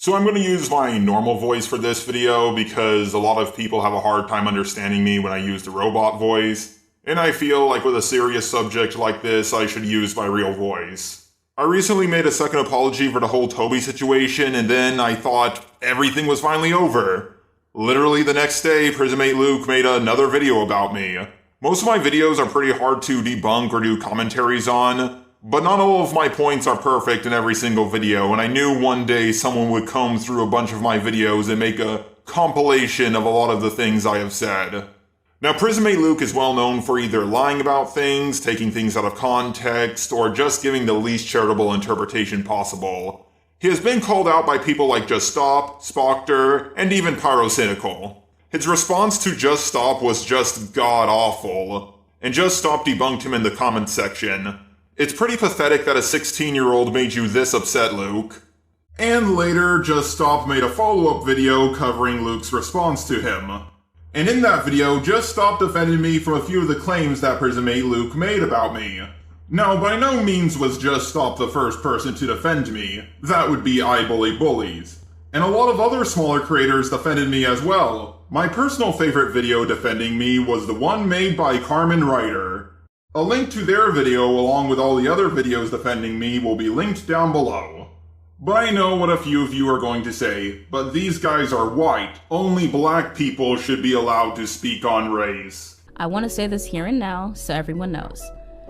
So I'm going to use my normal voice for this video because a lot of people have a hard time understanding me when I use the robot voice, and I feel like with a serious subject like this, I should use my real voice. I recently made a second apology for the whole Toby situation, and then I thought everything was finally over. Literally the next day, Prismate Luke made another video about me. Most of my videos are pretty hard to debunk or do commentaries on, but not all of my points are perfect in every single video, and I knew one day someone would comb through a bunch of my videos and make a compilation of a lot of the things I have said. Now, Prismate Luke is well known for either lying about things, taking things out of context, or just giving the least charitable interpretation possible. He has been called out by people like Just Stop, Spocter, and even Pyrocynical. His response to Just Stop was just god-awful, and Just Stop debunked him in the comments section. It's pretty pathetic that a 16-year-old made you this upset, Luke. And later, Just Stop made a follow-up video covering Luke's response to him. And in that video, Just Stop defended me from a few of the claims that Prismate Luke made about me. Now, by no means was Just Stop the first person to defend me. That would be I Bully Bullies. And a lot of other smaller creators defended me as well. My personal favorite video defending me was the one made by Carmen Ryder. A link to their video along with all the other videos defending me will be linked down below. But I know what a few of you are going to say, but these guys are white. Only black people should be allowed to speak on race. I want to say this here and now so everyone knows.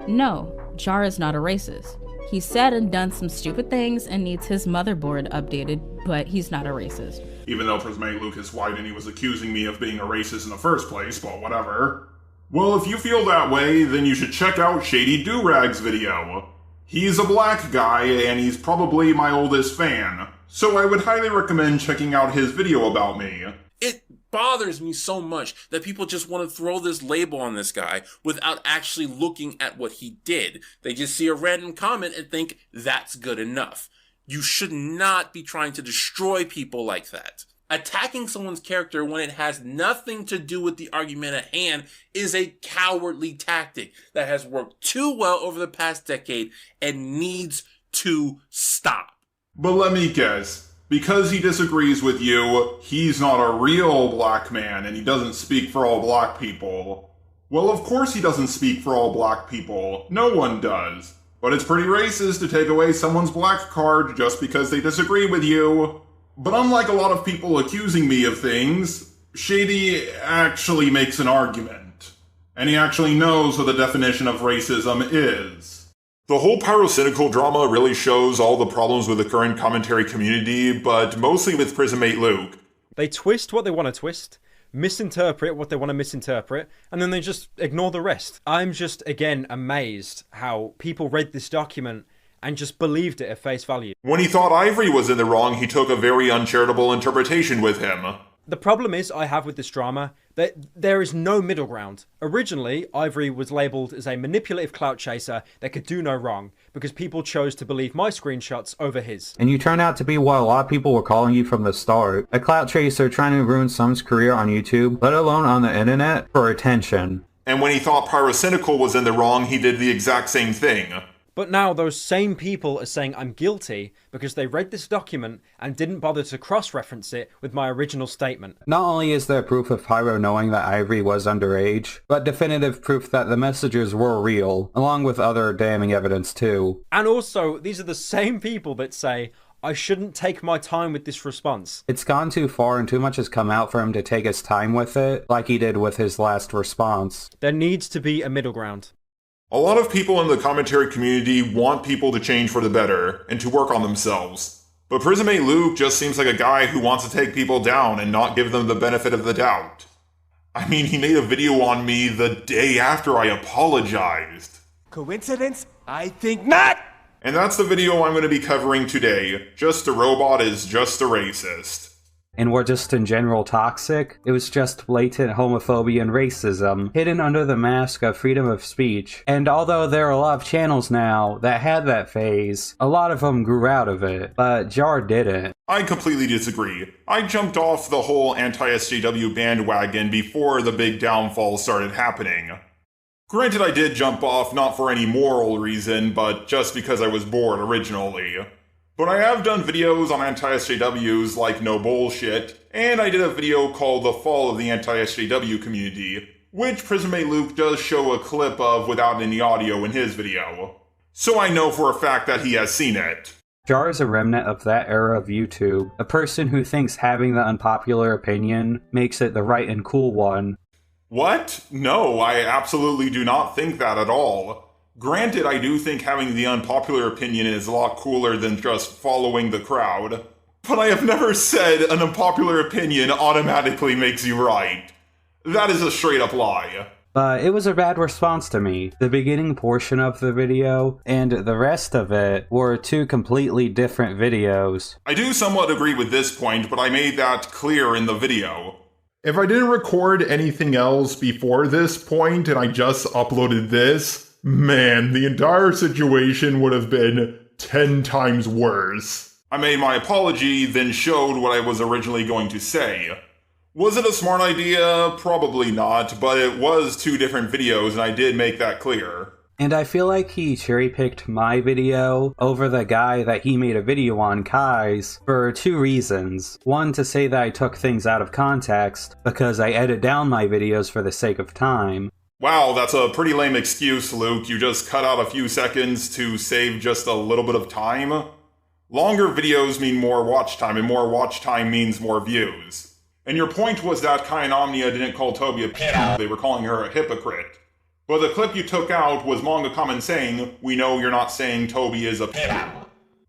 No, Jar is not a racist. He's said and done some stupid things and needs his motherboard updated, but he's not a racist. Even though Prismate Luke is white and he was accusing me of being a racist in the first place, but whatever. Well, if you feel that way, then you should check out Shady Durag's video. He's a black guy, and he's probably my oldest fan, so I would highly recommend checking out his video about me. It bothers me so much that people just want to throw this label on this guy without actually looking at what he did. They just see a random comment and think that's good enough. You should not be trying to destroy people like that. Attacking someone's character when it has nothing to do with the argument at hand is a cowardly tactic that has worked too well over the past decade and needs to stop. But let me guess, because he disagrees with you, he's not a real black man and he doesn't speak for all black people. Well, of course he doesn't speak for all black people. No one does. But it's pretty racist to take away someone's black card just because they disagree with you. But unlike a lot of people accusing me of things, Shady actually makes an argument. And he actually knows what the definition of racism is. The whole Pyrocynical drama really shows all the problems with the current commentary community, but mostly with Prismate Luke. They twist what they want to twist, misinterpret what they want to misinterpret, and then they just ignore the rest. I'm just, again, amazed how people read this document and just believed it at face value. When he thought Ivory was in the wrong, he took a very uncharitable interpretation with him. The problem I have with this drama, that there is no middle ground. Originally, Ivory was labelled as a manipulative clout chaser that could do no wrong, because people chose to believe my screenshots over his. And you turned out to be what a lot of people were calling you from the start. A clout chaser trying to ruin someone's career on YouTube, let alone on the internet, for attention. And when he thought Pyrocynical was in the wrong, he did the exact same thing. But now those same people are saying I'm guilty because they read this document and didn't bother to cross-reference it with my original statement. Not only is there proof of Pyro knowing that Ivory was underage, but definitive proof that the messages were real, along with other damning evidence too. And also, these are the same people that say, I shouldn't take my time with this response. It's gone too far and too much has come out for him to take his time with it, like he did with his last response. There needs to be a middle ground. A lot of people in the commentary community want people to change for the better, and to work on themselves. But Prismate Luke just seems like a guy who wants to take people down and not give them the benefit of the doubt. I mean, he made a video on me the day after I apologized. Coincidence? I think not! And that's the video I'm going to be covering today. Just a robot is just a racist. And we're just in general toxic. It was just blatant homophobia and racism, hidden under the mask of freedom of speech. And although there are a lot of channels now that had that phase, a lot of them grew out of it, but Jar didn't. I completely disagree. I jumped off the whole anti-SJW bandwagon before the big downfall started happening. Granted, I did jump off not for any moral reason, but just because I was bored originally. But I have done videos on anti-SJWs like No Bullshit, and I did a video called The Fall of the Anti-SJW Community, which Prismate Luke does show a clip of without any audio in his video. So I know for a fact that he has seen it. Jar is a remnant of that era of YouTube, a person who thinks having the unpopular opinion makes it the right and cool one. What? No, I absolutely do not think that at all. Granted, I do think having the unpopular opinion is a lot cooler than just following the crowd. But I have never said an unpopular opinion automatically makes you right. That is a straight up lie. But it was a bad response to me. The beginning portion of the video and the rest of it were two completely different videos. I do somewhat agree with this point, but I made that clear in the video. If I didn't record anything else before this point and I just uploaded this, man, the entire situation would have been 10 times worse. I made my apology, then showed what I was originally going to say. Was it a smart idea? Probably not, but it was two different videos and I did make that clear. And I feel like he cherry-picked my video over the guy that he made a video on, Kai's, for two reasons. One, to say that I took things out of context, because I edit down my videos for the sake of time. Wow, that's a pretty lame excuse, Luke. You just cut out a few seconds to save just a little bit of time? Longer videos mean more watch time, and more watch time means more views. And your point was that Kai and Omnia didn't call Toby a p***, they were calling her a hypocrite. But the clip you took out was Manga Common saying, "We know you're not saying Toby is a p***."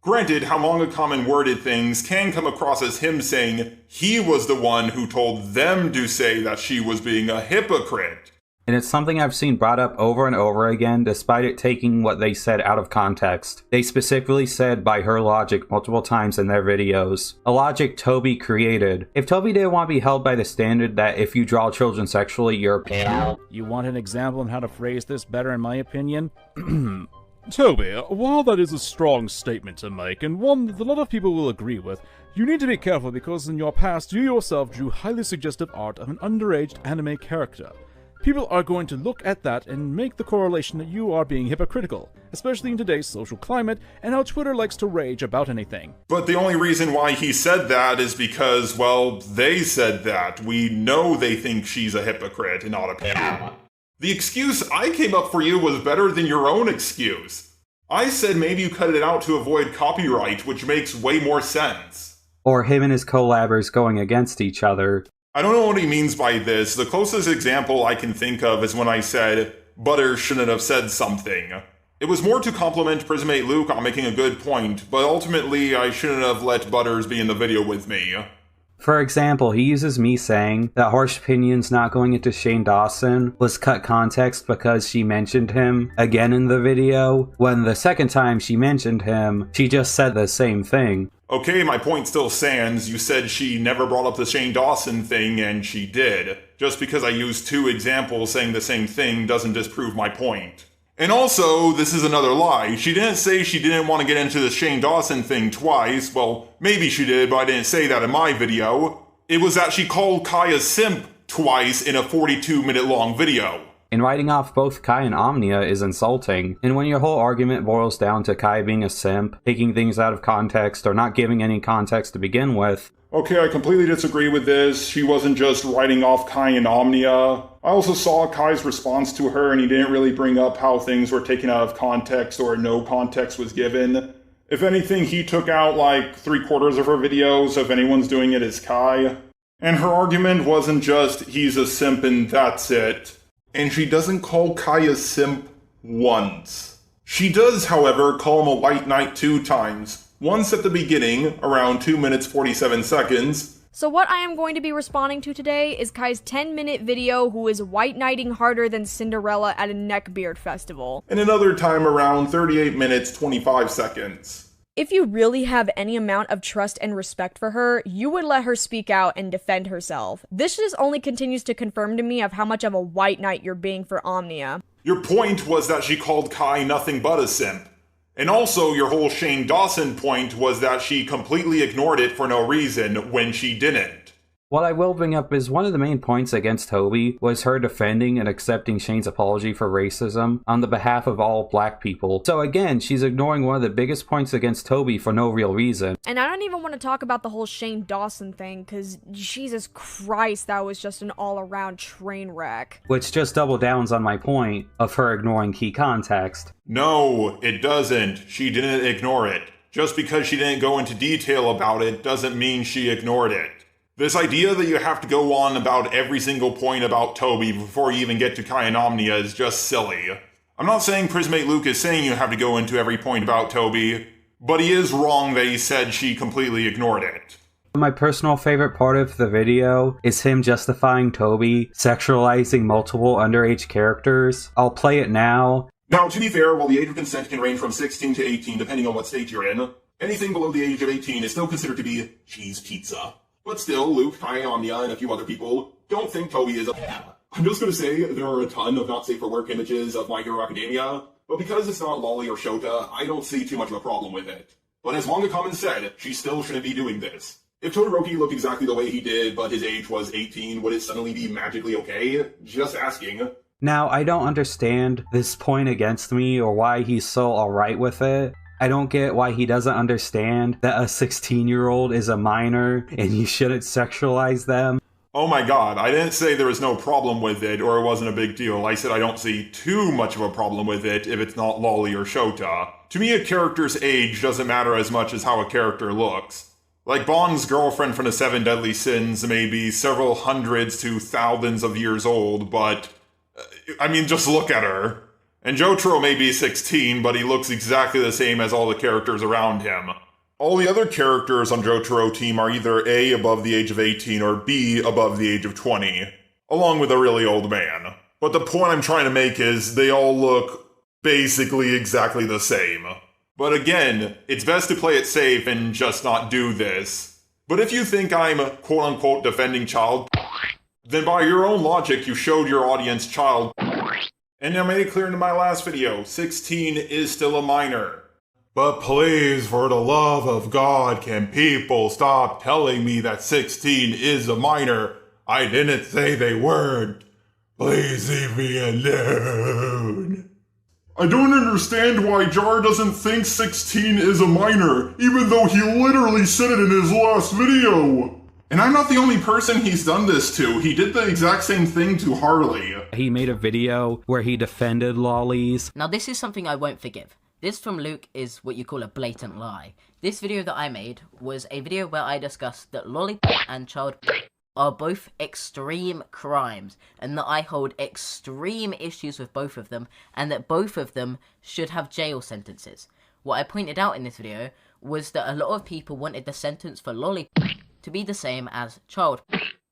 Granted, how Manga Common worded things can come across as him saying he was the one who told them to say that she was being a hypocrite. And it's something I've seen brought up over and over again, despite it taking what they said out of context. They specifically said by her logic multiple times in their videos. A logic Toby created. If Toby didn't want to be held by the standard that if you draw children sexually, you're a p***. You want an example on how to phrase this better in my opinion? Toby, while that is a strong statement to make, and one that a lot of people will agree with, you need to be careful because in your past you yourself drew highly suggestive art of an underage anime character. People are going to look at that and make the correlation that you are being hypocritical, especially in today's social climate and how Twitter likes to rage about anything. But the only reason why he said that is because, well, they said that. We know they think she's a hypocrite and not a p***. The excuse I came up for you was better than your own excuse. I said maybe you cut it out to avoid copyright, which makes way more sense. Or him and his collabers going against each other. I don't know what he means by this. The closest example I can think of is when I said, Butter shouldn't have said something. It was more to compliment Prismate Luke on making a good point, but ultimately I shouldn't have let Butters be in the video with me. For example, he uses me saying that Harsh Opinions not going into Shane Dawson was cut context because she mentioned him again in the video, when the second time she mentioned him, she just said the same thing. Okay, my point still stands. You said she never brought up the Shane Dawson thing, and she did. Just because I used two examples saying the same thing doesn't disprove my point. And also, this is another lie. She didn't say she didn't want to get into the Shane Dawson thing twice. Well, maybe she did, but I didn't say that in my video. It was that she called Kai a simp twice in a 42-minute long video. And writing off both Kai and Omnia is insulting. And when your whole argument boils down to Kai being a simp, taking things out of context, or not giving any context to begin with... Okay, I completely disagree with this. She wasn't just writing off Kai and Omnia. I also saw Kai's response to her, and he didn't really bring up how things were taken out of context or no context was given. If anything, he took out like 3/4 of her videos. If anyone's doing it, it's Kai. And her argument wasn't just, he's a simp and that's it. And she doesn't call Kai a simp once. She does, however, call him a white knight 2 times. Once at the beginning, around 2 minutes 47 seconds. So what I am going to be responding to today is Kai's 10-minute video who is white knighting harder than Cinderella at a neckbeard festival. And another time around 38 minutes 25 seconds. If you really have any amount of trust and respect for her, you would let her speak out and defend herself. This just only continues to confirm to me of how much of a white knight you're being for Omnia. Your point was that she called Kai nothing but a simp. And also, your whole Shane Dawson point was that she completely ignored it for no reason when she didn't. What I will bring up is one of the main points against Toby was her defending and accepting Shane's apology for racism on the behalf of all black people. So again, she's ignoring one of the biggest points against Toby for no real reason. And I don't even want to talk about the whole Shane Dawson thing, because Jesus Christ, that was just an all-around train wreck. Which just double downs on my point of her ignoring key context. No, it doesn't. She didn't ignore it. Just because she didn't go into detail about it doesn't mean she ignored it. This idea that you have to go on about every single point about Toby before you even get to Kai and Omnia is just silly. I'm not saying Prismate Luke is saying you have to go into every point about Toby, but he is wrong that he said she completely ignored it. My personal favorite part of the video is him justifying Toby sexualizing multiple underage characters. I'll play it now. Now, to be fair, while the age of consent can range from 16 to 18 depending on what state you're in, anything below the age of 18 is still considered to be cheese pizza. But still, Luke, Kai, Omnia, and a few other people don't think Toby is a... I'm just gonna say, there are a ton of not safe for work images of My Hero Academia, but because it's not Lolly or Shota, I don't see too much of a problem with it. But as Manga Common said, she still shouldn't be doing this. If Todoroki looked exactly the way he did, but his age was 18, would it suddenly be magically okay? Just asking. Now, I don't understand this point against me or why he's so alright with it. I don't get why he doesn't understand that a 16-year-old is a minor and you shouldn't sexualize them. Oh my god, I didn't say there was no problem with it or it wasn't a big deal. I said I don't see too much of a problem with it if it's not Lolly or Shota. To me, a character's age doesn't matter as much as how a character looks. Like, Bong's girlfriend from the Seven Deadly Sins may be several hundreds to thousands of years old, but... I mean, just look at her. And Jotaro may be 16, but he looks exactly the same as all the characters around him. All the other characters on Jotaro team are either A, above the age of 18, or B, above the age of 20. Along with a really old man. But the point I'm trying to make is, they all look basically exactly the same. But again, it's best to play it safe and just not do this. But if you think I'm quote-unquote defending child, then by your own logic you showed your audience child. And I made it clear in my last video, 16 is still a minor. But please, for the love of God, can people stop telling me that 16 is a minor? I didn't say they weren't. Please leave me alone. I don't understand why Jar doesn't think 16 is a minor, even though he literally said it in his last video. And I'm not the only person he's done this to. He did the exact same thing to Harley. He made a video where he defended lollies. Now this is something I won't forgive. This from Luke is what you call a blatant lie. This video that I made was a video where I discussed that lollipop and child are both extreme crimes, and that I hold extreme issues with both of them, and that both of them should have jail sentences. What I pointed out in this video was that a lot of people wanted the sentence for lollipop to be the same as child,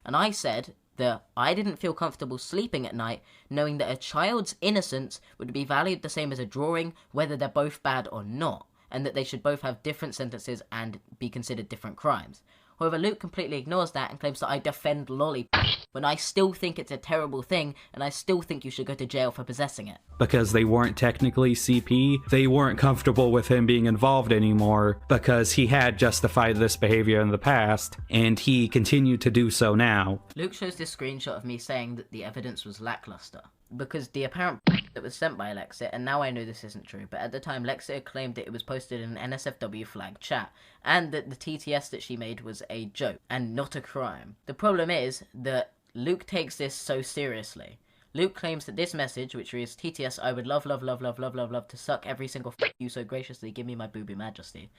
and I said that I didn't feel comfortable sleeping at night knowing that a child's innocence would be valued the same as a drawing, whether they're both bad or not, and that they should both have different sentences and be considered different crimes. However, Luke completely ignores that and claims that I defend lollipop, when I still think it's a terrible thing, and I still think you should go to jail for possessing it. Because they weren't technically CP, they weren't comfortable with him being involved anymore, because he had justified this behavior in the past, and he continued to do so now. Luke shows this screenshot of me saying that the evidence was lackluster, because the apparent that was sent by Lexit, and now I know this isn't true, but at the time Lexit had claimed that it was posted in an NSFW flagged chat, and that the TTS that she made was a joke, and not a crime. The problem is that Luke takes this so seriously. Luke claims that this message, which reads, TTS, I would love to suck every single you so graciously give me my booby majesty.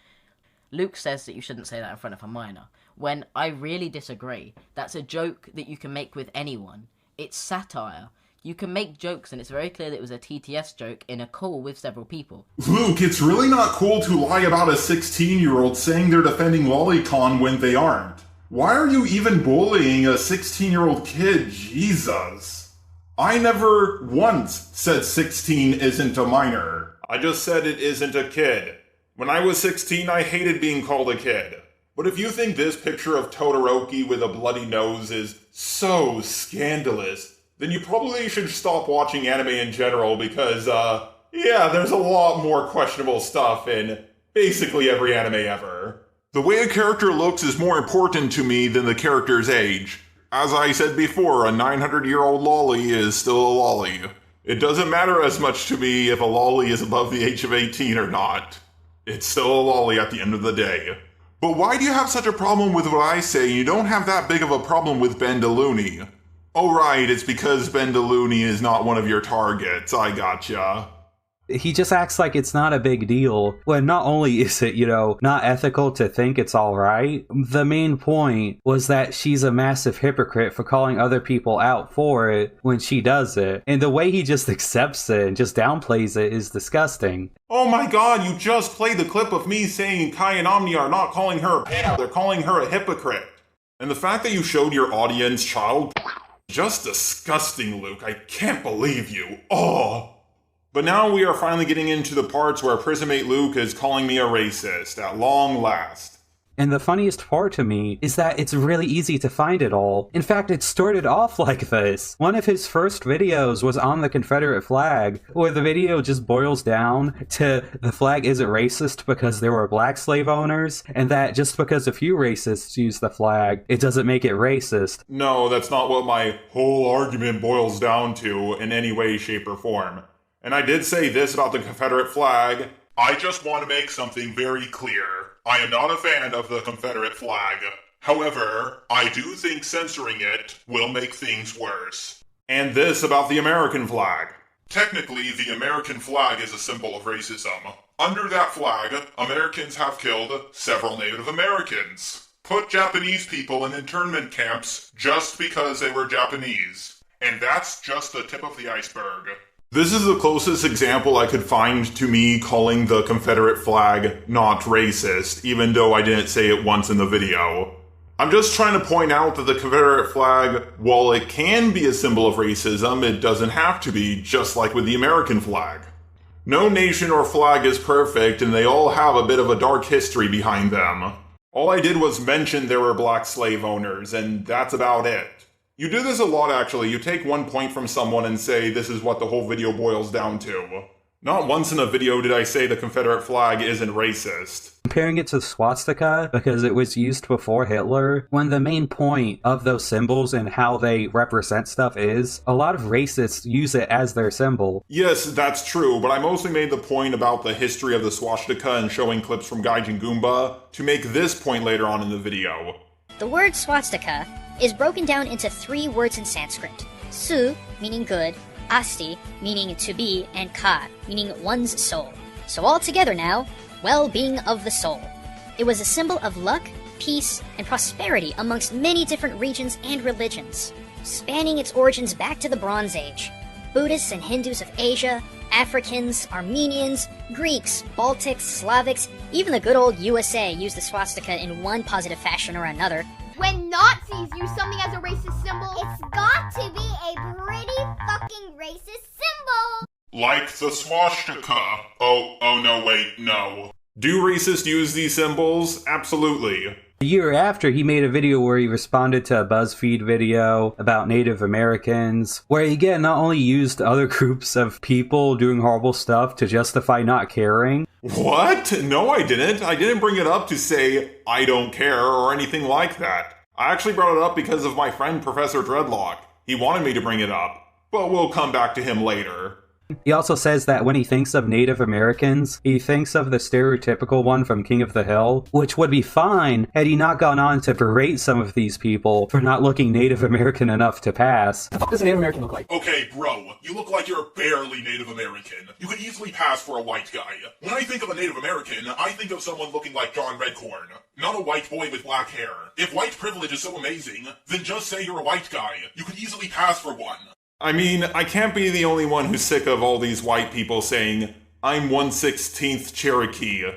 Luke says that you shouldn't say that in front of a minor, when I really disagree. That's a joke that you can make with anyone. It's satire. You can make jokes, and it's very clear that it was a TTS joke in a call with several people. Luke, it's really not cool to lie about a 16-year-old saying they're defending Lolicon when they aren't. Why are you even bullying a 16-year-old kid? Jesus. I never once said 16 isn't a minor. I just said it isn't a kid. When I was 16, I hated being called a kid. But if you think this picture of Todoroki with a bloody nose is so scandalous, then you probably should stop watching anime in general because, yeah, there's a lot more questionable stuff in basically every anime ever. The way a character looks is more important to me than the character's age. As I said before, a 900-year-old lolly is still a lolly. It doesn't matter as much to me if a lolly is above the age of 18 or not. It's still a lolly at the end of the day. But why do you have such a problem with what I say and you don't have that big of a problem with Bendaluni? Oh right, it's because Bendaluni is not one of your targets, I gotcha. He just acts like it's not a big deal, when not only is it, not ethical to think it's alright, the main point was that she's a massive hypocrite for calling other people out for it when she does it, and the way he just accepts it and just downplays it is disgusting. Oh my god, you just played the clip of me saying Kai and Omni are not calling her a pedo, they're calling her a hypocrite. And the fact that you showed your audience child just disgusting, Luke. I can't believe you. Oh. But now we are finally getting into the parts where Prismate Luke is calling me a racist, at long last. And the funniest part to me is that it's really easy to find it all. In fact, it started off like this. One of his first videos was on the Confederate flag, where the video just boils down to the flag isn't racist because there were black slave owners, and that just because a few racists use the flag, it doesn't make it racist. No, that's not what my whole argument boils down to in any way, shape, or form. And I did say this about the Confederate flag. I just want to make something very clear. I am not a fan of the Confederate flag. However, I do think censoring it will make things worse. And this about the American flag. Technically, the American flag is a symbol of racism. Under that flag, Americans have killed several Native Americans. Put Japanese people in internment camps just because they were Japanese. And that's just the tip of the iceberg. This is the closest example I could find to me calling the Confederate flag not racist, even though I didn't say it once in the video. I'm just trying to point out that the Confederate flag, while it can be a symbol of racism, it doesn't have to be, just like with the American flag. No nation or flag is perfect, and they all have a bit of a dark history behind them. All I did was mention there were black slave owners, and that's about it. You do this a lot, actually. You take one point from someone and say, this is what the whole video boils down to. Not once in a video did I say the Confederate flag isn't racist. Comparing it to the swastika, because it was used before Hitler, when the main point of those symbols and how they represent stuff is, a lot of racists use it as their symbol. Yes, that's true, but I mostly made the point about the history of the swastika and showing clips from Gaijin Goomba to make this point later on in the video. The word swastika is broken down into 3 words in Sanskrit. Su, meaning good, asti, meaning to be, and ka, meaning one's soul. So all together now, well-being of the soul. It was a symbol of luck, peace, and prosperity amongst many different regions and religions, spanning its origins back to the Bronze Age. Buddhists and Hindus of Asia, Africans, Armenians, Greeks, Baltics, Slavics, even the good old USA used the swastika in one positive fashion or another. When Nazis use something as a racist symbol, it's got to be a pretty fucking racist symbol! Like the swastika. Oh no, wait, no. Do racists use these symbols? Absolutely. A year after, he made a video where he responded to a BuzzFeed video about Native Americans, where he again not only used other groups of people doing horrible stuff to justify not caring. What? No, I didn't. I didn't bring it up to say I don't care or anything like that. I actually brought it up because of my friend Professor Dreadlock. He wanted me to bring it up, but we'll come back to him later. He also says that when he thinks of Native Americans, he thinks of the stereotypical one from King of the Hill, which would be fine had he not gone on to berate some of these people for not looking Native American enough to pass. What the fuck does a Native American look like? Okay, bro, you look like you're barely Native American. You could easily pass for a white guy. When I think of a Native American, I think of someone looking like John Redcorn, not a white boy with black hair. If white privilege is so amazing, then just say you're a white guy. You could easily pass for one. I mean, I can't be the only one who's sick of all these white people saying, I'm 1/16th Cherokee.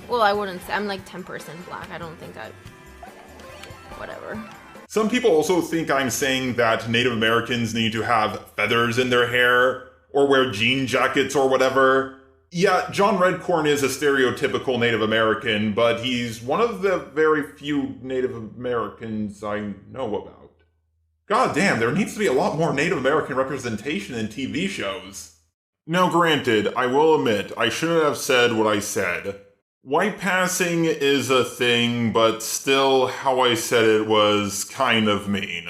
Well, I wouldn't say. I'm like 10% black. I don't think whatever. Some people also think I'm saying that Native Americans need to have feathers in their hair, or wear jean jackets or whatever. Yeah, John Redcorn is a stereotypical Native American, but he's one of the very few Native Americans I know about. God damn, there needs to be a lot more Native American representation in TV shows. Now granted, I will admit, I shouldn't have said what I said. White passing is a thing, but still, how I said it was kind of mean.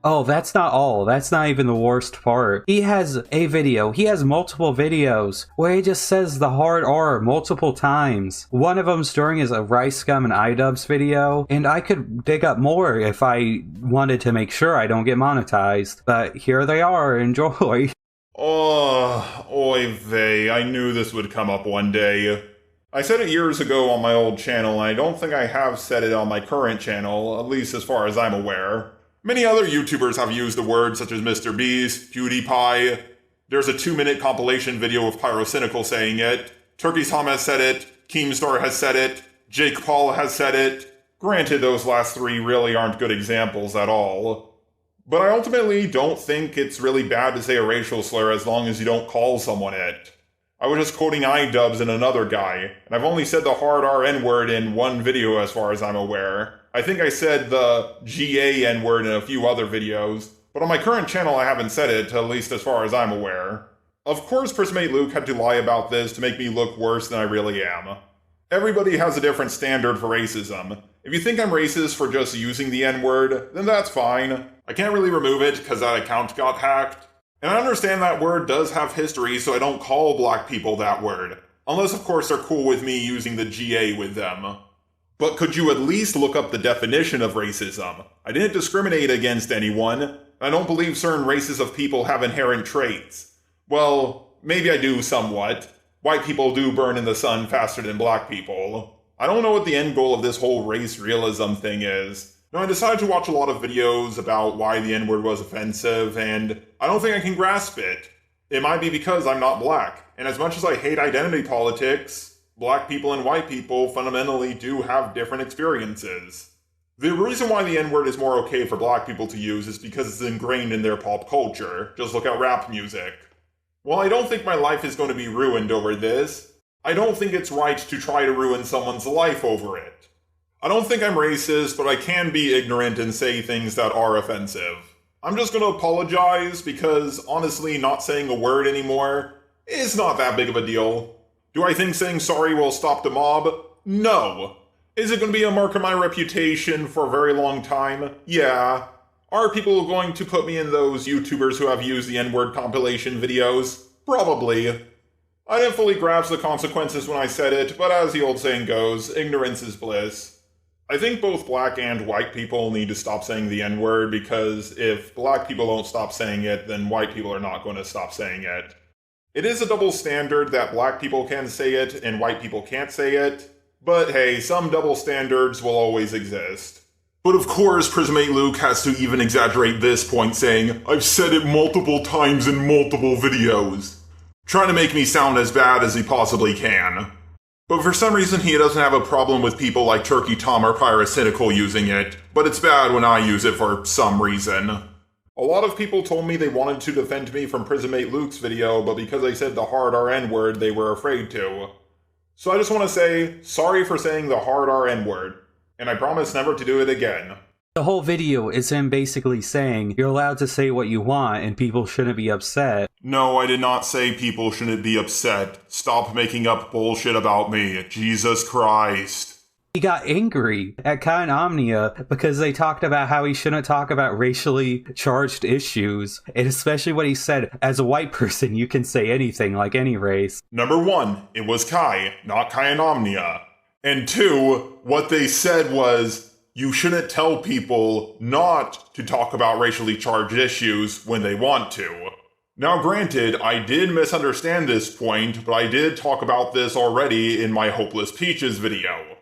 Oh, that's not all. That's not even the worst part. He has multiple videos where he just says the hard R multiple times. One of them's during his Rice Gum and iDubbbz video, and I could dig up more if I wanted to make sure I don't get monetized. But here they are, enjoy. Oh, oy vey, I knew this would come up one day. I said it years ago on my old channel, and I don't think I have said it on my current channel, at least as far as I'm aware. Many other YouTubers have used the word, such as Mr. Beast, PewDiePie. There's a 2-minute compilation video of Pyrocynical saying it. Turkey Tom has said it. Keemstar has said it. Jake Paul has said it. Granted, those last 3 really aren't good examples at all. But I ultimately don't think it's really bad to say a racial slur as long as you don't call someone it. I was just quoting iDubbbz and another guy, and I've only said the hard R N-word in one video as far as I'm aware. I think I said the GA N-word in a few other videos, but on my current channel I haven't said it, at least as far as I'm aware. Of course Prismate Luke had to lie about this to make me look worse than I really am. Everybody has a different standard for racism. If you think I'm racist for just using the N-word, then that's fine. I can't really remove it because that account got hacked. And I understand that word does have history, so I don't call black people that word. Unless of course they're cool with me using the GA with them. But could you at least look up the definition of racism? I didn't discriminate against anyone. I don't believe certain races of people have inherent traits. Well, maybe I do somewhat. White people do burn in the sun faster than black people. I don't know what the end goal of this whole race realism thing is. Now, I decided to watch a lot of videos about why the N-word was offensive, and I don't think I can grasp it. It might be because I'm not black, and as much as I hate identity politics, black people and white people fundamentally do have different experiences. The reason why the N-word is more okay for black people to use is because it's ingrained in their pop culture. Just look at rap music. While I don't think my life is going to be ruined over this, I don't think it's right to try to ruin someone's life over it. I don't think I'm racist, but I can be ignorant and say things that are offensive. I'm just gonna apologize because, honestly, not saying a word anymore is not that big of a deal. Do I think saying sorry will stop the mob? No. Is it gonna be a mark of my reputation for a very long time? Yeah. Are people going to put me in those YouTubers who have used the N-word compilation videos? Probably. I didn't fully grasp the consequences when I said it, but as the old saying goes, ignorance is bliss. I think both black and white people need to stop saying the N-word because if black people don't stop saying it, then white people are not going to stop saying it. It is a double standard that black people can say it and white people can't say it, but hey, some double standards will always exist. But of course, Prismate Luke has to even exaggerate this point saying, I've said it multiple times in multiple videos, trying to make me sound as bad as he possibly can. But for some reason he doesn't have a problem with people like Turkey Tom or Pyrocynical using it, but it's bad when I use it for some reason. A lot of people told me they wanted to defend me from Prismate Luke's video, but because I said the hard RN word, they were afraid to. So I just want to say, sorry for saying the hard RN word, and I promise never to do it again. The whole video is him basically saying you're allowed to say what you want and people shouldn't be upset. No, I did not say people shouldn't be upset. Stop making up bullshit about me. Jesus Christ. He got angry at Kai and Omnia because they talked about how he shouldn't talk about racially charged issues. And especially what he said, as a white person, you can say anything like any race. Number 1, it was Kai, not Kai and Omnia. And 2, what they said was, you shouldn't tell people not to talk about racially charged issues when they want to. Now granted, I did misunderstand this point, but I did talk about this already in my Hopeless Peaches video.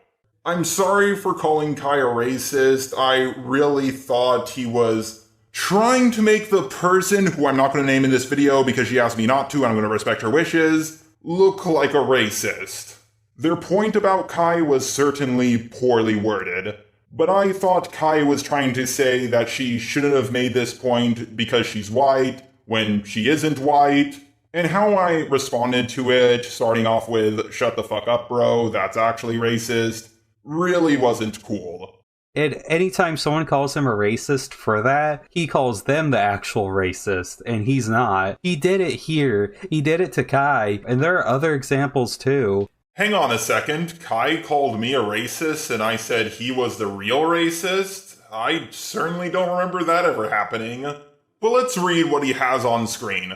I'm sorry for calling Kai a racist. I really thought he was trying to make the person, who I'm not going to name in this video because she asked me not to and I'm going to respect her wishes, look like a racist. Their point about Kai was certainly poorly worded. But I thought Kai was trying to say that she shouldn't have made this point because she's white, when she isn't white, and how I responded to it, starting off with, shut the fuck up bro, that's actually racist, really wasn't cool. And anytime someone calls him a racist for that, he calls them the actual racist, and he's not. He did it here, he did it to Kai, and there are other examples too. Hang on a second, Kai called me a racist and I said he was the real racist? I certainly don't remember that ever happening. But let's read what he has on screen.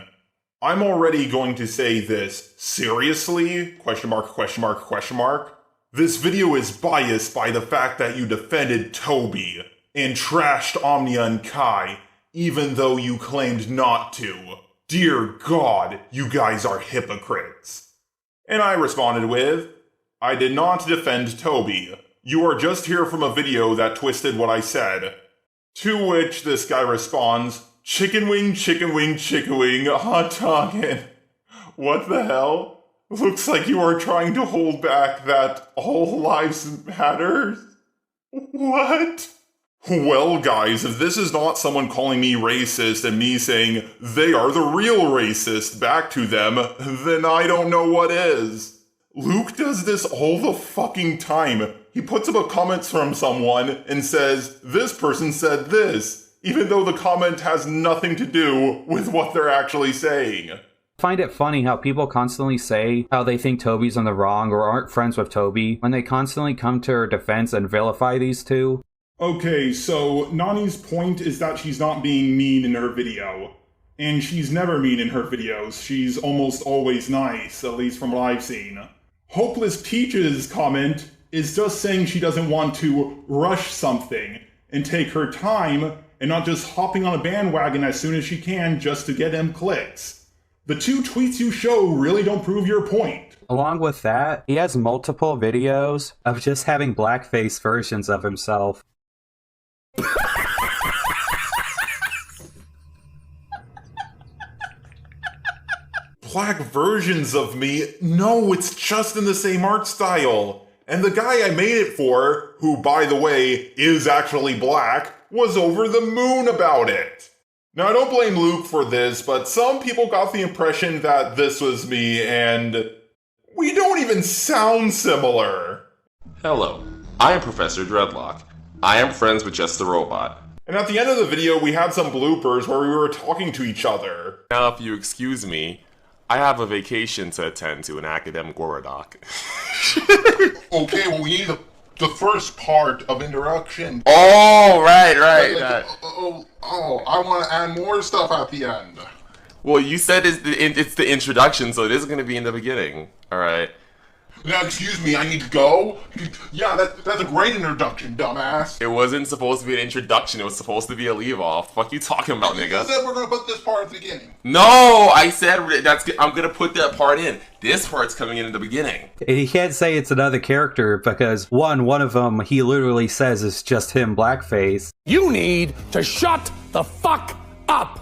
I'm already going to say this. Seriously? Question mark, question mark, question mark. This video is biased by the fact that you defended Toby and trashed Omnia and Kai, even though you claimed not to. Dear God, you guys are hypocrites. And I responded with, I did not defend Toby. You are just here from a video that twisted what I said. To which this guy responds, chicken wing, chicken wing, chicken wing, hot talkin'. What the hell? Looks like you are trying to hold back that all lives matter. What? Well, guys, if this is not someone calling me racist and me saying they are the real racist back to them, then I don't know what is. Luke does this all the fucking time. He puts up a comment from someone and says, this person said this, even though the comment has nothing to do with what they're actually saying. I find it funny how people constantly say how they think Toby's in the wrong or aren't friends with Toby when they constantly come to her defense and vilify these two. Okay, so Nani's point is that she's not being mean in her video. And she's never mean in her videos. She's almost always nice, at least from what I've seen. Hopeless Peach's comment is just saying she doesn't want to rush something and take her time and not just hopping on a bandwagon as soon as she can just to get them clicks. The two tweets you show really don't prove your point. Along with that, he has multiple videos of just having blackface versions of himself. Black versions of me? No, it's just in the same art style. And the guy I made it for, who by the way is actually black, was over the moon about it. Now I don't blame Luke for this, but some people got the impression that this was me and we don't even sound similar. Hello, I am Professor Dreadlock. I am friends with Just the Robot. And at the end of the video, we had some bloopers where we were talking to each other. Now, if you excuse me, I have a vacation to attend to, an academic Gorodoc. Okay, well, we need the first part of introduction. Oh, right. I want to add more stuff at the end. Well, you said it's the introduction, so it is going to be in the beginning. All right. Now, excuse me, I need to go? Yeah, that's a great introduction, dumbass. It wasn't supposed to be an introduction, it was supposed to be a leave-off. Fuck you talking about, nigga? You said we're gonna put this part at the beginning. No, I said I'm gonna put that part in. This part's coming in the beginning. And he can't say it's another character because one of them he literally says is just him blackface. You need to shut the fuck up!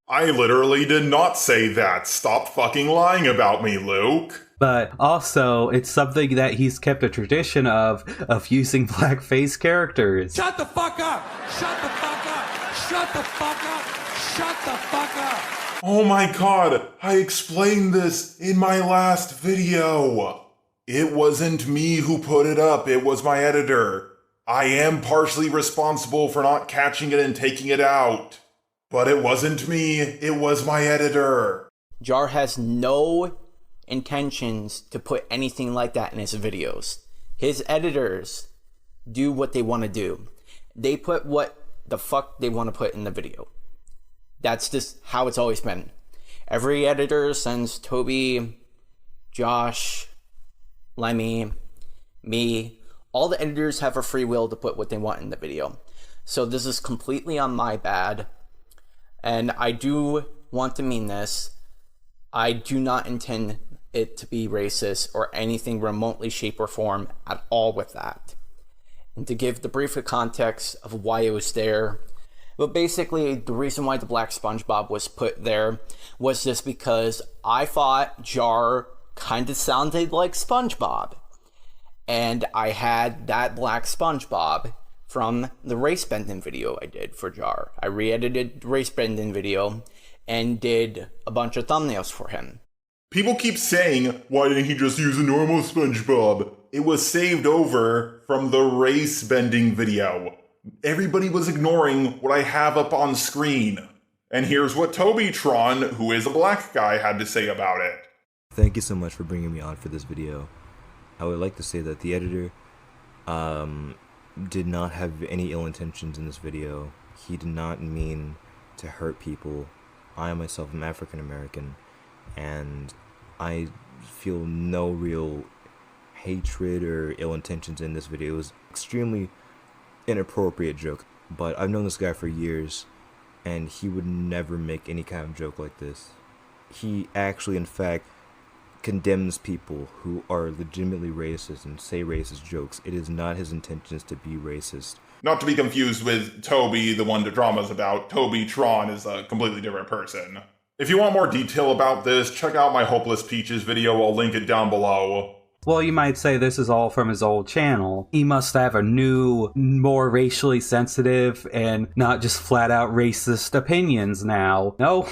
I literally did not say that. Stop fucking lying about me, Luke. But also, it's something that he's kept a tradition of using blackface characters. Shut the fuck up! Shut the fuck up! Shut the fuck up! Shut the fuck up! Oh my god, I explained this in my last video. It wasn't me who put it up, it was my editor. I am partially responsible for not catching it and taking it out. But it wasn't me, it was my editor. Jar has no intentions to put anything like that in his videos. His editors do what they want to do. They put what the fuck they want to put in the video. That's just how it's always been. Every editor sends Toby, Josh, Lemmy, me. All the editors have a free will to put what they want in the video. So this is completely on my bad. And I do want to mean this. I do not intend it to be racist or anything remotely shape or form at all with that. And to give the brief context of why it was there, but basically the reason why the black SpongeBob was put there was just because I thought Jar kind of sounded like SpongeBob. And I had that black SpongeBob from the race bending video I did for Jar. I re-edited the race bending video and did a bunch of thumbnails for him. People keep saying, why didn't he just use a normal SpongeBob? It was saved over from the race bending video. Everybody was ignoring what I have up on screen. And here's what Tobytron, who is a black guy, had to say about it. Thank you so much for bringing me on for this video. I would like to say that the editor did not have any ill intentions in this video. He did not mean to hurt people. I myself am African American, and I feel no real hatred or ill intentions in this video. It was extremely inappropriate joke, but I've known this guy for years, and he would never make any kind of joke like this. He actually, in fact, condemns people who are legitimately racist and say racist jokes. It is not his intentions to be racist. Not to be confused with Toby, the one the drama's about. Toby Tron is a completely different person. If you want more detail about this, check out my Hopeless Peaches video, I'll link it down below. Well, you might say this is all from his old channel. He must have a new, more racially sensitive and not just flat out racist opinions now. No,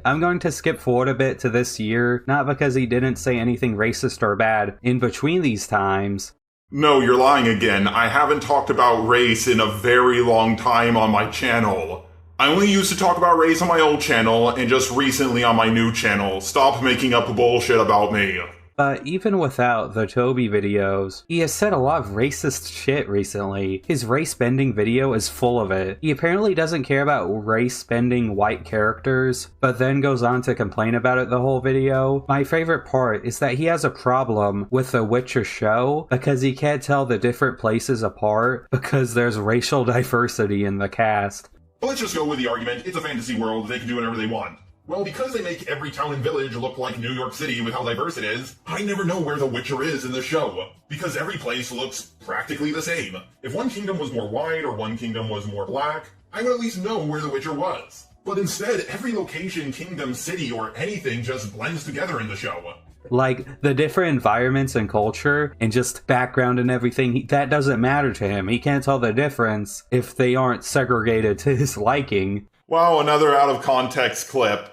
I'm going to skip forward a bit to this year, not because he didn't say anything racist or bad in between these times. No, you're lying again. I haven't talked about race in a very long time on my channel. I only used to talk about race on my old channel and just recently on my new channel. Stop making up bullshit about me. But even without the Toby videos, he has said a lot of racist shit recently. His race-bending video is full of it. He apparently doesn't care about race-bending white characters, but then goes on to complain about it the whole video. My favorite part is that he has a problem with The Witcher show because he can't tell the different places apart because there's racial diversity in the cast. Let's just go with the argument, it's a fantasy world, they can do whatever they want. Well, because they make every town and village look like New York City with how diverse it is, I never know where the Witcher is in the show, because every place looks practically the same. If one kingdom was more white or one kingdom was more black, I would at least know where the Witcher was. But instead, every location, kingdom, city, or anything just blends together in the show. Like, the different environments and culture and just background and everything, that doesn't matter to him. He can't tell the difference if they aren't segregated to his liking. Wow, another out of context clip.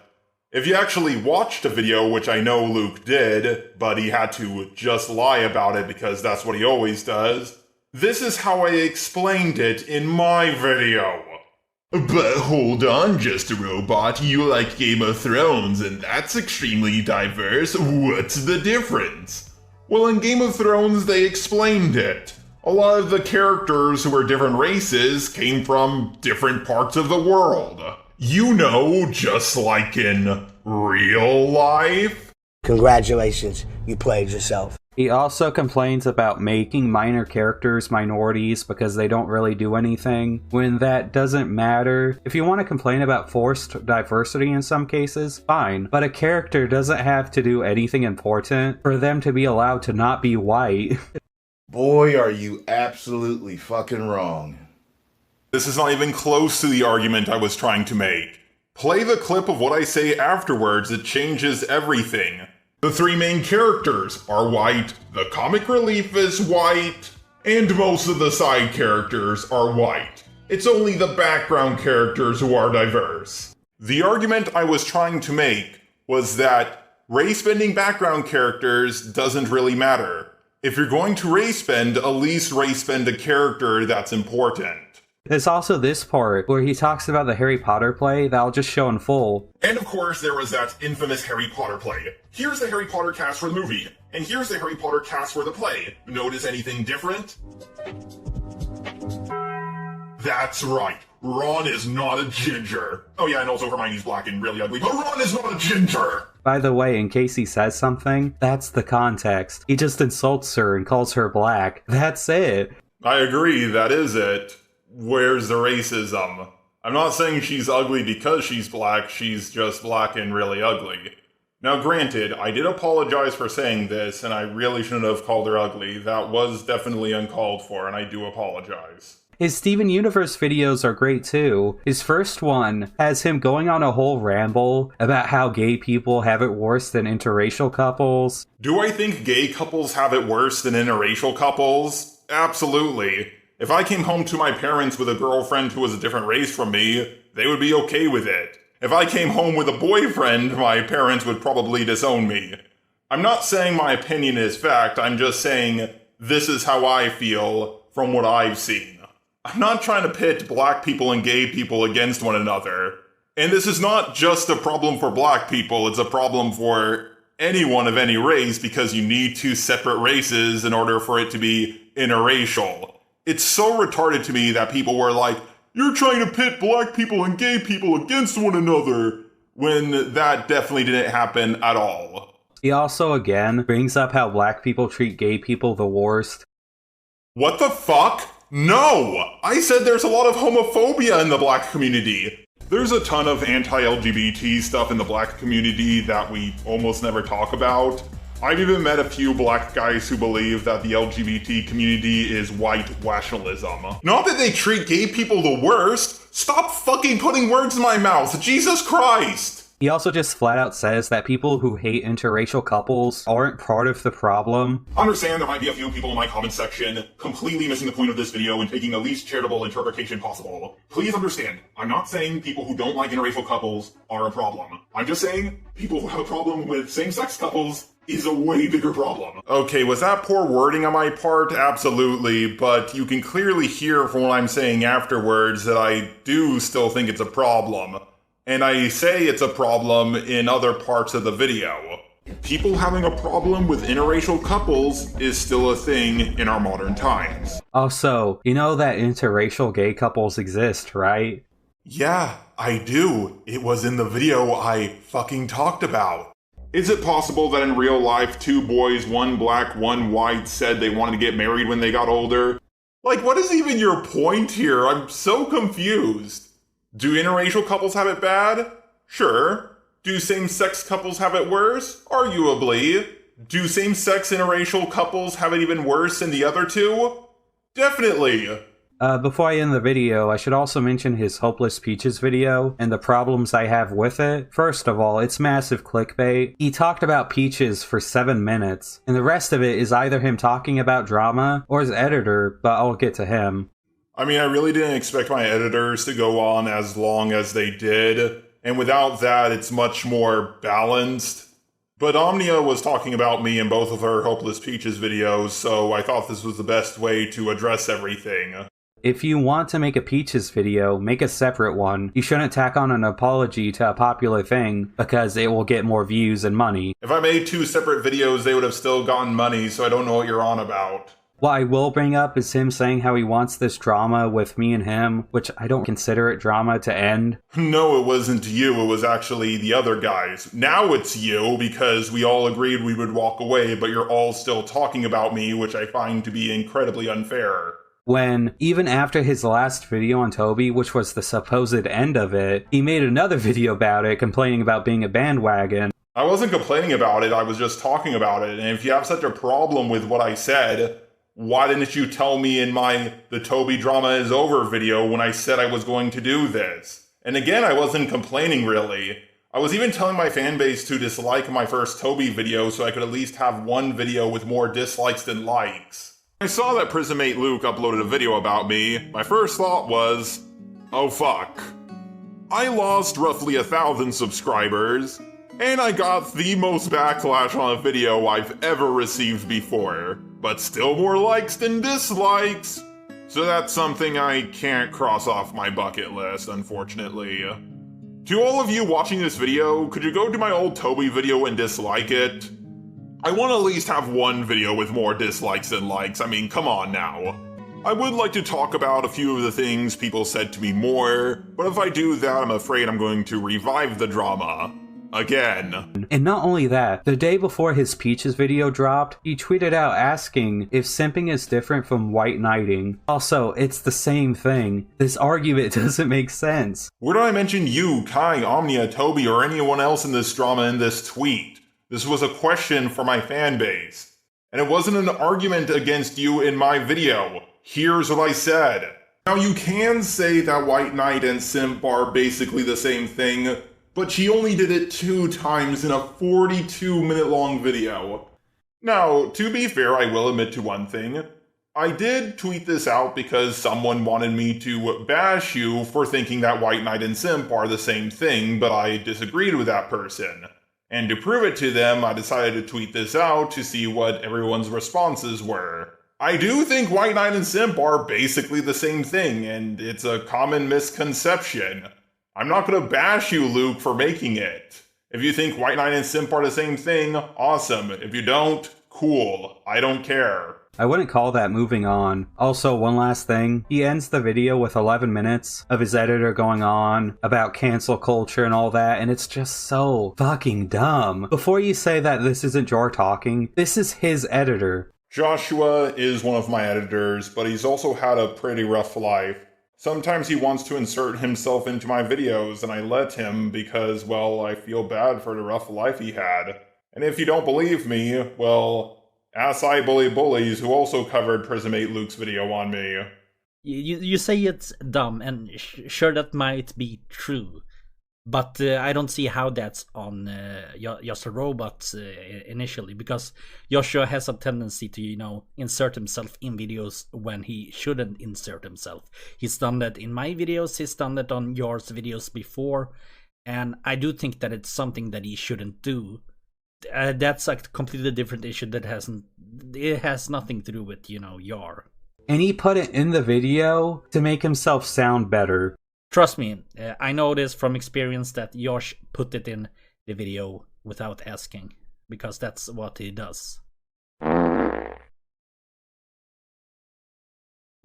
If you actually watched the video, which I know Luke did, but he had to just lie about it because that's what he always does, this is how I explained it in my video. But hold on, Just a Robot, you like Game of Thrones, and that's extremely diverse. What's the difference? Well, in Game of Thrones, they explained it. A lot of the characters who were different races came from different parts of the world. You know, just like in real life. Congratulations, you played yourself. He also complains about making minor characters minorities because they don't really do anything, when that doesn't matter. If you want to complain about forced diversity in some cases, fine, but a character doesn't have to do anything important for them to be allowed to not be white. Boy, are you absolutely fucking wrong. This is not even close to the argument I was trying to make. Play the clip of what I say afterwards, it changes everything. The three main characters are white, the comic relief is white, and most of the side characters are white. It's only the background characters who are diverse. The argument I was trying to make was that race-bending background characters doesn't really matter. If you're going to race-bend, at least race-bend a character that's important. There's also this part where he talks about the Harry Potter play that I'll just show in full. And of course, there was that infamous Harry Potter play. Here's the Harry Potter cast for the movie, and here's the Harry Potter cast for the play. Notice anything different? That's right. Ron is not a ginger. Oh yeah, and also Hermione's black and really ugly, but Ron is not a ginger! By the way, in case he says something, that's the context. He just insults her and calls her black. That's it. I agree, that is it. Where's the racism? I'm not saying she's ugly because she's she's just black and really ugly. Now granted, I did apologize for saying this, and I really shouldn't have called her ugly. That was definitely uncalled for, and I do apologize. His Steven Universe videos are great too. His first one has him going on a whole ramble about how gay people have it worse than interracial couples. Do I think gay couples have it worse than interracial couples? Absolutely. If I came home to my parents with a girlfriend who was a different race from me, they would be okay with it. If I came home with a boyfriend, my parents would probably disown me. I'm not saying my opinion is fact, I'm just saying this is how I feel from what I've seen. I'm not trying to pit black people and gay people against one another. And this is not just a problem for black people, it's a problem for anyone of any race because you need two separate races in order for it to be interracial. It's so retarded to me that people were like, you're trying to pit black people and gay people against one another, when that definitely didn't happen at all. He also, again, brings up how black people treat gay people the worst. What the fuck? No! I said there's a lot of homophobia in the black community. There's a ton of anti-LGBT stuff in the black community that we almost never talk about. I've even met a few black guys who believe that the LGBT community is white nationalism. Not that they treat gay people the worst. Stop fucking putting words in my mouth, Jesus Christ! He also just flat out says that people who hate interracial couples aren't part of the problem. I understand there might be a few people in my comment section completely missing the point of this video and taking the least charitable interpretation possible. Please understand, I'm not saying people who don't like interracial couples are a problem. I'm just saying people who have a problem with same-sex couples is a way bigger problem. Okay, was that poor wording on my part? Absolutely, but you can clearly hear from what I'm saying afterwards that I do still think it's a problem. And I say it's a problem in other parts of the video. People having a problem with interracial couples is still a thing in our modern times. Also, you know that interracial gay couples exist, right? Yeah, I do. It was in the video I fucking talked about. Is it possible that in real life, two boys, one black, one white, said they wanted to get married when they got older? Like, what is even your point here? I'm so confused. Do interracial couples have it bad? Sure. Do same-sex couples have it worse? Arguably. Do same-sex interracial couples have it even worse than the other two? Definitely. Before I end the video, I should also mention his Hopeless Peaches video and the problems I have with it. First of all, it's massive clickbait. He talked about Peaches for 7 minutes, and the rest of it is either him talking about drama or his editor, but I'll get to him. I mean, I really didn't expect my editors to go on as long as they did, and without that, it's much more balanced. But Omnia was talking about me in both of her Hopeless Peaches videos, so I thought this was the best way to address everything. If you want to make a Peaches video, make a separate one. You shouldn't tack on an apology to a popular thing, because it will get more views and money. If I made 2 separate videos, they would have still gotten money, so I don't know what you're on about. What I will bring up is him saying how he wants this drama with me and him, which I don't consider it drama, to end. No, it wasn't you, it was actually the other guys. Now it's you, because we all agreed we would walk away, but you're all still talking about me, which I find to be incredibly unfair. When, even after his last video on Toby, which was the supposed end of it, he made another video about it, complaining about being a bandwagon. I wasn't complaining about it, I was just talking about it, and if you have such a problem with what I said, why didn't you tell me in my The Toby Drama Is Over video when I said I was going to do this? And again, I wasn't complaining really. I was even telling my fanbase to dislike my first Toby video so I could at least have one video with more dislikes than likes. I saw that Prismate Luke uploaded a video about me. My first thought was, oh fuck. I lost roughly 1,000 subscribers, and I got the most backlash on a video I've ever received before. But still more likes than dislikes. So that's something I can't cross off my bucket list, unfortunately. To all of you watching this video, could you go to my old Toby video and dislike it? I want to at least have one video with more dislikes than likes, I mean, come on now. I would like to talk about a few of the things people said to me more, but if I do that, I'm afraid I'm going to revive the drama. Again. And not only that, the day before his Peaches video dropped, he tweeted out asking if simping is different from white knighting. Also, it's the same thing. This argument doesn't make sense. Where did I mention you, Kai, Omnia, Toby, or anyone else in this drama in this tweet? This was a question for my fan base. And it wasn't an argument against you in my video. Here's what I said. Now you can say that white knight and simp are basically the same thing, but she only did it 2 times in a 42-minute long video. Now, to be fair, I will admit to one thing. I did tweet this out because someone wanted me to bash you for thinking that white knight and simp are the same thing, but I disagreed with that person. And to prove it to them, I decided to tweet this out to see what everyone's responses were. I do think white knight and simp are basically the same thing, and it's a common misconception. I'm not gonna bash you, Luke, for making it. If you think White Knight and Simp are the same thing, awesome. If you don't, cool. I don't care. I wouldn't call that moving on. Also, one last thing. He ends the video with 11 minutes of his editor going on about cancel culture and all that, and it's just so fucking dumb. Before you say that this isn't Jar talking, this is his editor. Joshua is one of my editors, but he's also had a pretty rough life. Sometimes he wants to insert himself into my videos, and I let him because, well, I feel bad for the rough life he had. And if you don't believe me, well, ask I Bully Bullies, who also covered Prismate Luke's video on me. You say it's dumb, and sure that might be true. But I don't see how that's on just a robot initially, because Joshua has a tendency to, insert himself in videos when he shouldn't insert himself. He's done that in my videos, he's done that on yours videos before, and I do think that it's something that he shouldn't do. That's a completely different issue that has nothing to do with, Yar. And he put it in the video to make himself sound better. Trust me, I know this from experience that Josh put it in the video without asking, because that's what he does.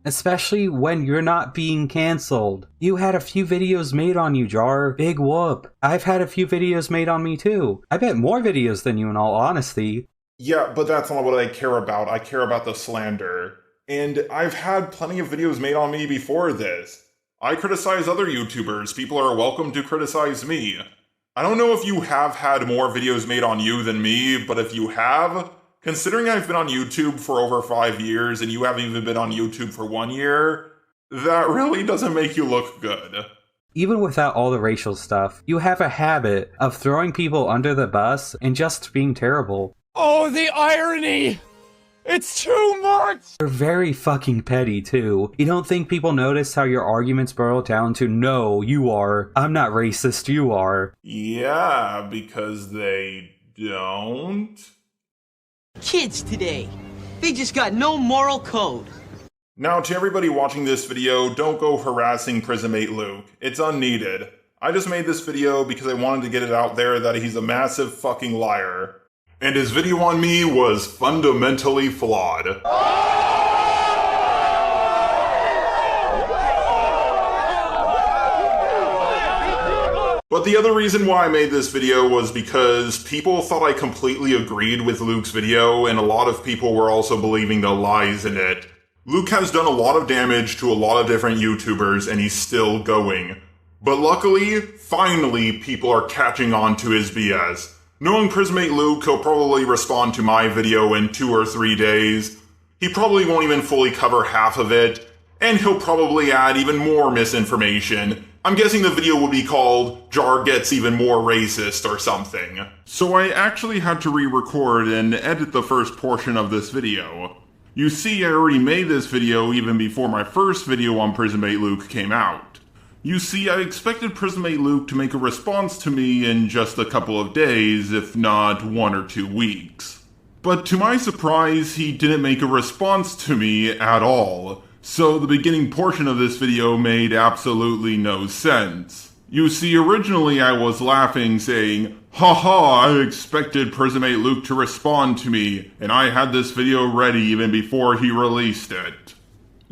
Especially when you're not being cancelled. You had a few videos made on you, Jar. Big whoop. I've had a few videos made on me too. I bet more videos than you in all honesty. Yeah, but that's not what I care about. I care about the slander. And I've had plenty of videos made on me before this. I criticize other YouTubers. People are welcome to criticize me. I don't know if you have had more videos made on you than me, but if you have, considering I've been on YouTube for over 5 years and you haven't even been on YouTube for 1 year, that really doesn't make you look good. Even without all the racial stuff, you have a habit of throwing people under the bus and just being terrible. Oh, the irony! It's too much! You're very fucking petty, too. You don't think people notice how your arguments boil down to, no, you are. I'm not racist, you are. Yeah, because they don't. Kids today, they just got no moral code. Now, to everybody watching this video, don't go harassing Prismate Luke. It's unneeded. I just made this video because I wanted to get it out there that he's a massive fucking liar. And his video on me was fundamentally flawed. But the other reason why I made this video was because people thought I completely agreed with Luke's video, and a lot of people were also believing the lies in it. Luke has done a lot of damage to a lot of different YouTubers, and he's still going. But luckily, finally, people are catching on to his BS. Knowing Prismate Luke, he'll probably respond to my video in 2 or 3 days. He probably won't even fully cover half of it, and he'll probably add even more misinformation. I'm guessing the video will be called Jar Gets Even More Racist or something. So I actually had to re-record and edit the first portion of this video. You see, I already made this video even before my first video on Prismate Luke came out. You see, I expected Prismate Luke to make a response to me in just a couple of days, if not 1 or 2 weeks. But to my surprise, he didn't make a response to me at all. So the beginning portion of this video made absolutely no sense. You see, originally I was laughing, saying, haha, I expected Prismate Luke to respond to me, and I had this video ready even before he released it.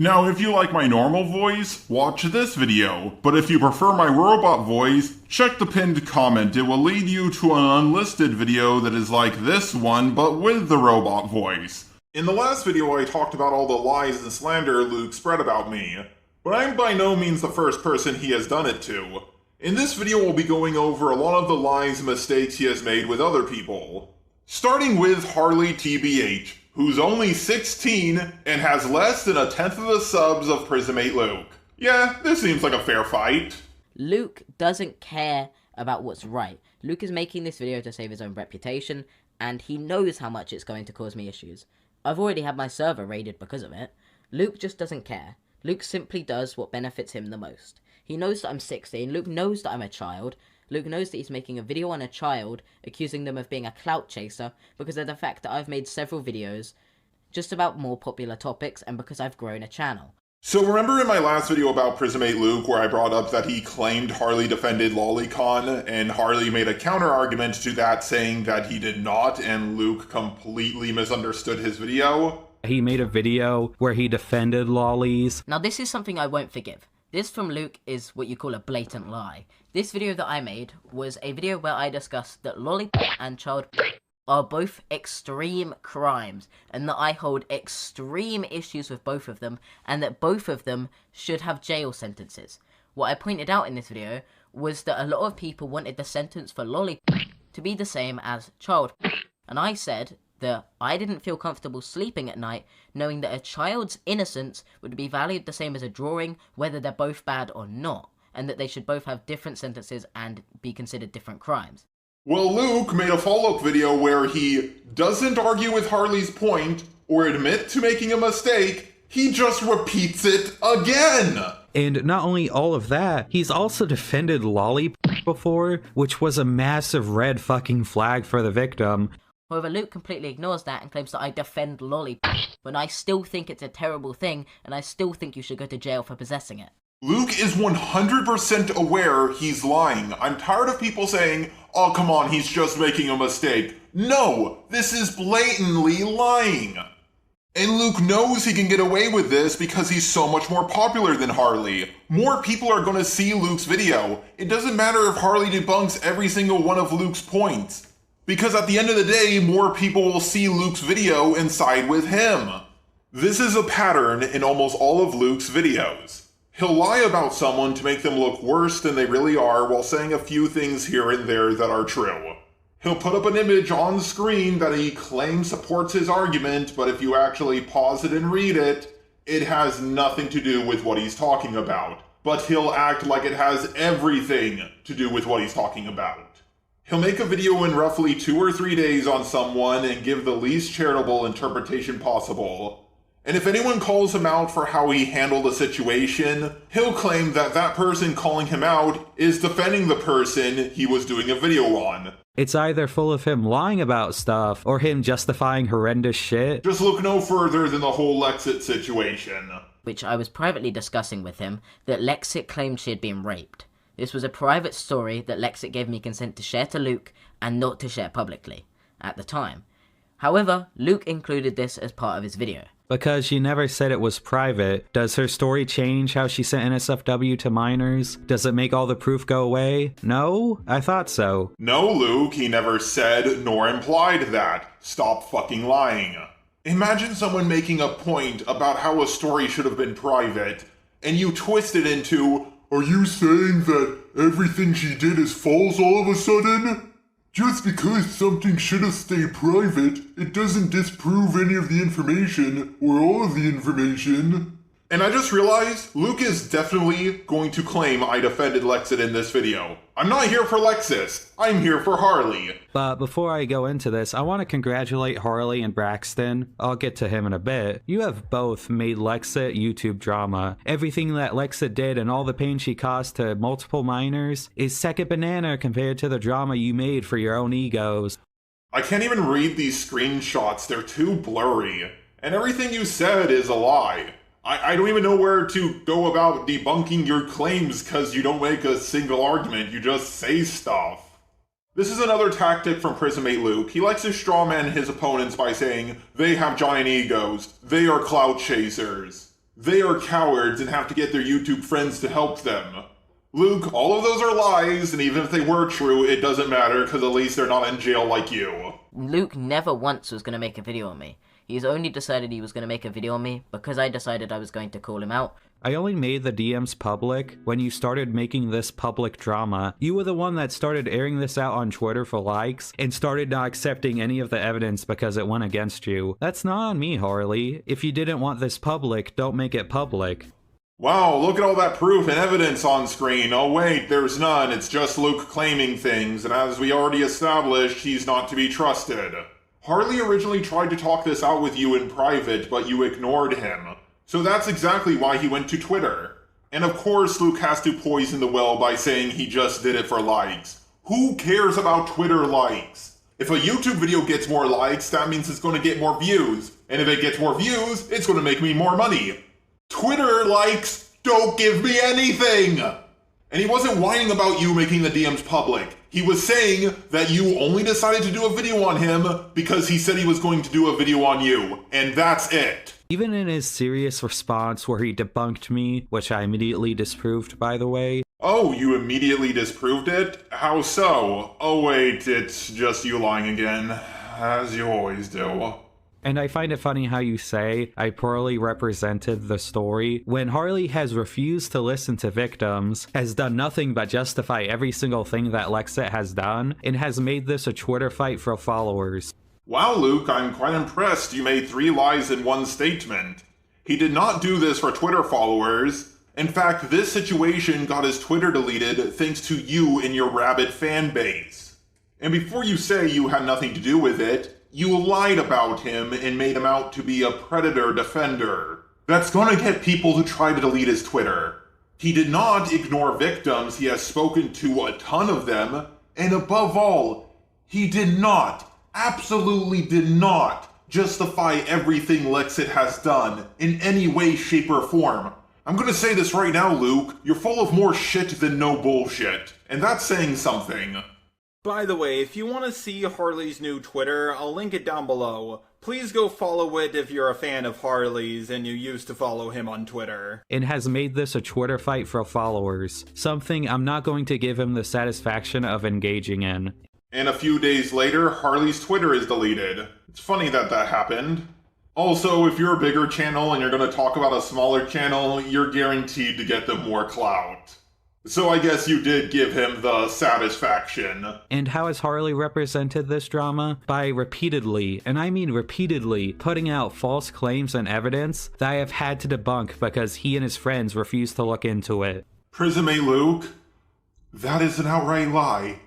Now, if you like my normal voice, watch this video, but if you prefer my robot voice, check the pinned comment. It will lead you to an unlisted video that is like this one, but with the robot voice. In the last video, I talked about all the lies and slander Luke spread about me, but I'm by no means the first person he has done it to. In this video, we'll be going over a lot of the lies and mistakes he has made with other people. Starting with Harley TBH, who's only 16 and has less than 1/10 of the subs of Prismate Luke. Yeah, this seems like a fair fight. Luke doesn't care about what's right. Luke is making this video to save his own reputation, and he knows how much it's going to cause me issues. I've already had my server raided because of it. Luke just doesn't care. Luke simply does what benefits him the most. He knows that I'm 16, Luke knows that I'm a child, Luke knows that he's making a video on a child, accusing them of being a clout chaser, because of the fact that I've made several videos just about more popular topics, and because I've grown a channel. So remember in my last video about Prismate Luke where I brought up that he claimed Harley defended Lolicon, and Harley made a counter-argument to that saying that he did not, and Luke completely misunderstood his video? He made a video where he defended lollies. Now this is something I won't forgive. This from Luke is what you call a blatant lie. This video that I made was a video where I discussed that lollipop and child are both extreme crimes, and that I hold extreme issues with both of them, and that both of them should have jail sentences. What I pointed out in this video was that a lot of people wanted the sentence for lollipop to be the same as child, and I said that I didn't feel comfortable sleeping at night knowing that a child's innocence would be valued the same as a drawing, whether they're both bad or not, and that they should both have different sentences and be considered different crimes. Well, Luke made a follow-up video where he doesn't argue with Harley's point or admit to making a mistake, he just repeats it again! And not only all of that, he's also defended Lollipop before, which was a massive red fucking flag for the victim. However, Luke completely ignores that and claims that I defend lollipop, when I still think it's a terrible thing, and I still think you should go to jail for possessing it. Luke is 100% aware he's lying. I'm tired of people saying, oh come on, he's just making a mistake. No, this is blatantly lying. And Luke knows he can get away with this because he's so much more popular than Harley. More people are gonna see Luke's video. It doesn't matter if Harley debunks every single one of Luke's points, because at the end of the day, more people will see Luke's video and side with him. This is a pattern in almost all of Luke's videos. He'll lie about someone to make them look worse than they really are while saying a few things here and there that are true. He'll put up an image on screen that he claims supports his argument, but if you actually pause it and read it, it has nothing to do with what he's talking about. But he'll act like it has everything to do with what he's talking about. He'll make a video in roughly 2 or 3 days on someone and give the least charitable interpretation possible. And if anyone calls him out for how he handled a situation, he'll claim that that person calling him out is defending the person he was doing a video on. It's either full of him lying about stuff or him justifying horrendous shit. Just look no further than the whole Lexit situation. Which I was privately discussing with him, that Lexit claimed she had been raped. This was a private story that Lexit gave me consent to share to Luke and not to share publicly, at the time. However, Luke included this as part of his video. Because she never said it was private, does her story change how she sent NSFW to minors? Does it make all the proof go away? No? I thought so. No, Luke, he never said nor implied that. Stop fucking lying. Imagine someone making a point about how a story should have been private, and you twist it into, are you saying that everything she did is false all of a sudden? Just because something should have stayed private, it doesn't disprove any of the information, or all of the information. And I just realized, Luke is definitely going to claim I defended Lexit in this video. I'm not here for Lexus, I'm here for Harley. But before I go into this, I want to congratulate Harley and Braxton. I'll get to him in a bit. You have both made Lexit YouTube drama. Everything that Lexit did and all the pain she caused to multiple minors is second banana compared to the drama you made for your own egos. I can't even read these screenshots, they're too blurry. And everything you said is a lie. I don't even know where to go about debunking your claims because you don't make a single argument, you just say stuff. This is another tactic from Prismate Luke. He likes to strawman his opponents by saying, they have giant egos, they are clout chasers, they are cowards and have to get their YouTube friends to help them. Luke, all of those are lies, and even if they were true, it doesn't matter because at least they're not in jail like you. Luke never once was going to make a video on me. He's only decided he was going to make a video on me because I decided I was going to call him out. I only made the DMs public when you started making this public drama. You were the one that started airing this out on Twitter for likes and started not accepting any of the evidence because it went against you. That's not on me, Harley. If you didn't want this public, don't make it public. Wow, look at all that proof and evidence on screen. Oh wait, there's none. It's just Luke claiming things, and as we already established, he's not to be trusted. Harley originally tried to talk this out with you in private, but you ignored him. So that's exactly why he went to Twitter. And of course, Luke has to poison the well by saying he just did it for likes. Who cares about Twitter likes? If a YouTube video gets more likes, that means it's going to get more views. And if it gets more views, it's going to make me more money. Twitter likes don't give me anything! And he wasn't whining about you making the DMs public. He was saying that you only decided to do a video on him because he said he was going to do a video on you. And that's it. Even in his serious response where he debunked me, which I immediately disproved, by the way. Oh, you immediately disproved it? How so? Oh wait, it's just you lying again, as you always do. And I find it funny how you say I poorly represented the story when Harley has refused to listen to victims, has done nothing but justify every single thing that Lexit has done, and has made this a Twitter fight for followers. Wow, Luke, I'm quite impressed you made 3 lies in one statement. He did not do this for Twitter followers. In fact, this situation got his Twitter deleted thanks to you and your rabid fan base. And before you say you had nothing to do with it, you lied about him and made him out to be a predator defender. That's gonna get people to try to delete his Twitter. He did not ignore victims, he has spoken to a ton of them, and above all, he did not, absolutely did not, justify everything Lexit has done in any way, shape, or form. I'm gonna say this right now, Luke, you're full of more shit than no bullshit, and that's saying something. By the way, if you want to see Harley's new Twitter, I'll link it down below. Please go follow it if you're a fan of Harley's and you used to follow him on Twitter. And has made this a Twitter fight for followers, something I'm not going to give him the satisfaction of engaging in. And a few days later, Harley's Twitter is deleted. It's funny that that happened. Also, if you're a bigger channel and you're going to talk about a smaller channel, you're guaranteed to get them more clout. So I guess you did give him the satisfaction. And how has Harley represented this drama? By repeatedly, and I mean repeatedly, putting out false claims and evidence that I have had to debunk because he and his friends refused to look into it. Prism Luke, that is an outright lie.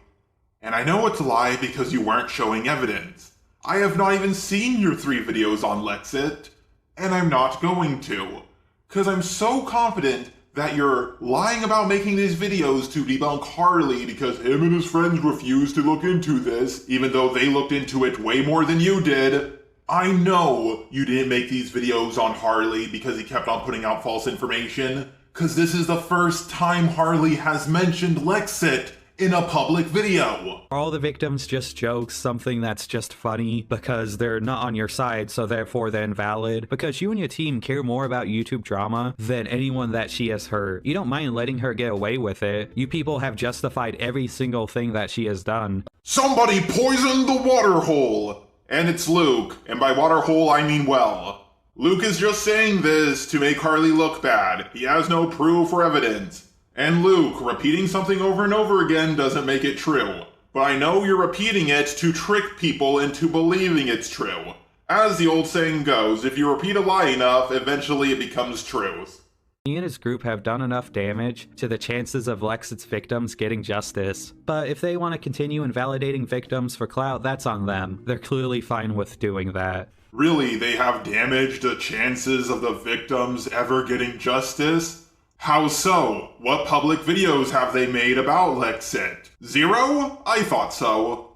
And I know it's a lie because you weren't showing evidence. I have not even seen your 3 videos on Lexit, and I'm not going to. Because I'm so confident that you're lying about making these videos to debunk Harley because him and his friends refused to look into this, even though they looked into it way more than you did. I know you didn't make these videos on Harley because he kept on putting out false information, because this is the first time Harley has mentioned Lexit in a public video. Are all the victims just jokes, something that's just funny because they're not on your side, so therefore they're invalid? Because you and your team care more about YouTube drama than anyone that she has hurt. You don't mind letting her get away with it. You people have justified every single thing that she has done. Somebody poisoned the water hole! And it's Luke, and by water hole I mean well. Luke is just saying this to make Harley look bad. He has no proof or evidence. And Luke, repeating something over and over again doesn't make it true. But I know you're repeating it to trick people into believing it's true. As the old saying goes, if you repeat a lie enough, eventually it becomes truth. He and his group have done enough damage to the chances of Lexit's victims getting justice. But if they want to continue invalidating victims for clout, that's on them. They're clearly fine with doing that. Really, they have damaged the chances of the victims ever getting justice? How so? What public videos have they made about Lexit? 0? I thought so.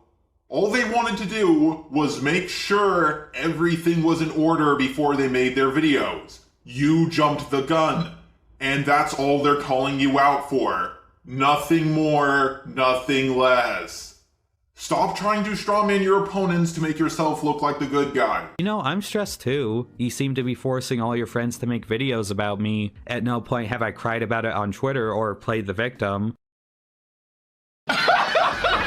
All they wanted to do was make sure everything was in order before they made their videos. You jumped the gun. And that's all they're calling you out for. Nothing more, nothing less. Stop trying to strawman your opponents to make yourself look like the good guy. You know, I'm stressed too. You seem to be forcing all your friends to make videos about me. At no point have I cried about it on Twitter or played the victim. I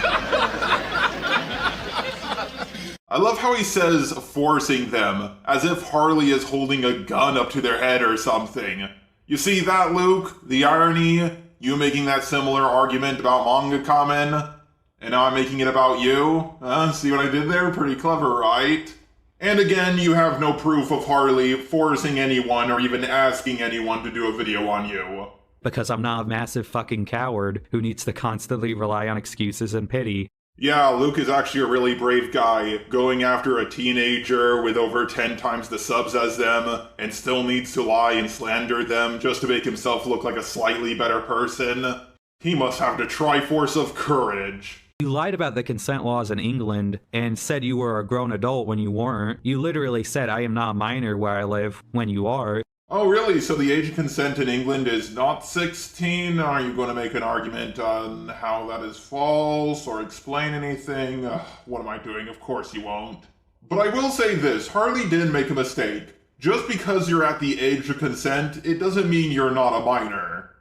love how he says forcing them, as if Harley is holding a gun up to their head or something. You see that, Luke? The irony? You making that similar argument about manga kamen? And now I'm making it about you? See what I did there? Pretty clever, right? And again, you have no proof of Harley forcing anyone or even asking anyone to do a video on you. Because I'm not a massive fucking coward who needs to constantly rely on excuses and pity. Yeah, Luke is actually a really brave guy, going after a teenager with over 10 times the subs as them, and still needs to lie and slander them just to make himself look like a slightly better person. He must have the Triforce of Courage. You lied about the consent laws in England and said you were a grown adult when you weren't. You literally said I am not a minor where I live when you are. Oh, really? So the age of consent in England is not 16? Are you going to make an argument on how that is false or explain anything? What am I doing? Of course you won't. But I will say this, Harley did make a mistake. Just because you're at the age of consent, it doesn't mean you're not a minor.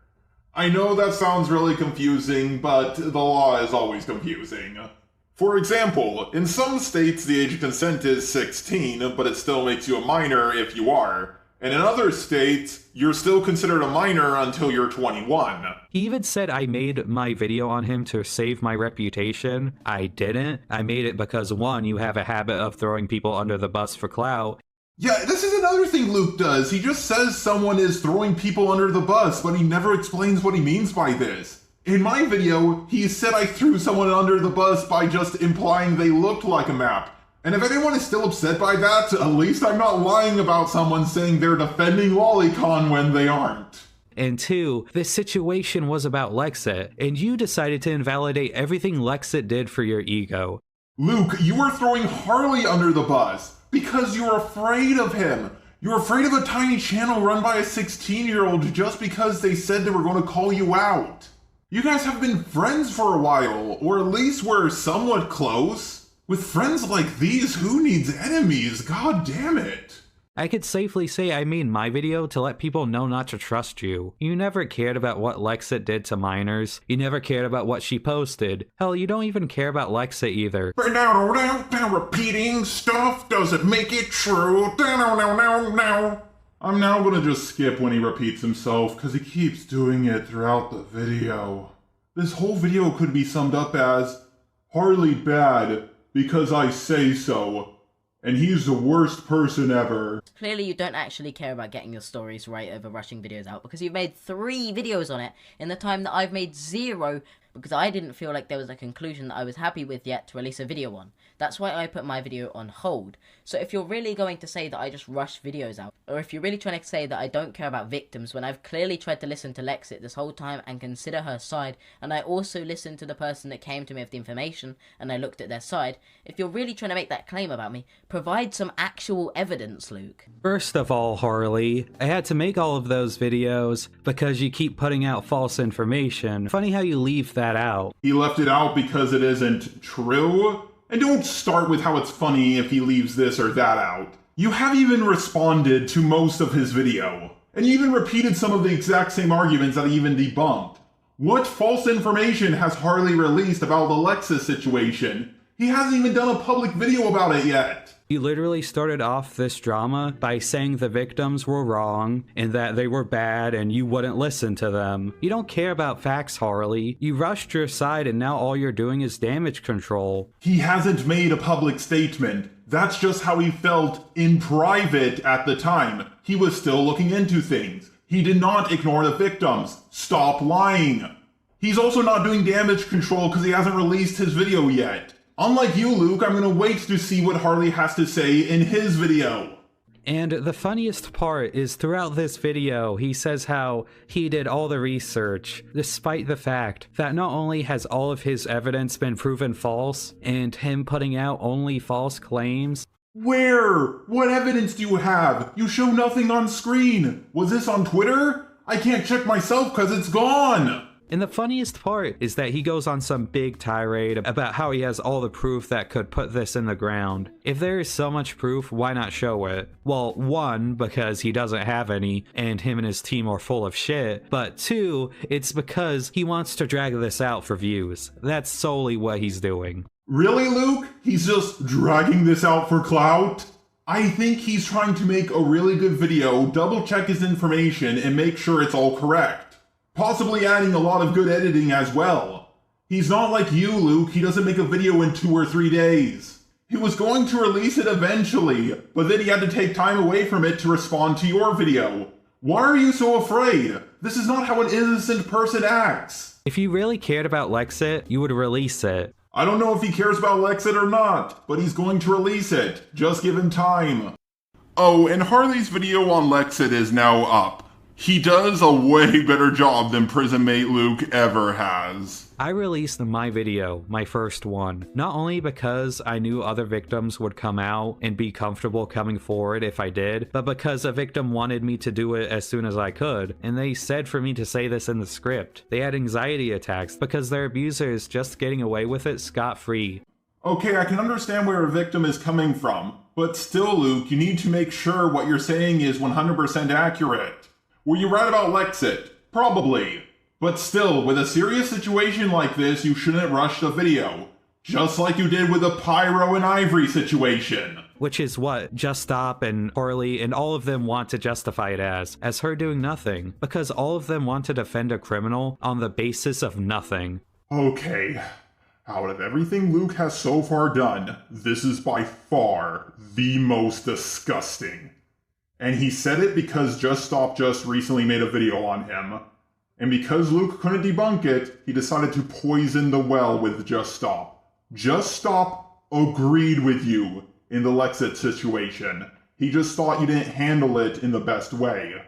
I know that sounds really confusing, but the law is always confusing. For example, in some states the age of consent is 16, but it still makes you a minor if you are. And in other states, you're still considered a minor until you're 21. He even said I made my video on him to save my reputation. I didn't. I made it because, one, you have a habit of throwing people under the bus for clout. Yeah, this is another thing Luke does. He just says someone is throwing people under the bus, but he never explains what he means by this. In my video, he said I threw someone under the bus by just implying they looked like a map. And if anyone is still upset by that, at least I'm not lying about someone saying they're defending Lolicon when they aren't. And two, this situation was about Lexit, and you decided to invalidate everything Lexit did for your ego. Luke, you were throwing Harley under the bus because you're afraid of him. You're afraid of a tiny channel run by a 16-year-old just because they said they were going to call you out. You guys have been friends for a while, or at least we're somewhat close. With friends like these, who needs enemies? God damn it. I could safely say I made my video to let people know not to trust you. You never cared about what Lexit did to minors. You never cared about what she posted. Hell, you don't even care about Lexit either. Repeating stuff doesn't make it true. I'm now gonna just skip when he repeats himself, because he keeps doing it throughout the video. This whole video could be summed up as, Harley bad, because I say so, and he's the worst person ever. Clearly you don't actually care about getting your stories right over rushing videos out, because you've made 3 videos on it in the time that I've made 0, because I didn't feel like there was a conclusion that I was happy with yet to release a video on. That's why I put my video on hold. So if you're really going to say that I just rush videos out, or if you're really trying to say that I don't care about victims when I've clearly tried to listen to Lexit this whole time and consider her side, and I also listened to the person that came to me with the information and I looked at their side, if you're really trying to make that claim about me, provide some actual evidence, Luke. First of all, Harley, I had to make all of those videos because you keep putting out false information. Funny how you leave that out. He left it out because it isn't true? And don't start with how it's funny if he leaves this or that out. You have even responded to most of his video. And you even repeated some of the exact same arguments that he even debunked. What false information has Harley released about the Lexus situation? He hasn't even done a public video about it yet. You literally started off this drama by saying the victims were wrong and that they were bad and you wouldn't listen to them. You don't care about facts, Harley. You rushed your side and now all you're doing is damage control. He hasn't made a public statement. That's just how he felt in private at the time. He was still looking into things. He did not ignore the victims. Stop lying. He's also not doing damage control because he hasn't released his video yet. Unlike you, Luke, I'm gonna wait to see what Harley has to say in his video. And the funniest part is throughout this video, he says how he did all the research, despite the fact that not only has all of his evidence been proven false, and him putting out only false claims. Where? What evidence do you have? You show nothing on screen. Was this on Twitter? I can't check myself because it's gone. And the funniest part is that he goes on some big tirade about how he has all the proof that could put this in the ground. If there is so much proof, why not show it? Well, 1, because he doesn't have any, and him and his team are full of shit, but 2, it's because he wants to drag this out for views. That's solely what he's doing. Really, Luke? He's just dragging this out for clout? I think he's trying to make a really good video, double check his information, and make sure it's all correct. Possibly adding a lot of good editing as well. He's not like you, Luke. He doesn't make a video in 2 or 3 days. He was going to release it eventually, but then he had to take time away from it to respond to your video. Why are you so afraid? This is not how an innocent person acts. If you really cared about Lexit, you would release it. I don't know if he cares about Lexit or not, but he's going to release it. Just give him time. Oh, and Harley's video on Lexit is now up. He does a way better job than prison mate Luke ever has. I released my video, my first one, not only because I knew other victims would come out and be comfortable coming forward if I did, but because a victim wanted me to do it as soon as I could, and they said for me to say this in the script. They had anxiety attacks because their abuser is just getting away with it scot-free. Okay, I can understand where a victim is coming from, but still, Luke, you need to make sure what you're saying is 100% accurate. Were you right about Lexit? Probably. But still, with a serious situation like this, you shouldn't rush the video. Just like you did with the Pyro and Ivory situation. Which is what Just Stop and Harley and all of them want to justify it as her doing nothing. Because all of them want to defend a criminal on the basis of nothing. Okay. Out of everything Luke has so far done, this is by far the most disgusting. And he said it because Just Stop just recently made a video on him. And because Luke couldn't debunk it, he decided to poison the well with Just Stop. Just Stop agreed with you in the Lexit situation. He just thought you didn't handle it in the best way.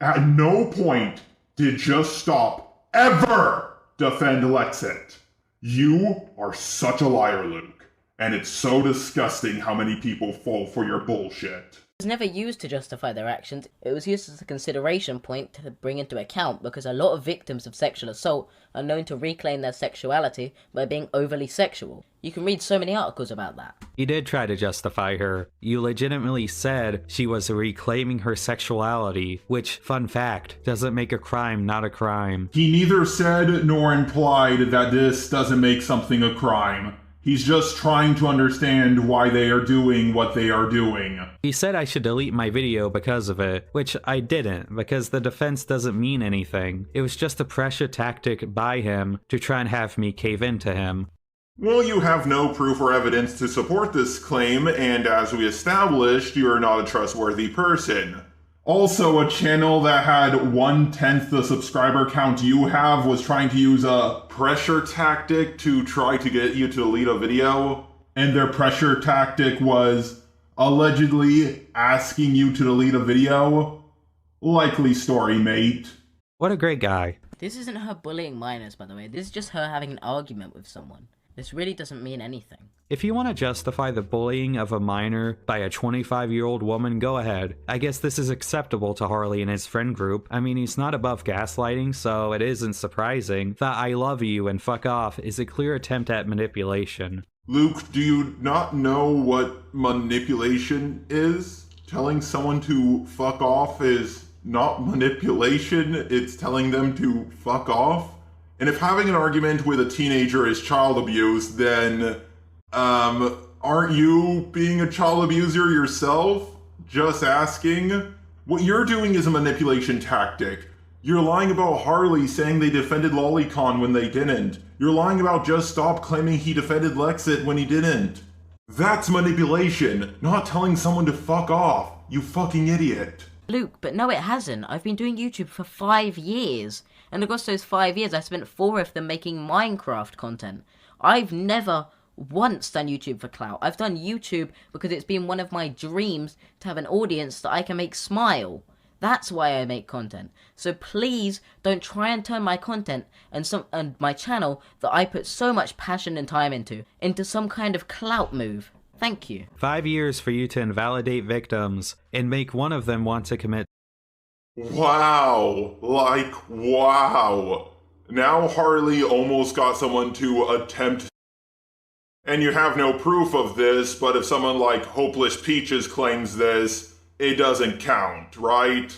At no point did Just Stop ever defend Lexit. You are such a liar, Luke. And it's so disgusting how many people fall for your bullshit. It was never used to justify their actions. It was used as a consideration point to bring into account because a lot of victims of sexual assault are known to reclaim their sexuality by being overly sexual. You can read so many articles about that. You did try to justify her. You legitimately said she was reclaiming her sexuality, which, fun fact, doesn't make a crime not a crime. He neither said nor implied that this doesn't make something a crime. He's just trying to understand why they are doing what they are doing. He said I should delete my video because of it, which I didn't, because the defense doesn't mean anything. It was just a pressure tactic by him to try and have me cave into him. Well, you have no proof or evidence to support this claim, and as we established, you are not a trustworthy person. Also, a channel that had 1/10 the subscriber count you have was trying to use a pressure tactic to try to get you to delete a video. And their pressure tactic was allegedly asking you to delete a video. Likely story, mate. What a great guy. This isn't her bullying minors, by the way. This is just her having an argument with someone. This really doesn't mean anything. If you want to justify the bullying of a minor by a 25-year-old woman, go ahead. I guess this is acceptable to Harley and his friend group. I mean, he's not above gaslighting, so it isn't surprising that I love you and fuck off is a clear attempt at manipulation. Luke, do you not know what manipulation is? Telling someone to fuck off is not manipulation, it's telling them to fuck off? And if having an argument with a teenager is child abuse, then, aren't you being a child abuser yourself? Just asking? What you're doing is a manipulation tactic. You're lying about Harley saying they defended Lolicon when they didn't. You're lying about Just Stop claiming he defended Lexit when he didn't. That's manipulation, not telling someone to fuck off, you fucking idiot. Luke, but no it hasn't. I've been doing YouTube for 5 years. And across those 5 years, I spent 4 of them making Minecraft content. I've never once done YouTube for clout. I've done YouTube because it's been one of my dreams to have an audience that I can make smile. That's why I make content. So please don't try and turn my content and my channel that I put so much passion and time into some kind of clout move. Thank you. 5 years for you to invalidate victims and make one of them want to commit. Wow. Wow. Now Harley almost got someone to attempt. And you have no proof of this, but if someone like Hopeless Peaches claims this, it doesn't count, right?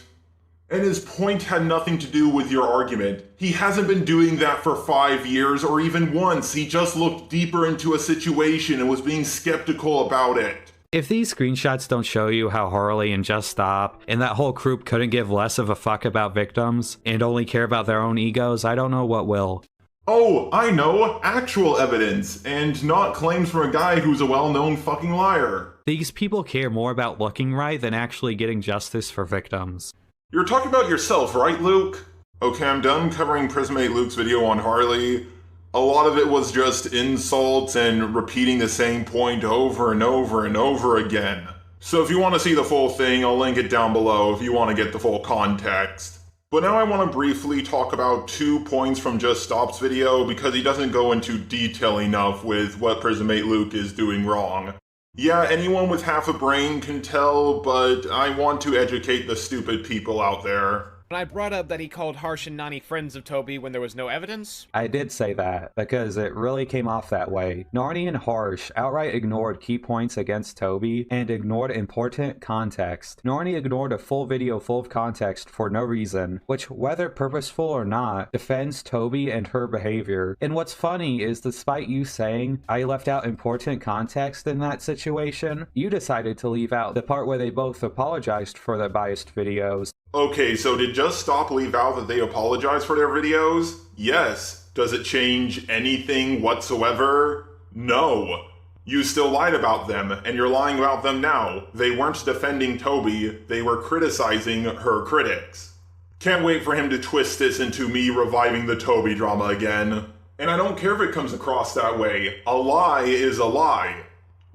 And his point had nothing to do with your argument. He hasn't been doing that for 5 years or even once. He just looked deeper into a situation and was being skeptical about it. If these screenshots don't show you how Harley and Just Stop and that whole group couldn't give less of a fuck about victims and only care about their own egos, I don't know what will. Oh, I know! Actual evidence, and not claims from a guy who's a well-known fucking liar. These people care more about looking right than actually getting justice for victims. You're talking about yourself, right, Luke? Okay, I'm done covering Prismate Luke's video on Harley. A lot of it was just insults and repeating the same point over and over and over again. So if you want to see the full thing, I'll link it down below if you want to get the full context. But now I want to briefly talk about 2 points from Just Stop's video because he doesn't go into detail enough with what Prismate Luke is doing wrong. Yeah, anyone with half a brain can tell, but I want to educate the stupid people out there. When I brought up that he called Harsh and Nani friends of Toby when there was no evidence. I did say that, because it really came off that way. Narni and Harsh outright ignored key points against Toby, and ignored important context. Narni ignored a full video full of context for no reason, which, whether purposeful or not, defends Toby and her behavior. And what's funny is, despite you saying I left out important context in that situation, you decided to leave out the part where they both apologized for their biased videos. Okay, so did Just Stop leave out that they apologize for their videos? Yes. Does it change anything whatsoever? No. You still lied about them, and you're lying about them now. They weren't defending Toby, they were criticizing her critics. Can't wait for him to twist this into me reviving the Toby drama again. And I don't care if it comes across that way. A lie is a lie.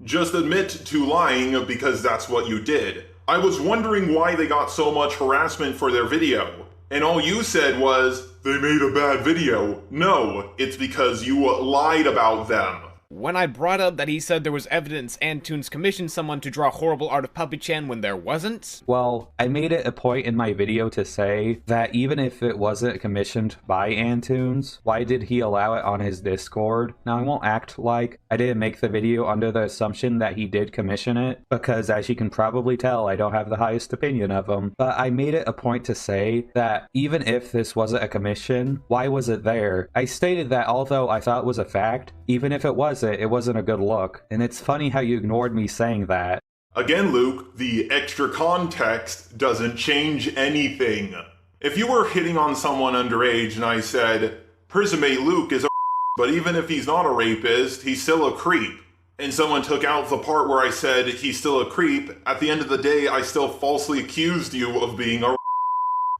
Just admit to lying because that's what you did. I was wondering why they got so much harassment for their video, and all you said was, they made a bad video. No, it's because you lied about them. When I brought up that he said there was evidence Antunes commissioned someone to draw horrible art of Puppy-chan when there wasn't? Well, I made it a point in my video to say that even if it wasn't commissioned by Antunes, why did he allow it on his Discord? Now, I won't act like I didn't make the video under the assumption that he did commission it, because as you can probably tell, I don't have the highest opinion of him. But I made it a point to say that even if this wasn't a commission, why was it there? I stated that although I thought it was a fact, even if it wasn't a good look, and it's funny how you ignored me saying that. Again, Luke, the extra context doesn't change anything. If you were hitting on someone underage and I said, Prismate Luke is a but even if he's not a rapist, he's still a creep, and someone took out the part where I said he's still a creep, at the end of the day I still falsely accused you of being a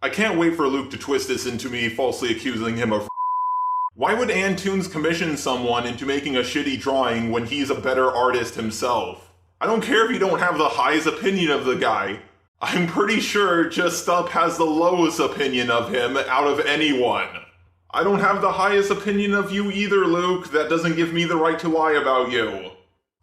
I can't wait for Luke to twist this into me falsely accusing him of Why would Antunes commission someone into making a shitty drawing when he's a better artist himself? I don't care if you don't have the highest opinion of the guy. I'm pretty sure Just Stop has the lowest opinion of him out of anyone. I don't have the highest opinion of you either, Luke. That doesn't give me the right to lie about you.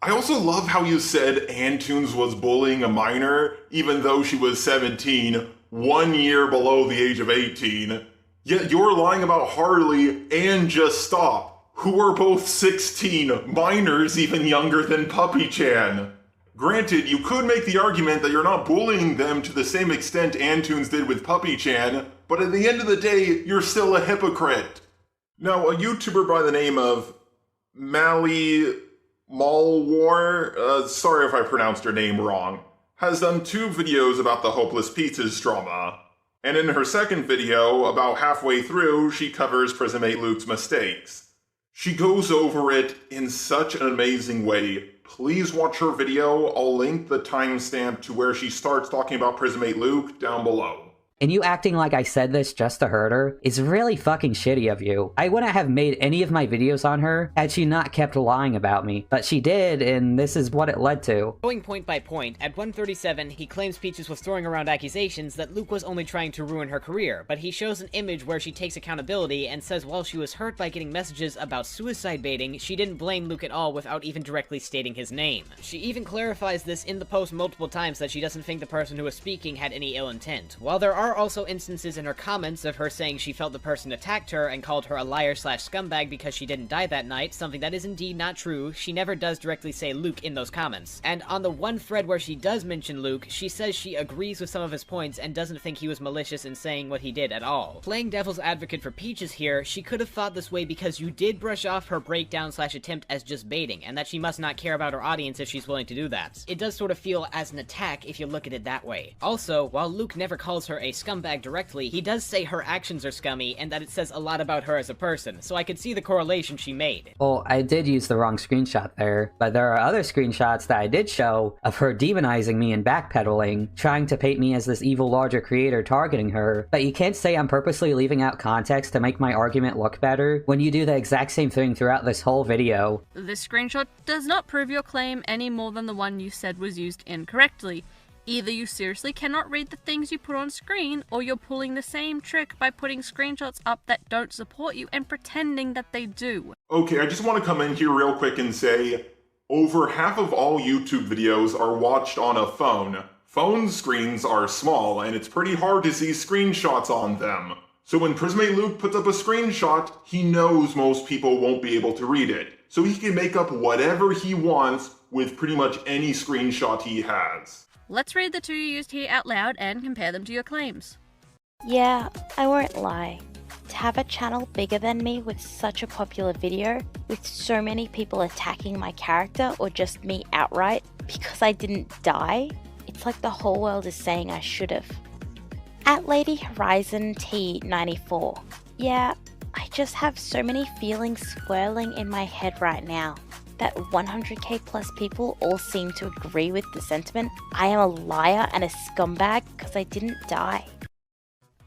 I also love how you said Antunes was bullying a minor, even though she was 17, 1 year below the age of 18. Yet you're lying about Harley and Just Stop, who are both 16, minors even younger than Puppy-chan. Granted, you could make the argument that you're not bullying them to the same extent Antunes did with Puppy-chan, but at the end of the day, you're still a hypocrite. Now, a YouTuber by the name of Mally Malwar, sorry if I pronounced her name wrong, has done 2 videos about the Hopeless Pizzas drama. And in her second video, about halfway through, she covers Prismate Luke's mistakes. She goes over it in such an amazing way. Please watch her video. I'll link the timestamp to where she starts talking about Prismate Luke down below. And you acting like I said this just to hurt her is really fucking shitty of you. I wouldn't have made any of my videos on her had she not kept lying about me. But she did, and this is what it led to. Going point by point, at 137, he claims Peaches was throwing around accusations that Luke was only trying to ruin her career, but he shows an image where she takes accountability and says while she was hurt by getting messages about suicide baiting, she didn't blame Luke at all without even directly stating his name. She even clarifies this in the post multiple times that she doesn't think the person who was speaking had any ill intent. While there are also instances in her comments of her saying she felt the person attacked her and called her a liar/scumbag because she didn't die that night, something that is indeed not true. She never does directly say Luke in those comments. And on the one thread where she does mention Luke, she says she agrees with some of his points and doesn't think he was malicious in saying what he did at all. Playing devil's advocate for Peaches here, she could have thought this way because you did brush off her breakdown/attempt as just baiting, and that she must not care about her audience if she's willing to do that. It does sort of feel as an attack if you look at it that way. Also, while Luke never calls her a scumbag directly, he does say her actions are scummy and that it says a lot about her as a person, so I could see the correlation she made. Well, I did use the wrong screenshot there, but there are other screenshots that I did show of her demonizing me and backpedaling, trying to paint me as this evil larger creator targeting her, but you can't say I'm purposely leaving out context to make my argument look better when you do the exact same thing throughout this whole video. This screenshot does not prove your claim any more than the one you said was used incorrectly. Either you seriously cannot read the things you put on screen, or you're pulling the same trick by putting screenshots up that don't support you and pretending that they do. Okay, I just want to come in here real quick and say, over half of all YouTube videos are watched on a phone. Phone screens are small, and it's pretty hard to see screenshots on them. So when Prismate Luke puts up a screenshot, he knows most people won't be able to read it. So he can make up whatever he wants with pretty much any screenshot he has. Let's read the two you used here out loud and compare them to your claims. Yeah, I won't lie. To have a channel bigger than me with such a popular video, with so many people attacking my character or just me outright because I didn't die, it's like the whole world is saying I should've. At Lady Horizon T94. Yeah, I just have so many feelings swirling in my head right now. That 100k plus people all seem to agree with the sentiment. I am a liar and a scumbag because I didn't die.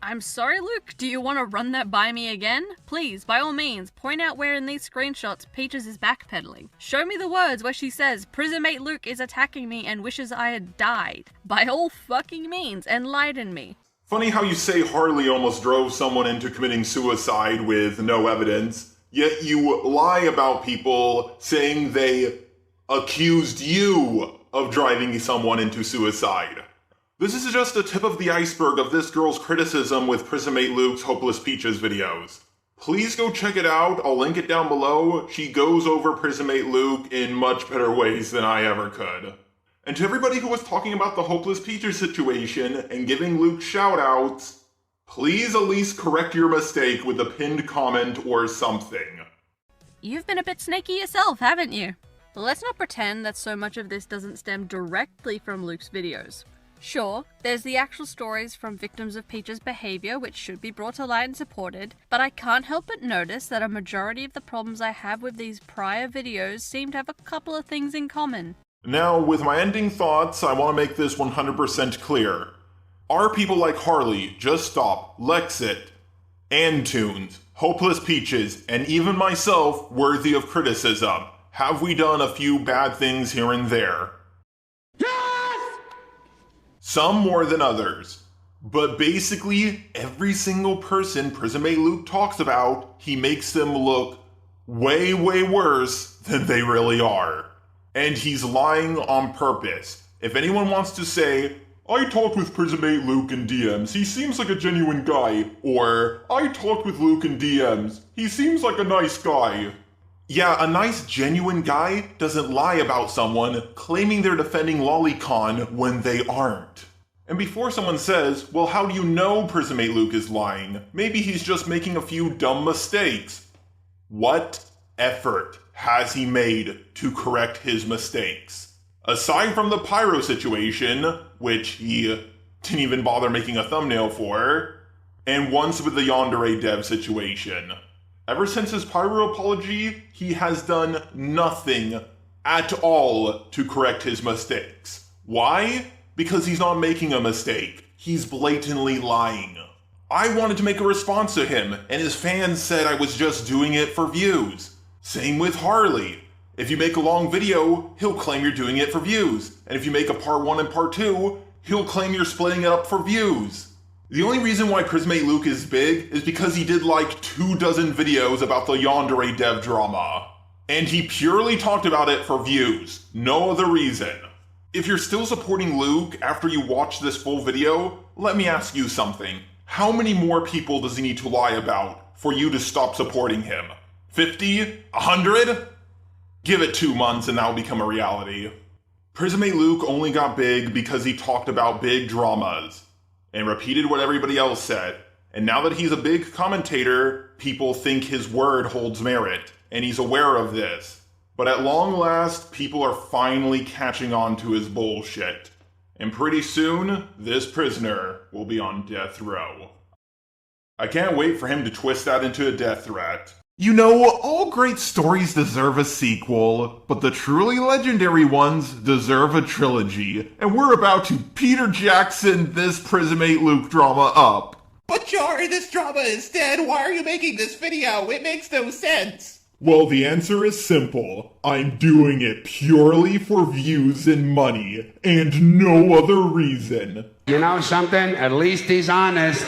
I'm sorry, Luke, do you want to run that by me again? Please, by all means, point out where in these screenshots Peaches is backpedaling. Show me the words where she says, Prismate Luke is attacking me and wishes I had died. By all fucking means, enlighten me. Funny how you say Harley almost drove someone into committing suicide with no evidence, yet you lie about people saying they accused you of driving someone into suicide. This is just the tip of the iceberg of this girl's criticism with Prismate Luke's Hopeless Peaches videos. Please go check it out, I'll link it down below. She goes over Prismate Luke in much better ways than I ever could. And to everybody who was talking about the Hopeless Peaches situation and giving Luke shoutouts, please at least correct your mistake with a pinned comment or something. You've been a bit snaky yourself, haven't you? But let's not pretend that so much of this doesn't stem directly from Luke's videos. Sure, there's the actual stories from victims of Peach's behavior which should be brought to light and supported, but I can't help but notice that a majority of the problems I have with these prior videos seem to have a couple of things in common. Now, with my ending thoughts, I want to make this 100% clear. Are people like Harley, Just Stop, Lexit, Antunes, Hopeless Peaches, and even myself worthy of criticism? Have we done a few bad things here and there? Some more than others. But basically, every single person Prismate Luke talks about, he makes them look way, way worse than they really are. And he's lying on purpose. If anyone wants to say, I talked with Prismate Luke in DMs, he seems like a genuine guy, or I talked with Luke in DMs, he seems like a nice guy. Yeah, a nice, genuine guy doesn't lie about someone claiming they're defending Lolicon when they aren't. And before someone says, well, how do you know Prismate Luke is lying? Maybe he's just making a few dumb mistakes. What effort has he made to correct his mistakes? Aside from the Pyro situation, which he didn't even bother making a thumbnail for, and once with the Yandere dev situation. Ever since his Pyro apology, he has done nothing at all to correct his mistakes. Why? Because he's not making a mistake. He's blatantly lying. I wanted to make a response to him, and his fans said I was just doing it for views. Same with Harley. If you make a long video, he'll claim you're doing it for views. And if you make a part 1 and part 2, he'll claim you're splitting it up for views. The only reason why Prismate Luke is big is because he did like 24 videos about the Yandere dev drama. And he purely talked about it for views. No other reason. If you're still supporting Luke after you watch this full video, let me ask you something. How many more people does he need to lie about for you to stop supporting him? 50? 100? Give it 2 months and that'll become a reality. Prismate Luke only got big because he talked about big dramas and repeated what everybody else said. And now that he's a big commentator, people think his word holds merit, and he's aware of this. But at long last, people are finally catching on to his bullshit. And pretty soon, this prisoner will be on death row. I can't wait for him to twist that into a death threat. You know, all great stories deserve a sequel, but the truly legendary ones deserve a trilogy, and we're about to Peter Jackson this Prismate Luke drama up. But Jory, this drama is dead. Why are you making this video? It makes no sense. Well, the answer is simple. I'm doing it purely for views and money, and no other reason. You know something? At least he's honest.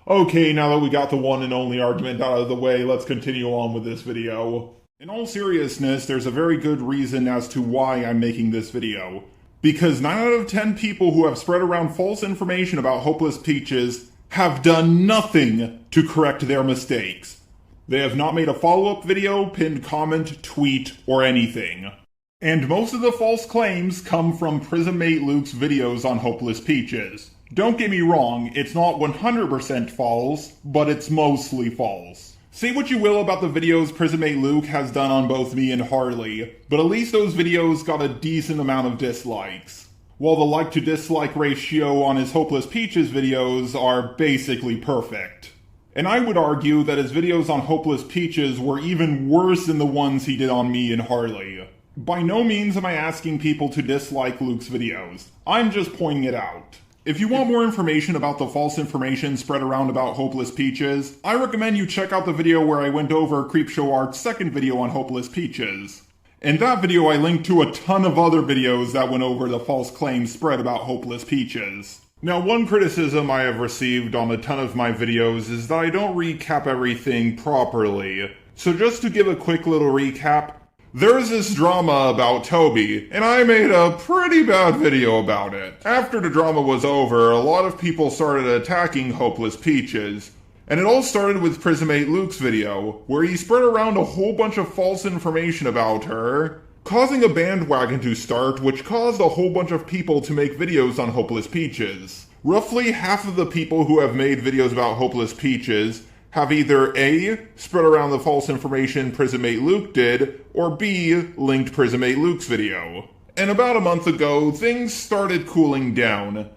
Okay, now that we got the one and only argument out of the way, let's continue on with this video. In all seriousness, there's a very good reason as to why I'm making this video. Because 9 out of 10 people who have spread around false information about Hopeless Peaches have done nothing to correct their mistakes. They have not made a follow-up video, pinned comment, tweet, or anything. And most of the false claims come from Prismmate Luke's videos on Hopeless Peaches. Don't get me wrong, it's not 100% false, but it's mostly false. Say what you will about the videos Prismmate Luke has done on both me and Harley, but at least those videos got a decent amount of dislikes. While the like to dislike ratio on his Hopeless Peaches videos are basically perfect. And I would argue that his videos on Hopeless Peaches were even worse than the ones he did on me and Harley. By no means am I asking people to dislike Luke's videos. I'm just pointing it out. If you want more information about the false information spread around about Hopeless Peaches, I recommend you check out the video where I went over Creepshow Art's second video on Hopeless Peaches. In that video I linked to a ton of other videos that went over the false claims spread about Hopeless Peaches. Now, one criticism I have received on a ton of my videos is that I don't recap everything properly. So just to give a quick little recap, there's this drama about Toby, and I made a pretty bad video about it. After the drama was over, a lot of people started attacking Hopeless Peaches. And it all started with Prismmate Luke's video, where he spread around a whole bunch of false information about her, causing a bandwagon to start, which caused a whole bunch of people to make videos on Hopeless Peaches. Roughly half of the people who have made videos about Hopeless Peaches have either A, spread around the false information Prismmate Luke did, or B, linked Prismmate Luke's video. And about a month ago, things started cooling down,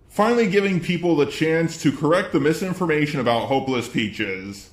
finally giving people the chance to correct the misinformation about Hopeless Peaches.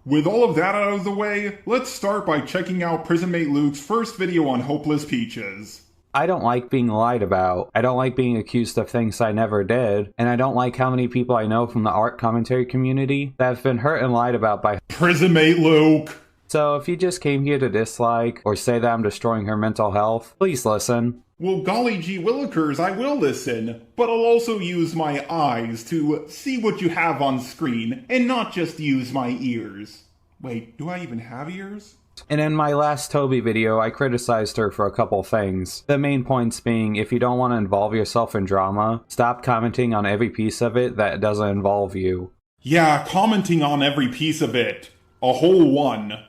With all of that out of the way, let's start by checking out Prismmate Luke's first video on Hopeless Peaches. I don't like being lied about. I don't like being accused of things I never did. And I don't like how many people I know from the art commentary community that have been hurt and lied about by Prismmate Luke. So if you just came here to dislike or say that I'm destroying her mental health, please listen. Well, golly gee willikers, I will listen, but I'll also use my eyes to see what you have on screen, and not just use my ears. Wait, do I even have ears? And in my last Toby video, I criticized her for a couple things. The main points being, if you don't want to involve yourself in drama, stop commenting on every piece of it that doesn't involve you. Yeah, commenting on every piece of it. A whole one.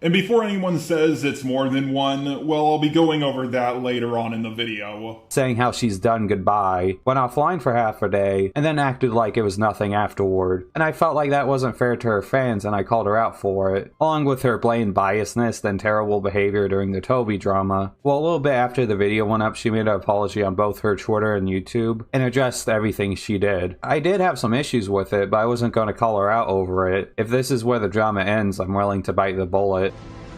And before anyone says it's more than one, well, I'll be going over that later on in the video. Saying how she's done goodbye, went offline for half a day, and then acted like it was nothing afterward. And I felt like that wasn't fair to her fans, and I called her out for it, along with her blatant biasness and terrible behavior during the Toby drama. Well, a little bit after the video went up, she made an apology on both her Twitter and YouTube, and addressed everything she did. I did have some issues with it, but I wasn't going to call her out over it. If this is where the drama ends, I'm willing to bite the bullet.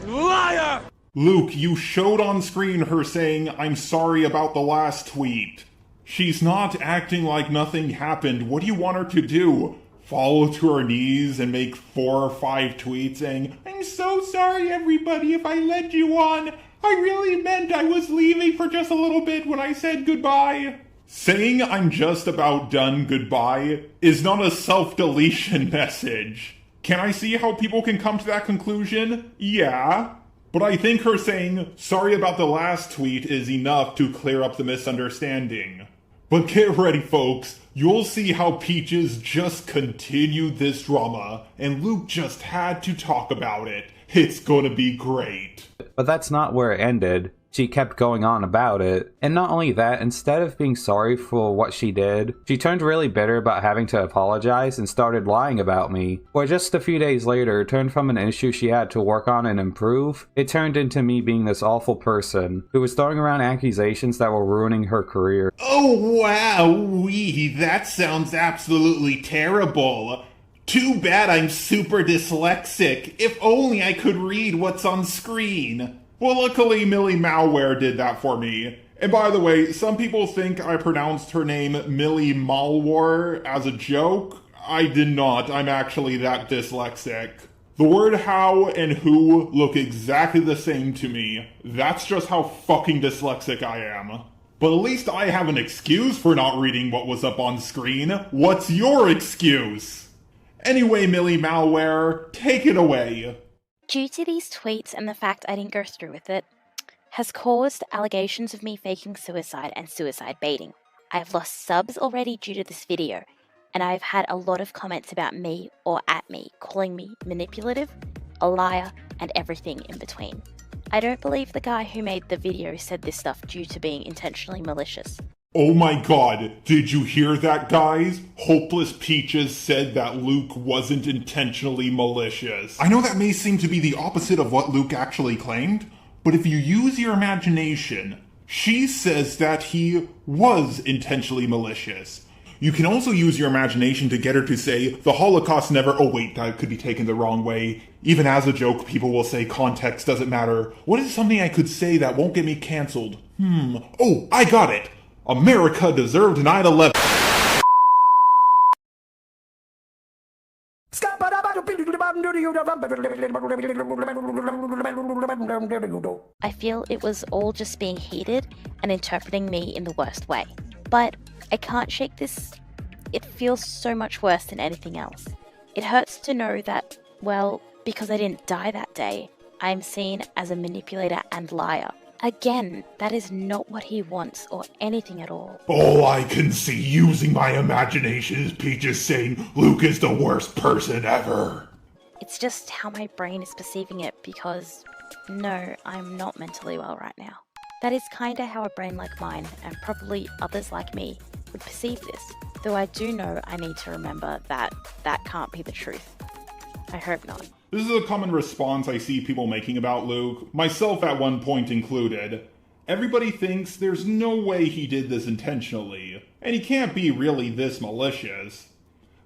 Liar! Luke, you showed on screen her saying, "I'm sorry about the last tweet." She's not acting like nothing happened. What do you want her to do? Fall to her knees and make 4 or 5 tweets saying, "I'm so sorry everybody if I led you on. I really meant I was leaving for just a little bit when I said goodbye." Saying "I'm just about done goodbye" is not a self-deletion message. Can I see how people can come to that conclusion? Yeah. But I think her saying, "sorry about the last tweet" is enough to clear up the misunderstanding. But get ready, folks. You'll see how Peaches just continued this drama, and Luke just had to talk about it. It's gonna be great. But that's not where it ended. She kept going on about it. And not only that, instead of being sorry for what she did, she turned really bitter about having to apologize and started lying about me. Where just a few days later, it turned from an issue she had to work on and improve, it turned into me being this awful person who was throwing around accusations that were ruining her career. Oh wow-wee, that sounds absolutely terrible. Too bad I'm super dyslexic. If only I could read what's on screen. Well, luckily Millie Malware did that for me. And by the way, some people think I pronounced her name Millie Malware as a joke. I did not. I'm actually that dyslexic. The word how and who look exactly the same to me. That's just how fucking dyslexic I am. But at least I have an excuse for not reading what was up on screen. What's your excuse? Anyway, Millie Malware, take it away. Due to these tweets and the fact I didn't go through with it, has caused allegations of me faking suicide and suicide baiting. I've lost subs already due to this video, and I've had a lot of comments about me or at me, calling me manipulative, a liar, and everything in between. I don't believe the guy who made the video said this stuff due to being intentionally malicious. Oh my god, did you hear that, guys? Hopeless Peaches said that Luke wasn't intentionally malicious. I know that may seem to be the opposite of what Luke actually claimed, but if you use your imagination, she says that he was intentionally malicious. You can also use your imagination to get her to say, the Holocaust never— oh wait, that could be taken the wrong way. Even as a joke, people will say context doesn't matter. What is something I could say that won't get me cancelled? Oh, I got it! America deserved 9/11. I feel it was all just being heated and interpreting me in the worst way. But I can't shake this. It feels so much worse than anything else. It hurts to know that, well, because I didn't die that day, I'm seen as a manipulator and liar. Again, that is not what he wants or anything at all. All I can see using my imagination is Peaches saying Luke is the worst person ever. It's just how my brain is perceiving it because, no, I'm not mentally well right now. That is kinda how a brain like mine, and probably others like me, would perceive this. Though I do know I need to remember that that can't be the truth. I hope not. This is a common response I see people making about Luke, myself at one point included. Everybody thinks there's no way he did this intentionally, and he can't be really this malicious.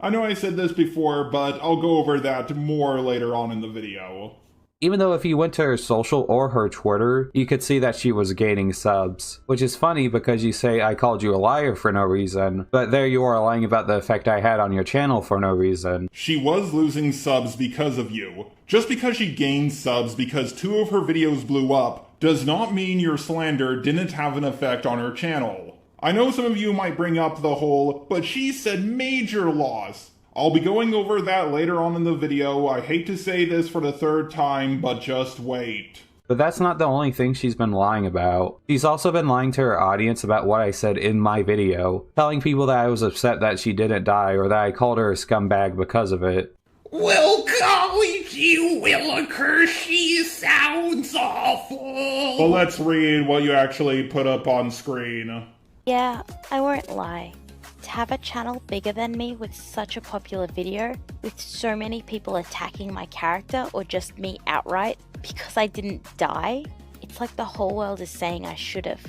I know I said this before, but I'll go over that more later on in the video. Even though if you went to her social or her Twitter, you could see that she was gaining subs. Which is funny because you say I called you a liar for no reason, but there you are lying about the effect I had on your channel for no reason. She was losing subs because of you. Just because she gained subs because 2 of her videos blew up does not mean your slander didn't have an effect on her channel. I know some of you might bring up the whole, but she said major loss. I'll be going over that later on in the video. I hate to say this for the 3rd time, but just wait. But that's not the only thing she's been lying about. She's also been lying to her audience about what I said in my video, telling people that I was upset that she didn't die or that I called her a scumbag because of it. We'll call you Williker, she sounds awful. But let's read what you actually put up on screen. Yeah, I won't lie. To have a channel bigger than me with such a popular video, with so many people attacking my character or just me outright because I didn't die, it's like the whole world is saying I should've.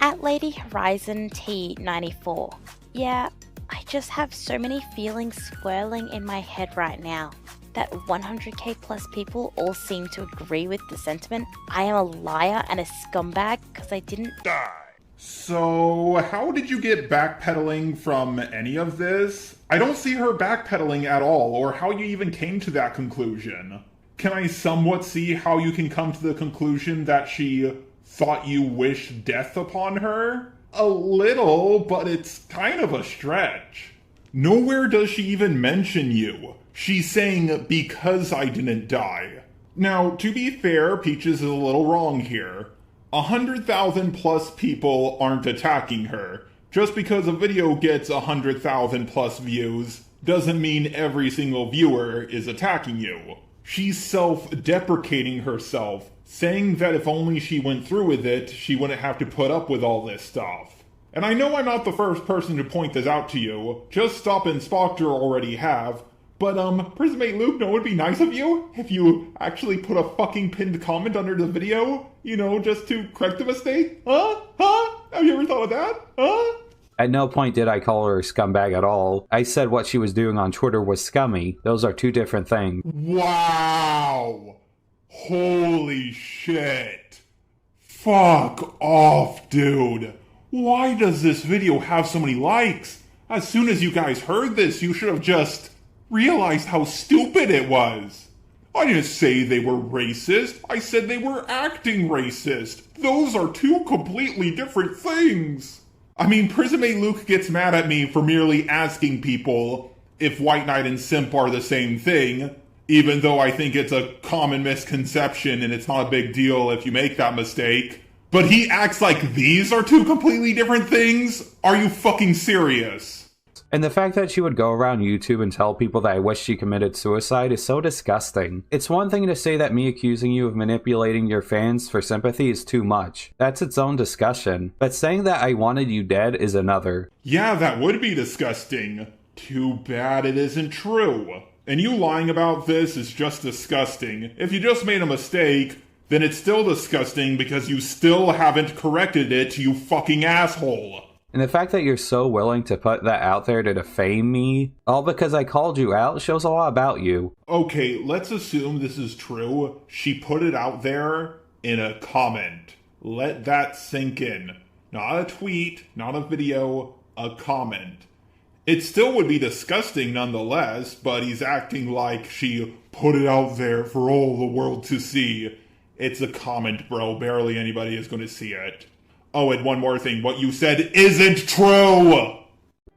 At Lady Horizon T94, yeah, I just have so many feelings swirling in my head right now that 100k plus people all seem to agree with the sentiment. I am a liar and a scumbag because I didn't die. So, how did you get backpedaling from any of this? I don't see her backpedaling at all, or how you even came to that conclusion. Can I somewhat see how you can come to the conclusion that she thought you wished death upon her? A little, but it's kind of a stretch. Nowhere does she even mention you. She's saying, because I didn't die. Now, to be fair, Peaches is a little wrong here. 100,000 plus people aren't attacking her. Just because a video gets 100,000 plus views doesn't mean every single viewer is attacking you. She's self-deprecating herself, saying that if only she went through with it, she wouldn't have to put up with all this stuff. And I know I'm not the first person to point this out to you. Just Stop and Spoctor already have. But, Prismate Luke, no, it would be nice of you if you actually put a fucking pinned comment under the video, you know, just to correct the mistake? Huh? Have you ever thought of that? Huh? At no point did I call her a scumbag at all. I said what she was doing on Twitter was scummy. Those are 2 different things. Wow! Holy shit! Fuck off, dude! Why does this video have so many likes? As soon as you guys heard this, you should have just realized how stupid it was. I didn't say they were racist. I said they were acting racist. Those are two completely different things. I mean, Prismate Luke gets mad at me for merely asking people if White Knight and Simp are the same thing, even though I think it's a common misconception and it's not a big deal if you make that mistake. But he acts like these are two completely different things? Are you fucking serious? And the fact that she would go around YouTube and tell people that I wish she committed suicide is so disgusting. It's one thing to say that me accusing you of manipulating your fans for sympathy is too much. That's its own discussion. But saying that I wanted you dead is another. Yeah, that would be disgusting. Too bad it isn't true. And you lying about this is just disgusting. If you just made a mistake, then it's still disgusting because you still haven't corrected it, you fucking asshole. And the fact that you're so willing to put that out there to defame me, all because I called you out, shows a lot about you. Okay, let's assume this is true. She put it out there in a comment. Let that sink in. Not a tweet, not a video, a comment. It still would be disgusting nonetheless, but he's acting like she put it out there for all the world to see. It's a comment, bro. Barely anybody is going to see it. Oh, and one more thing. What you said isn't true!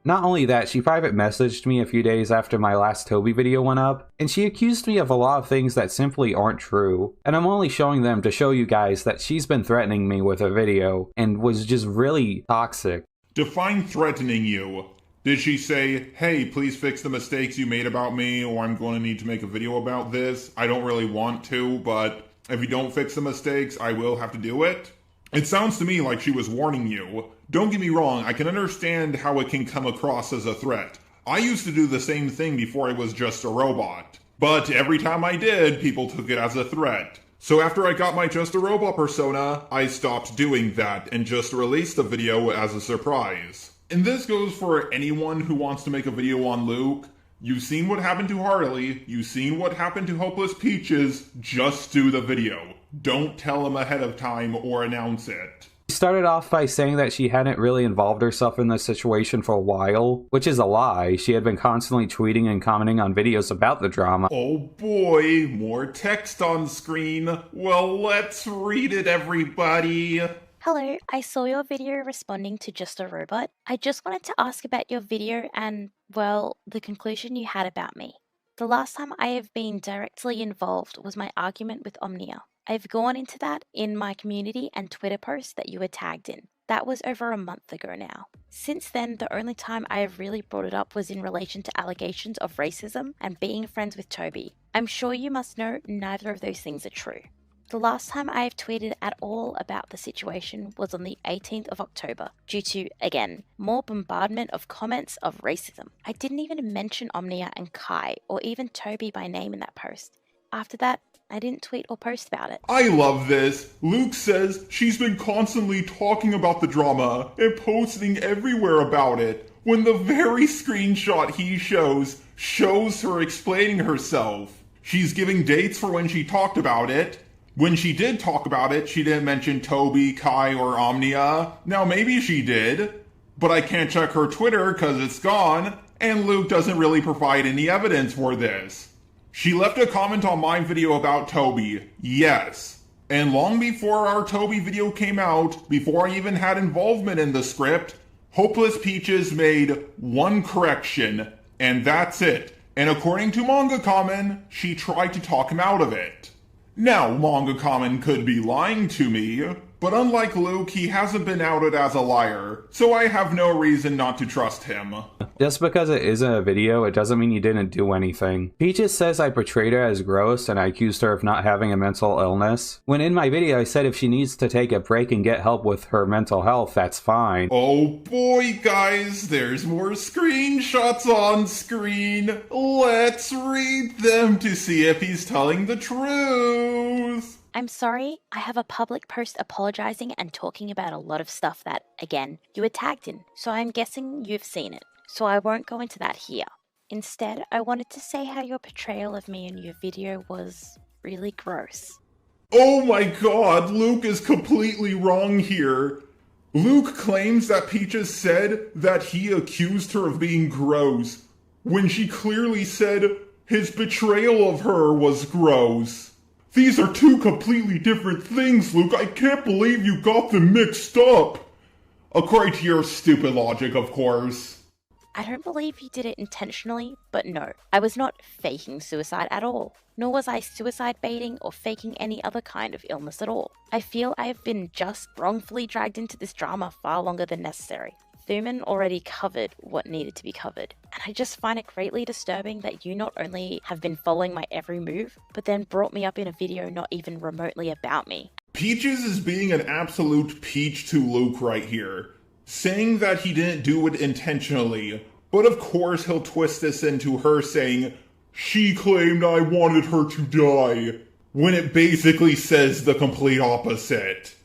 Not only that, she private messaged me a few days after my last Toby video went up, and she accused me of a lot of things that simply aren't true. And I'm only showing them to show you guys that she's been threatening me with a video, and was just really toxic. Define threatening you. Did she say, hey, please fix the mistakes you made about me, or I'm going to need to make a video about this? I don't really want to, but if you don't fix the mistakes, I will have to do it? It sounds to me like she was warning you. Don't get me wrong, I can understand how it can come across as a threat. I used to do the same thing before I was just a robot. But every time I did, people took it as a threat. So after I got my Just a Robot persona, I stopped doing that and just released the video as a surprise. And this goes for anyone who wants to make a video on Luke. You've seen what happened to Harley, you've seen what happened to Hopeless Peaches, just do the video. Don't tell them ahead of time or announce it. She started off by saying that she hadn't really involved herself in this situation for a while, which is a lie. She had been constantly tweeting and commenting on videos about the drama. Oh boy, more text on screen. Well, let's read it, everybody. Hello, I saw your video responding to Just a Robot. I just wanted to ask about your video and, well, the conclusion you had about me. The last time I have been directly involved was my argument with Omnia. I've gone into that in my community and Twitter post that you were tagged in. That was over a month ago now. Since then, the only time I have really brought it up was in relation to allegations of racism and being friends with Toby. I'm sure you must know neither of those things are true. The last time I have tweeted at all about the situation was on the 18th of October, due to, again, more bombardment of comments of racism. I didn't even mention Omnia and Kai, or even Toby by name in that post. After that, I didn't tweet or post about it. I love this. Luke says she's been constantly talking about the drama and posting everywhere about it, when the very screenshot he shows her explaining herself. She's giving dates for when she talked about it. When she did talk about it, she didn't mention Toby, Kai, or Omnia. Now maybe she did, but I can't check her Twitter because it's gone, and Luke doesn't really provide any evidence for this. She left a comment on my video about Toby, yes. And long before our Toby video came out, before I even had involvement in the script, Hopeless Peaches made one correction, and that's it. And according to Manga Common, she tried to talk him out of it. Now, Manga Common could be lying to me, but unlike Luke, he hasn't been outed as a liar, so I have no reason not to trust him. Just because it isn't a video, it doesn't mean you didn't do anything. Peaches says I portrayed her as gross and I accused her of not having a mental illness, when in my video I said if she needs to take a break and get help with her mental health, that's fine. Oh boy, guys, there's more screenshots on screen. Let's read them to see if he's telling the truth. I'm sorry, I have a public post apologizing and talking about a lot of stuff that, again, you were tagged in, so I'm guessing you've seen it. So I won't go into that here. Instead, I wanted to say how your portrayal of me in your video was really gross. Oh my god, Luke is completely wrong here. Luke claims that Peaches said that he accused her of being gross, when she clearly said, His betrayal of her was gross. These are two completely different things, Luke. I can't believe you got them mixed up. According to your stupid logic, of course. I don't believe you did it intentionally, but no, I was not faking suicide at all. Nor was I suicide baiting or faking any other kind of illness at all. I feel I have been just wrongfully dragged into this drama far longer than necessary. Thuman already covered what needed to be covered, and I just find it greatly disturbing that you not only have been following my every move, but then brought me up in a video not even remotely about me. Peaches is being an absolute peach to Luke right here, saying that he didn't do it intentionally, but of course he'll twist this into her saying, "She claimed I wanted her to die," when it basically says the complete opposite.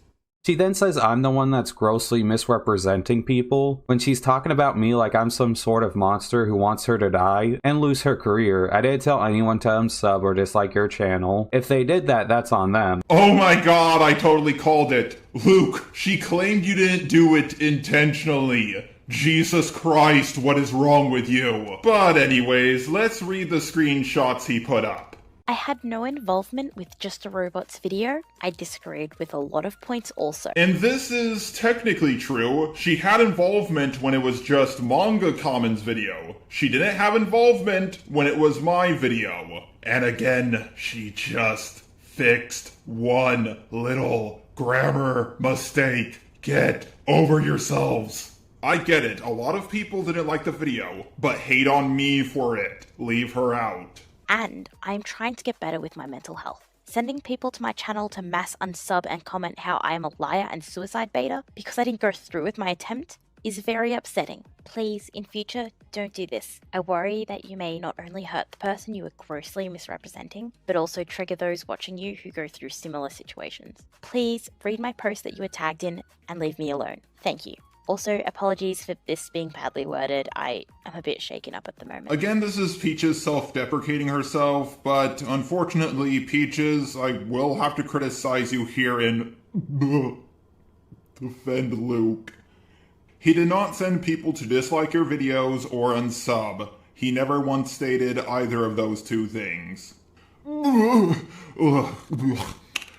She then says I'm the one that's grossly misrepresenting people, when she's talking about me like I'm some sort of monster who wants her to die and lose her career. I didn't tell anyone to unsub or dislike your channel. If they did that, that's on them. Oh my god, I totally called it. Luke, she claimed you didn't do it intentionally. Jesus Christ, what is wrong with you? But anyways, let's read the screenshots he put up. I had no involvement with Just a Robot's video. I disagreed with a lot of points also. And this is technically true. She had involvement when it was just Manga Common's video. She didn't have involvement when it was my video. And again, she just fixed one little grammar mistake. Get over yourselves. I get it, a lot of people didn't like the video, but hate on me for it. Leave her out. And I'm trying to get better with my mental health. Sending people to my channel to mass unsub and comment how I am a liar and suicide baiter because I didn't go through with my attempt is very upsetting. Please, in future, don't do this. I worry that you may not only hurt the person you are grossly misrepresenting, but also trigger those watching you who go through similar situations. Please read my post that you were tagged in and leave me alone. Thank you. Also, apologies for this being badly worded. I am a bit shaken up at the moment. Again, this is Peaches self-deprecating herself, but unfortunately, Peaches, I will have to criticize you here and defend Luke. He did not send people to dislike your videos or unsub. He never once stated either of those two things.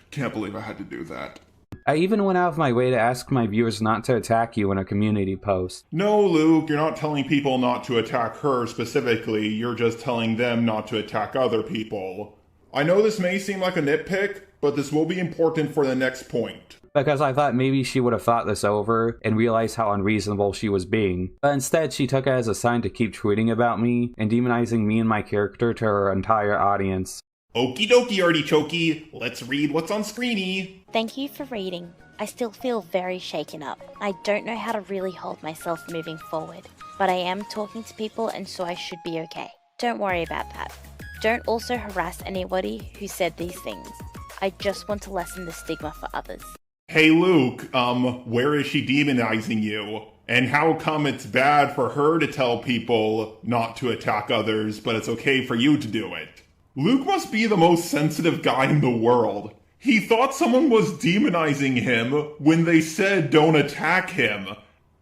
Can't believe I had to do that. I even went out of my way to ask my viewers not to attack you in a community post. No, Luke, you're not telling people not to attack her specifically, you're just telling them not to attack other people. I know this may seem like a nitpick, but this will be important for the next point. Because I thought maybe she would have thought this over and realized how unreasonable she was being. But instead, she took it as a sign to keep tweeting about me and demonizing me and my character to her entire audience. Okie dokie, artichoke. Let's read what's on screeny. Thank you for reading. I still feel very shaken up. I don't know how to really hold myself moving forward, but I am talking to people and so I should be okay. Don't worry about that. Don't also harass anybody who said these things. I just want to lessen the stigma for others. Hey Luke, where is she demonizing you? And how come it's bad for her to tell people not to attack others, but it's okay for you to do it? Luke must be the most sensitive guy in the world. He thought someone was demonizing him when they said don't attack him.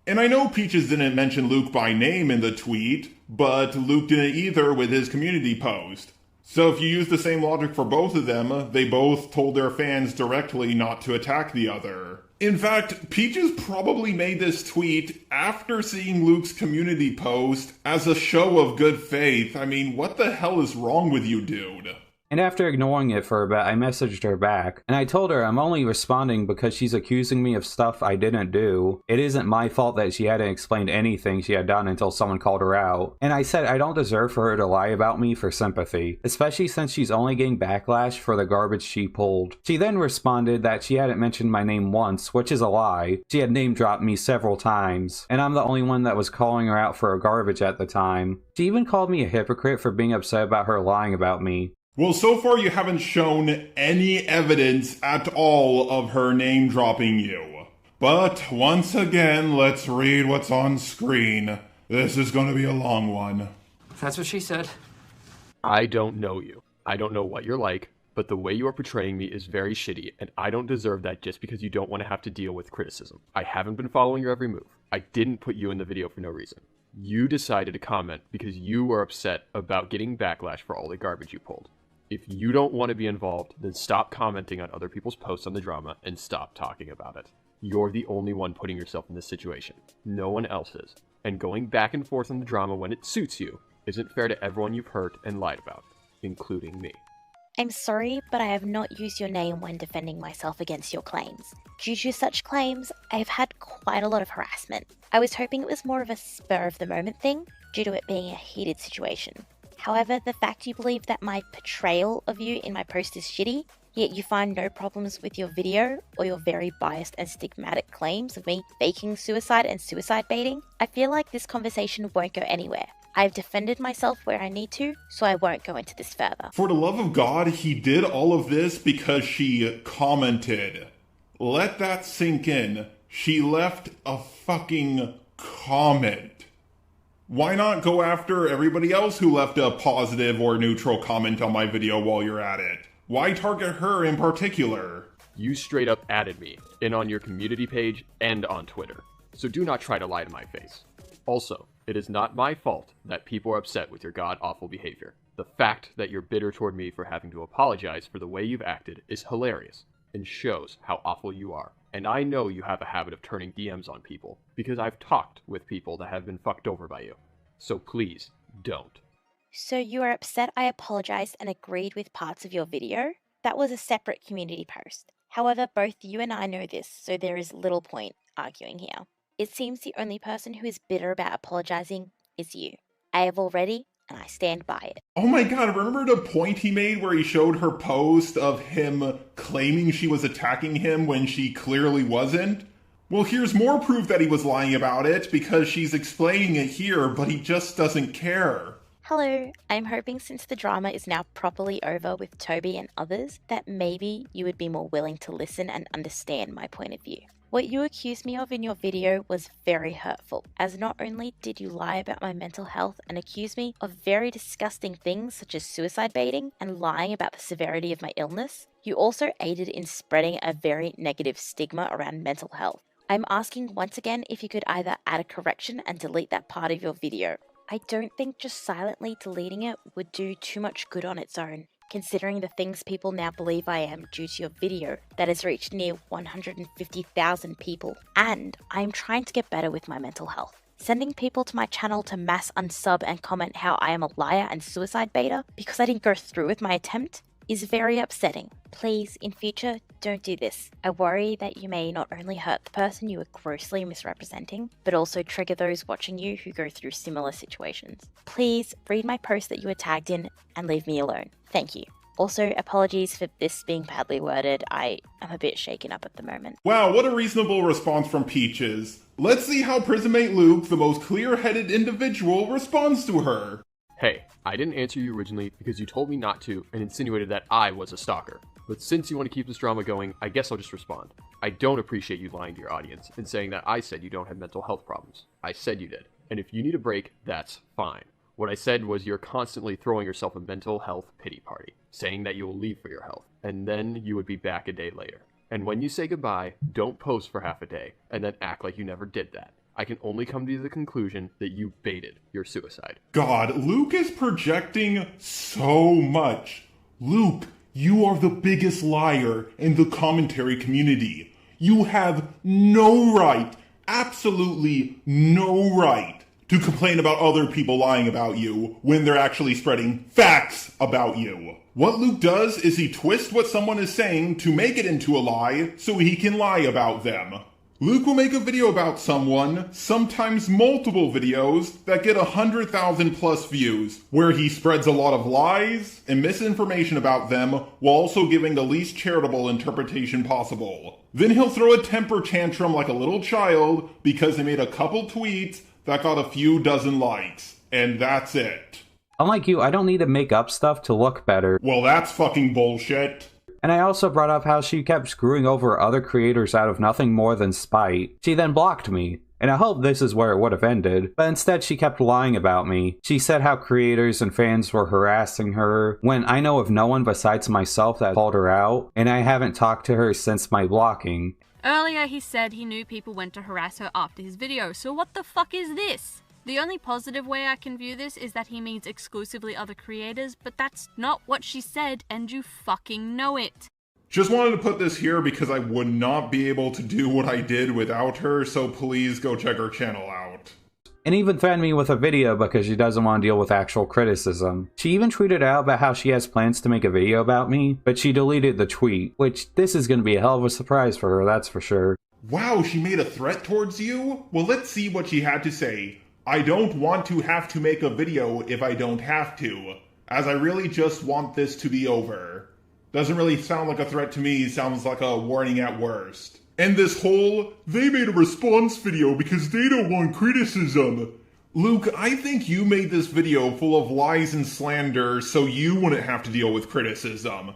And I know Peaches didn't mention Luke by name in the tweet, but Luke didn't either with his community post. So if you use the same logic for both of them, they both told their fans directly not to attack the other. In fact, Peaches probably made this tweet after seeing Luke's community post as a show of good faith. I mean, what the hell is wrong with you, dude? And after ignoring it for a bit, I messaged her back, and I told her I'm only responding because she's accusing me of stuff I didn't do. It isn't my fault that she hadn't explained anything she had done until someone called her out. And I said I don't deserve for her to lie about me for sympathy, especially since she's only getting backlash for the garbage she pulled. She then responded that she hadn't mentioned my name once, which is a lie. She had name dropped me several times, and I'm the only one that was calling her out for her garbage at the time. She even called me a hypocrite for being upset about her lying about me. Well, so far you haven't shown any evidence at all of her name dropping you. But once again, let's read what's on screen. This is going to be a long one. That's what she said. I don't know you. I don't know what you're like, but the way you are portraying me is very shitty, and I don't deserve that just because you don't want to have to deal with criticism. I haven't been following your every move. I didn't put you in the video for no reason. You decided to comment because you were upset about getting backlash for all the garbage you pulled. If you don't want to be involved, then stop commenting on other people's posts on the drama and stop talking about it. You're the only one putting yourself in this situation. No one else is. And going back and forth on the drama when it suits you isn't fair to everyone you've hurt and lied about, including me. I'm sorry, but I have not used your name when defending myself against your claims. Due to such claims, I have had quite a lot of harassment. I was hoping it was more of a spur-of-the-moment thing, due to it being a heated situation. However, the fact you believe that my portrayal of you in my post is shitty, yet you find no problems with your video or your very biased and stigmatic claims of me faking suicide and suicide baiting, I feel like this conversation won't go anywhere. I've defended myself where I need to, so I won't go into this further. For the love of God, he did all of this because she commented. Let that sink in. She left a fucking comment. Why not go after everybody else who left a positive or neutral comment on my video while you're at it? Why target her in particular? You straight up added me in on your community page and on Twitter, so do not try to lie to my face. Also, it is not my fault that people are upset with your god-awful behavior. The fact that you're bitter toward me for having to apologize for the way you've acted is hilarious and shows how awful you are. And I know you have a habit of turning DMs on people because I've talked with people that have been fucked over by you. So please, don't. So you are upset I apologized and agreed with parts of your video? That was a separate community post. However, both you and I know this, so there is little point arguing here. It seems the only person who is bitter about apologizing is you. I have already, and I stand by it. Oh my god, remember the point he made where he showed her post of him claiming she was attacking him when she clearly wasn't? Well, here's more proof that he was lying about it because she's explaining it here, but he just doesn't care. Hello, I'm hoping since the drama is now properly over with Toby and others, that maybe you would be more willing to listen and understand my point of view. What you accused me of in your video was very hurtful, as not only did you lie about my mental health and accuse me of very disgusting things such as suicide baiting and lying about the severity of my illness, you also aided in spreading a very negative stigma around mental health. I'm asking once again if you could either add a correction and delete that part of your video. I don't think just silently deleting it would do too much good on its own, considering the things people now believe I am due to your video that has reached near 150,000 people. And I am trying to get better with my mental health. Sending people to my channel to mass unsub and comment how I am a liar and suicide baiter because I didn't go through with my attempt is very upsetting. Please, in future, don't do this. I worry that you may not only hurt the person you are grossly misrepresenting, but also trigger those watching you who go through similar situations. Please read my post that you were tagged in and leave me alone. Thank you. Also, apologies for this being badly worded. I am a bit shaken up at the moment. Wow, what a reasonable response from Peaches. Let's see how Prismate Luke, the most clear-headed individual, responds to her. Hey, I didn't answer you originally because you told me not to and insinuated that I was a stalker. But since you want to keep this drama going, I guess I'll just respond. I don't appreciate you lying to your audience and saying that I said you don't have mental health problems. I said you did. And if you need a break, that's fine. What I said was you're constantly throwing yourself a mental health pity party, saying that you will leave for your health, and then you would be back a day later. And when you say goodbye, don't post for half a day, and then act like you never did that. I can only come to the conclusion that you baited your suicide. God, Luke is projecting so much. Luke, you are the biggest liar in the commentary community. You have no right, absolutely no right, to complain about other people lying about you when they're actually spreading facts about you. What Luke does is he twists what someone is saying to make it into a lie so he can lie about them. Luke will make a video about someone, sometimes multiple videos, that get 100,000 plus views, where he spreads a lot of lies and misinformation about them while also giving the least charitable interpretation possible. Then he'll throw a temper tantrum like a little child because they made a couple tweets that got a few dozen likes. And that's it. Unlike you, I don't need to make up stuff to look better. Well, that's fucking bullshit. And I also brought up how she kept screwing over other creators out of nothing more than spite. She then blocked me, and I hope this is where it would have ended, but instead she kept lying about me. She said how creators and fans were harassing her, when I know of no one besides myself that called her out, and I haven't talked to her since my blocking. Earlier he said he knew people went to harass her after his video, so what the fuck is this? The only positive way I can view this is that he means exclusively other creators, but that's not what she said, and you fucking know it. Just wanted to put this here because I would not be able to do what I did without her, so please go check her channel out. And even threatened me with a video because she doesn't want to deal with actual criticism. She even tweeted out about how she has plans to make a video about me, but she deleted the tweet, which this is going to be a hell of a surprise for her, that's for sure. Wow, she made a threat towards you? Well, let's see what she had to say. I don't want to have to make a video if I don't have to, as I really just want this to be over. Doesn't really sound like a threat to me, sounds like a warning at worst. And this whole, they made a response video because they don't want criticism. Luke, I think you made this video full of lies and slander so you wouldn't have to deal with criticism.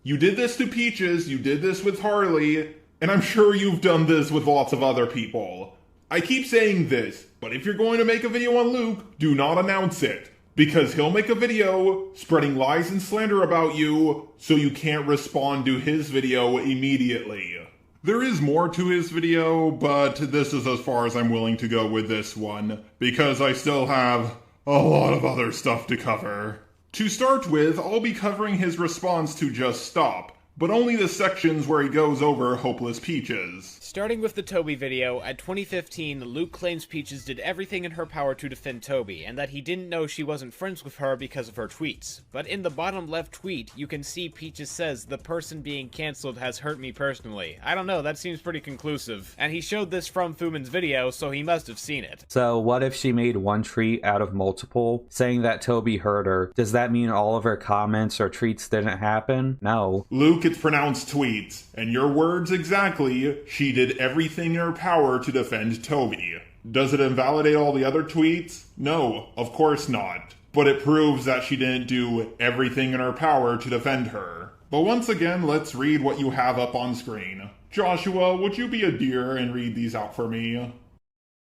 You did this to Peaches, you did this with Harley, and I'm sure you've done this with lots of other people. I keep saying this, but if you're going to make a video on Luke, do not announce it. Because he'll make a video spreading lies and slander about you, so you can't respond to his video immediately. There is more to his video, but this is as far as I'm willing to go with this one, because I still have a lot of other stuff to cover. To start with, I'll be covering his response to Just Stop, but only the sections where he goes over Hopeless Peaches. Starting with the Toby video, at 2015, Luke claims Peaches did everything in her power to defend Toby, and that he didn't know she wasn't friends with her because of her tweets. But in the bottom left tweet, you can see Peaches says, "The person being cancelled has hurt me personally." I don't know, that seems pretty conclusive. And he showed this from Fuman's video, so he must have seen it. So what if she made one tweet out of multiple, saying that Toby hurt her? Does that mean all of her comments or tweets didn't happen? No. Luke, it's pronounced tweets, and your words exactly, she did everything in her power to defend Toby. Does it invalidate all the other tweets? No, of course not. But it proves that she didn't do everything in her power to defend her. But once again, let's read what you have up on screen. Joshua, would you be a dear and read these out for me?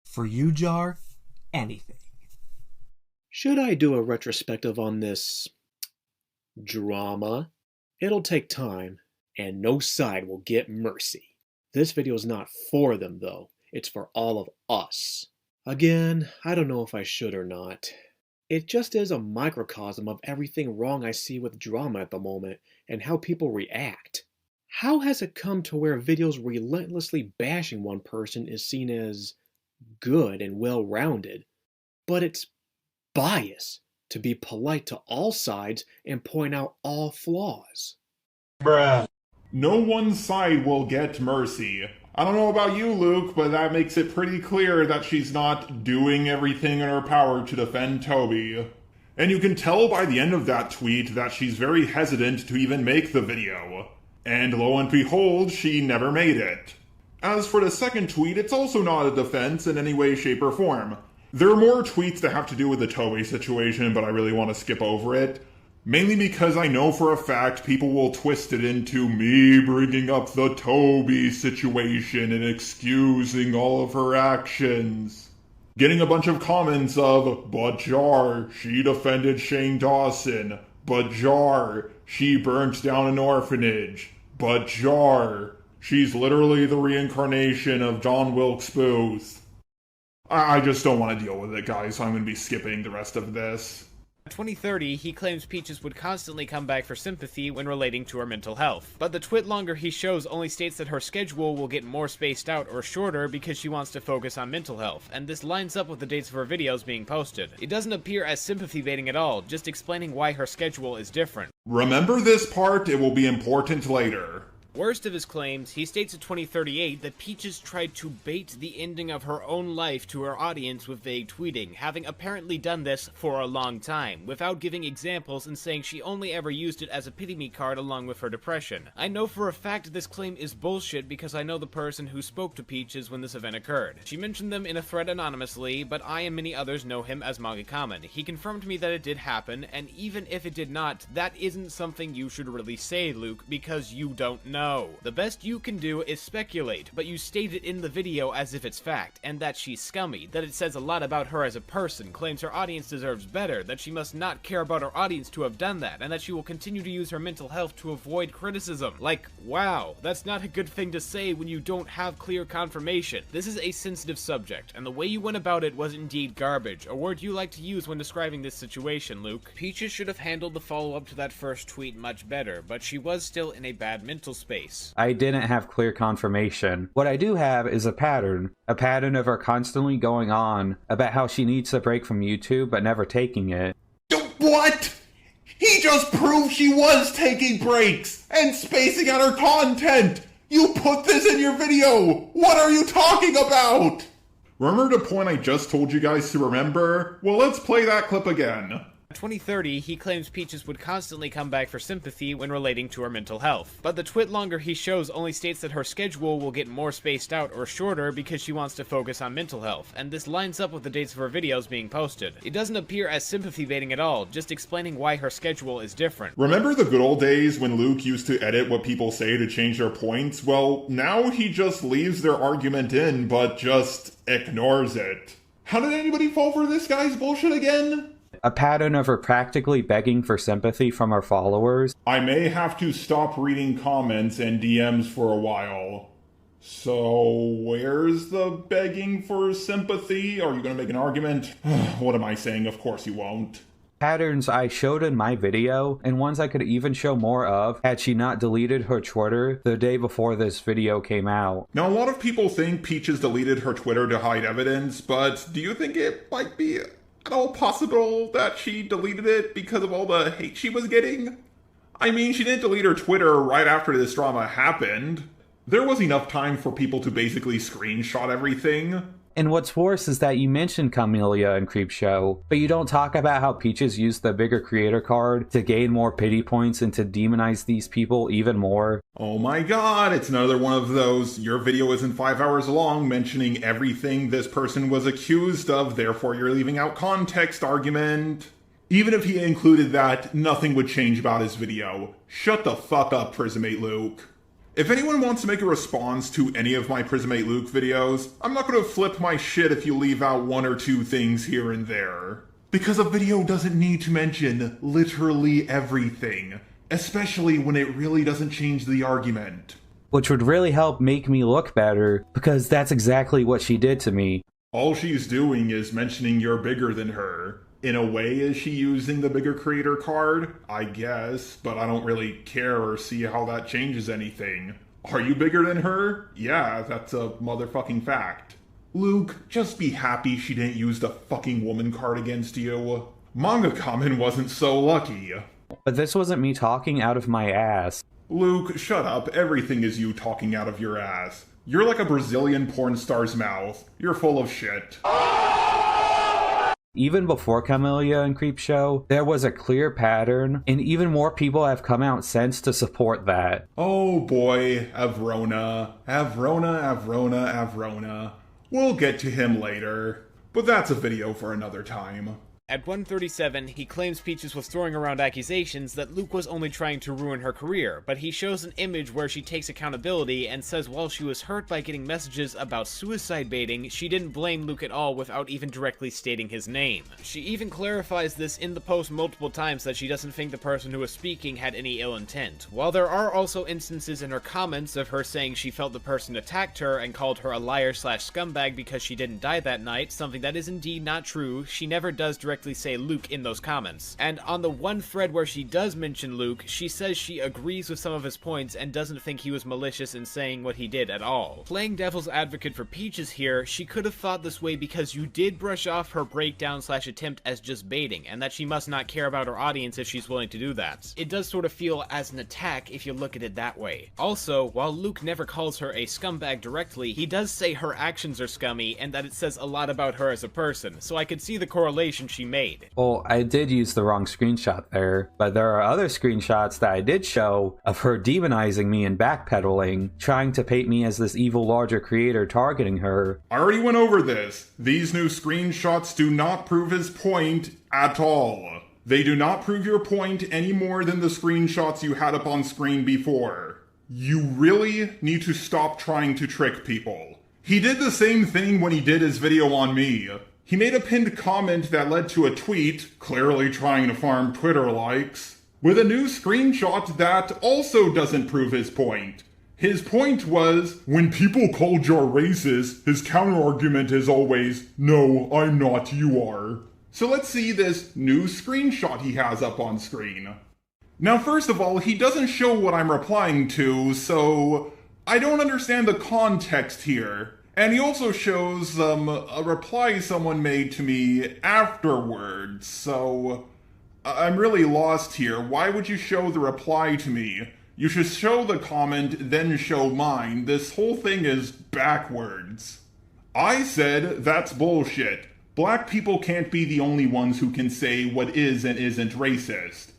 For you, Jar, anything. Should I do a retrospective on this drama? It'll take time, and no side will get mercy. This video is not for them, though. It's for all of us. Again, I don't know if I should or not. It just is a microcosm of everything wrong I see with drama at the moment, and how people react. How has it come to where videos relentlessly bashing one person is seen as good and well-rounded, but it's bias to be polite to all sides and point out all flaws? Bruh. No one side will get mercy. I don't know about you, Luke, but that makes it pretty clear that she's not doing everything in her power to defend Toby. And you can tell by the end of that tweet that she's very hesitant to even make the video. And lo and behold, she never made it. As for the second tweet, it's also not a defense in any way, shape, or form. There are more tweets that have to do with the Toby situation, but I really want to skip over it. Mainly because I know for a fact people will twist it into me bringing up the Toby situation and excusing all of her actions. Getting a bunch of comments of, "But Jar, she defended Shane Dawson. But Jar, she burnt down an orphanage. But Jar, she's literally the reincarnation of John Wilkes Booth." I just don't want to deal with it, guys, so I'm going to be skipping the rest of this. In 2030, he claims Peaches would constantly come back for sympathy when relating to her mental health. But the twit longer he shows only states that her schedule will get more spaced out or shorter because she wants to focus on mental health, and this lines up with the dates of her videos being posted. It doesn't appear as sympathy baiting at all, just explaining why her schedule is different. Remember this part, it will be important later. Worst of his claims, he states in 2038 that Peaches tried to bait the ending of her own life to her audience with vague tweeting, having apparently done this for a long time, without giving examples and saying she only ever used it as a pity-me card along with her depression. I know for a fact this claim is bullshit because I know the person who spoke to Peaches when this event occurred. She mentioned them in a thread anonymously, but I and many others know him as Manga Kamen. He confirmed to me that it did happen, and even if it did not, that isn't something you should really say, Luke, because you don't know. know. The best you can do is speculate, but you state it in the video as if it's fact, and that she's scummy, that it says a lot about her as a person, claims her audience deserves better, that she must not care about her audience to have done that, and that she will continue to use her mental health to avoid criticism. Like, wow, that's not a good thing to say when you don't have clear confirmation. This is a sensitive subject, and the way you went about it was indeed garbage, a word you like to use when describing this situation, Luke. Peaches should have handled the follow-up to that first tweet much better, but she was still in a bad mental space. I didn't have clear confirmation. What I do have is a pattern of her constantly going on about how she needs a break from YouTube but never taking it. What? He just proved she was taking breaks and spacing out her content! You put this in your video! What are you talking about? Remember the point I just told you guys to remember? Well, let's play that clip again. In 2030, he claims Peaches would constantly come back for sympathy when relating to her mental health. But the twit longer he shows only states that her schedule will get more spaced out or shorter because she wants to focus on mental health, and this lines up with the dates of her videos being posted. It doesn't appear as sympathy baiting at all, just explaining why her schedule is different. Remember the good old days when Luke used to edit what people say to change their points? Well, now he just leaves their argument in, but just ignores it. How did anybody fall for this guy's bullshit again? A pattern of her practically begging for sympathy from her followers. I may have to stop reading comments and DMs for a while. So, where's the begging for sympathy? Are you gonna make an argument? What am I saying? Of course you won't. Patterns I showed in my video, and ones I could even show more of had she not deleted her Twitter the day before this video came out. Now, a lot of people think Peaches deleted her Twitter to hide evidence, but do you think it might be at all possible that she deleted it because of all the hate she was getting? I mean, she didn't delete her Twitter right after this drama happened. There was enough time for people to basically screenshot everything. And what's worse is that you mentioned Camellia and Creepshow, but you don't talk about how Peaches used the bigger creator card to gain more pity points and to demonize these people even more. Oh my god, it's another one of those, your video isn't 5 hours long mentioning everything this person was accused of, therefore you're leaving out context argument. Even if he included that, nothing would change about his video. Shut the fuck up, Prismate Luke. If anyone wants to make a response to any of my Prismate Luke videos, I'm not going to flip my shit if you leave out one or two things here and there. Because a video doesn't need to mention literally everything, especially when it really doesn't change the argument. Which would really help make me look better, because that's exactly what she did to me. All she's doing is mentioning you're bigger than her. In a way, is she using the bigger creator card? I guess, but I don't really care or see how that changes anything. Are you bigger than her? Yeah, that's a motherfucking fact. Luke, just be happy she didn't use the fucking woman card against you. Manga Kamen wasn't so lucky. But this wasn't me talking out of my ass. Luke, shut up. Everything is you talking out of your ass. You're like a Brazilian porn star's mouth. You're full of shit. Even before Camellia and Creepshow, there was a clear pattern, and even more people have come out since to support that. Oh boy, Avrona. We'll get to him later, but that's a video for another time. At 137, he claims Peaches was throwing around accusations that Luke was only trying to ruin her career, but he shows an image where she takes accountability and says while she was hurt by getting messages about suicide baiting, she didn't blame Luke at all without even directly stating his name. She even clarifies this in the post multiple times that she doesn't think the person who was speaking had any ill intent. While there are also instances in her comments of her saying she felt the person attacked her and called her a liar/scumbag because she didn't die that night, something that is indeed not true, she never does directly say Luke in those comments. And on the one thread where she does mention Luke, she says she agrees with some of his points and doesn't think he was malicious in saying what he did at all. Playing devil's advocate for Peaches here, she could have thought this way because you did brush off her breakdown/attempt as just baiting, and that she must not care about her audience if she's willing to do that. It does sort of feel as an attack if you look at it that way. Also, while Luke never calls her a scumbag directly, he does say her actions are scummy and that it says a lot about her as a person, so I could see the correlation she made. Well, I did use the wrong screenshot there, but there are other screenshots that I did show of her demonizing me and backpedaling, trying to paint me as this evil larger creator targeting her. I already went over this. These new screenshots do not prove his point at all. They do not prove your point any more than the screenshots you had up on screen before. You really need to stop trying to trick people. He did the same thing when he did his video on me. He made a pinned comment that led to a tweet, clearly trying to farm Twitter likes, with a new screenshot that also doesn't prove his point. His point was, when people call Jar racist, his counter-argument is always, no, I'm not, you are. So let's see this new screenshot he has up on screen. Now, first of all, he doesn't show what I'm replying to, so I don't understand the context here. And he also shows a reply someone made to me afterwards, so I'm really lost here. Why would you show the reply to me? You should show the comment, then show mine. This whole thing is backwards. I said that's bullshit. Black people can't be the only ones who can say what is and isn't racist.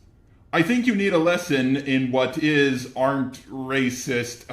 I think you need a lesson in what is, aren't racist.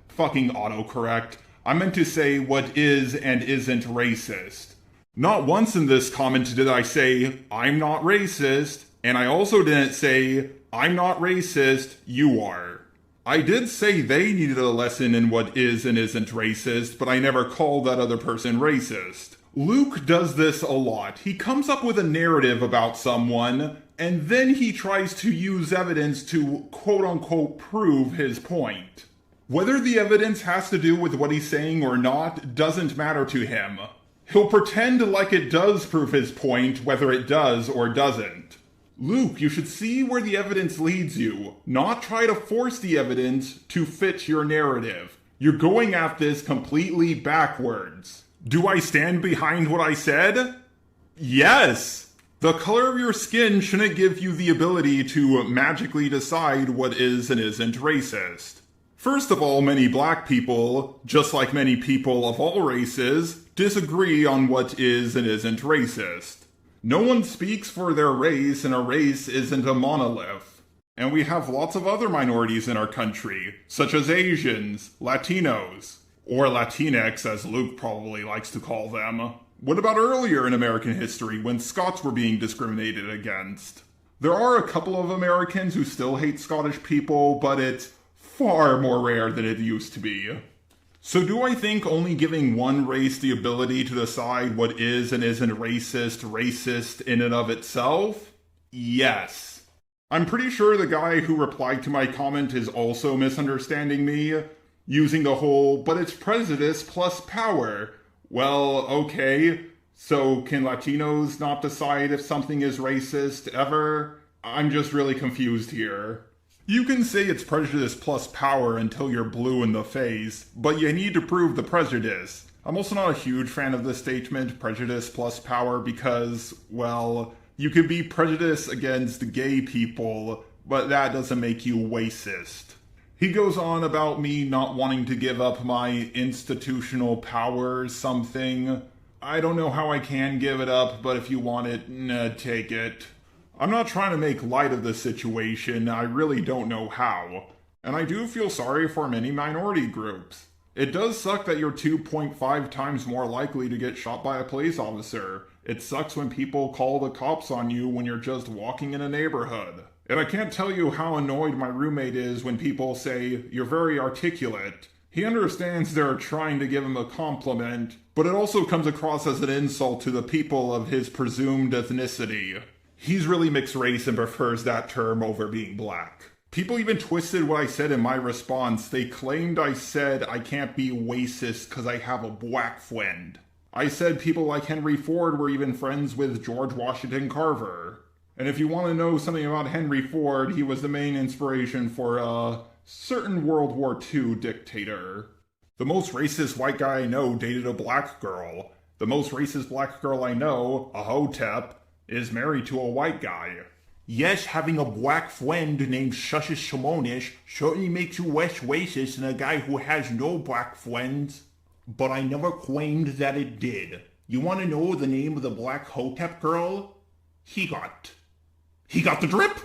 Fucking autocorrect. I meant to say what is and isn't racist. Not once in this comment did I say, I'm not racist, and I also didn't say, I'm not racist, you are. I did say they needed a lesson in what is and isn't racist, but I never called that other person racist. Luke does this a lot. He comes up with a narrative about someone, and then he tries to use evidence to quote-unquote prove his point. Whether the evidence has to do with what he's saying or not doesn't matter to him. He'll pretend like it does prove his point, whether it does or doesn't. Luke, you should see where the evidence leads you, not try to force the evidence to fit your narrative. You're going at this completely backwards. Do I stand behind what I said? Yes! The color of your skin shouldn't give you the ability to magically decide what is and isn't racist. First of all, many black people, just like many people of all races, disagree on what is and isn't racist. No one speaks for their race, and a race isn't a monolith. And we have lots of other minorities in our country, such as Asians, Latinos, or Latinx as Luke probably likes to call them. What about earlier in American history when Scots were being discriminated against? There are a couple of Americans who still hate Scottish people, but it's far more rare than it used to be. So do I think only giving one race the ability to decide what is and isn't racist in and of itself? Yes. I'm pretty sure the guy who replied to my comment is also misunderstanding me, using the whole, but it's prejudice plus power. Well, okay, so can Latinos not decide if something is racist ever? I'm just really confused here. You can say it's prejudice plus power until you're blue in the face, but you need to prove the prejudice. I'm also not a huge fan of this statement, prejudice plus power, because, well, you could be prejudiced against gay people, but that doesn't make you racist. He goes on about me not wanting to give up my institutional power something. I don't know how I can give it up, but if you want it, take it. I'm not trying to make light of the situation, I really don't know how. And I do feel sorry for many minority groups. It does suck that you're 2.5 times more likely to get shot by a police officer. It sucks when people call the cops on you when you're just walking in a neighborhood. And I can't tell you how annoyed my roommate is when people say, "You're very articulate." He understands they're trying to give him a compliment, but it also comes across as an insult to the people of his presumed ethnicity. He's really mixed race and prefers that term over being black. People even twisted what I said in my response. They claimed I said I can't be racist because I have a black friend. I said people like Henry Ford were even friends with George Washington Carver. And if you want to know something about Henry Ford, he was the main inspiration for a certain World War II dictator. The most racist white guy I know dated a black girl. The most racist black girl I know, a hotep, is married to a white guy. Yes, having a black friend named Shushish Shimonish certainly makes you less racist than a guy who has no black friends. But I never claimed that it did. You want to know the name of the black hotep girl? He got the drip!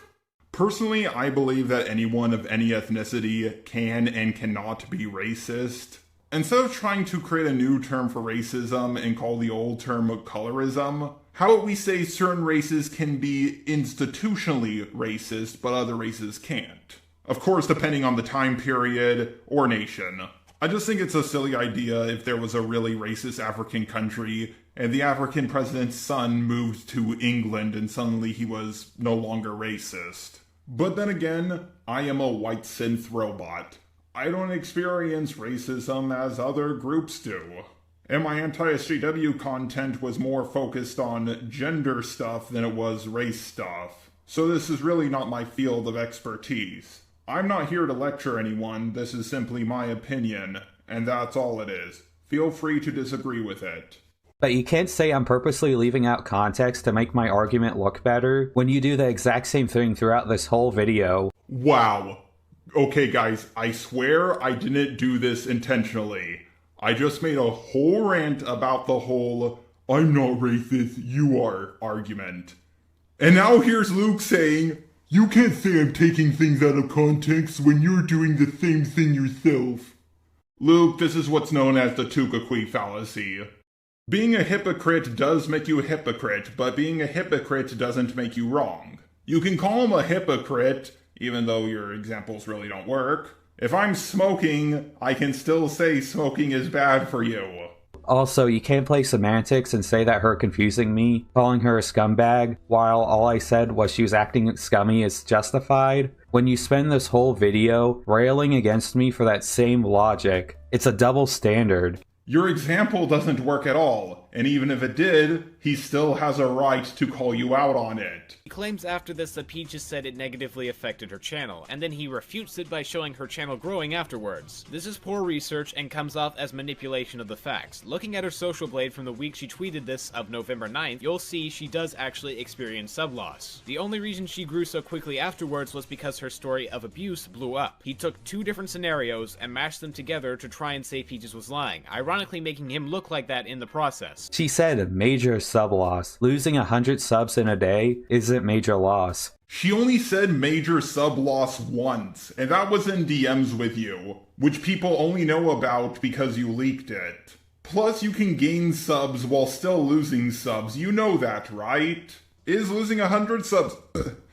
Personally, I believe that anyone of any ethnicity can and cannot be racist. Instead of trying to create a new term for racism and call the old term colorism, how about we say certain races can be institutionally racist, but other races can't? Of course, depending on the time period or nation. I just think it's a silly idea if there was a really racist African country and the African president's son moved to England and suddenly he was no longer racist. But then again, I am a white synth robot. I don't experience racism as other groups do. And my anti-SJW content was more focused on gender stuff than it was race stuff. So this is really not my field of expertise. I'm not here to lecture anyone, this is simply my opinion, and that's all it is. Feel free to disagree with it. But you can't say I'm purposely leaving out context to make my argument look better when you do the exact same thing throughout this whole video. Wow. Okay guys, I swear I didn't do this intentionally. I just made a whole rant about the whole "I'm not racist, you are" argument. And now here's Luke saying, "You can't say I'm taking things out of context when you're doing the same thing yourself." Luke, this is what's known as the Tukakui fallacy. Being a hypocrite does make you a hypocrite, but being a hypocrite doesn't make you wrong. You can call him a hypocrite, even though your examples really don't work. If I'm smoking, I can still say smoking is bad for you. Also, you can't play semantics and say that her confusing me, calling her a scumbag, while all I said was she was acting scummy is justified. When you spend this whole video railing against me for that same logic, it's a double standard. Your example doesn't work at all, and even if it did, he still has a right to call you out on it. He claims after this that Peaches said it negatively affected her channel, and then he refutes it by showing her channel growing afterwards. This is poor research and comes off as manipulation of the facts. Looking at her social blade from the week she tweeted this of November 9th, you'll see she does actually experience sub-loss. The only reason she grew so quickly afterwards was because her story of abuse blew up. He took two different scenarios and mashed them together to try and say Peaches was lying, ironically making him look like that in the process. She said major sub loss. Losing 100 subs in a day isn't major loss. She only said major sub loss once, and that was in DMs with you, which people only know about because you leaked it. Plus, you can gain subs while still losing subs, you know that, right? Is losing 100 subs...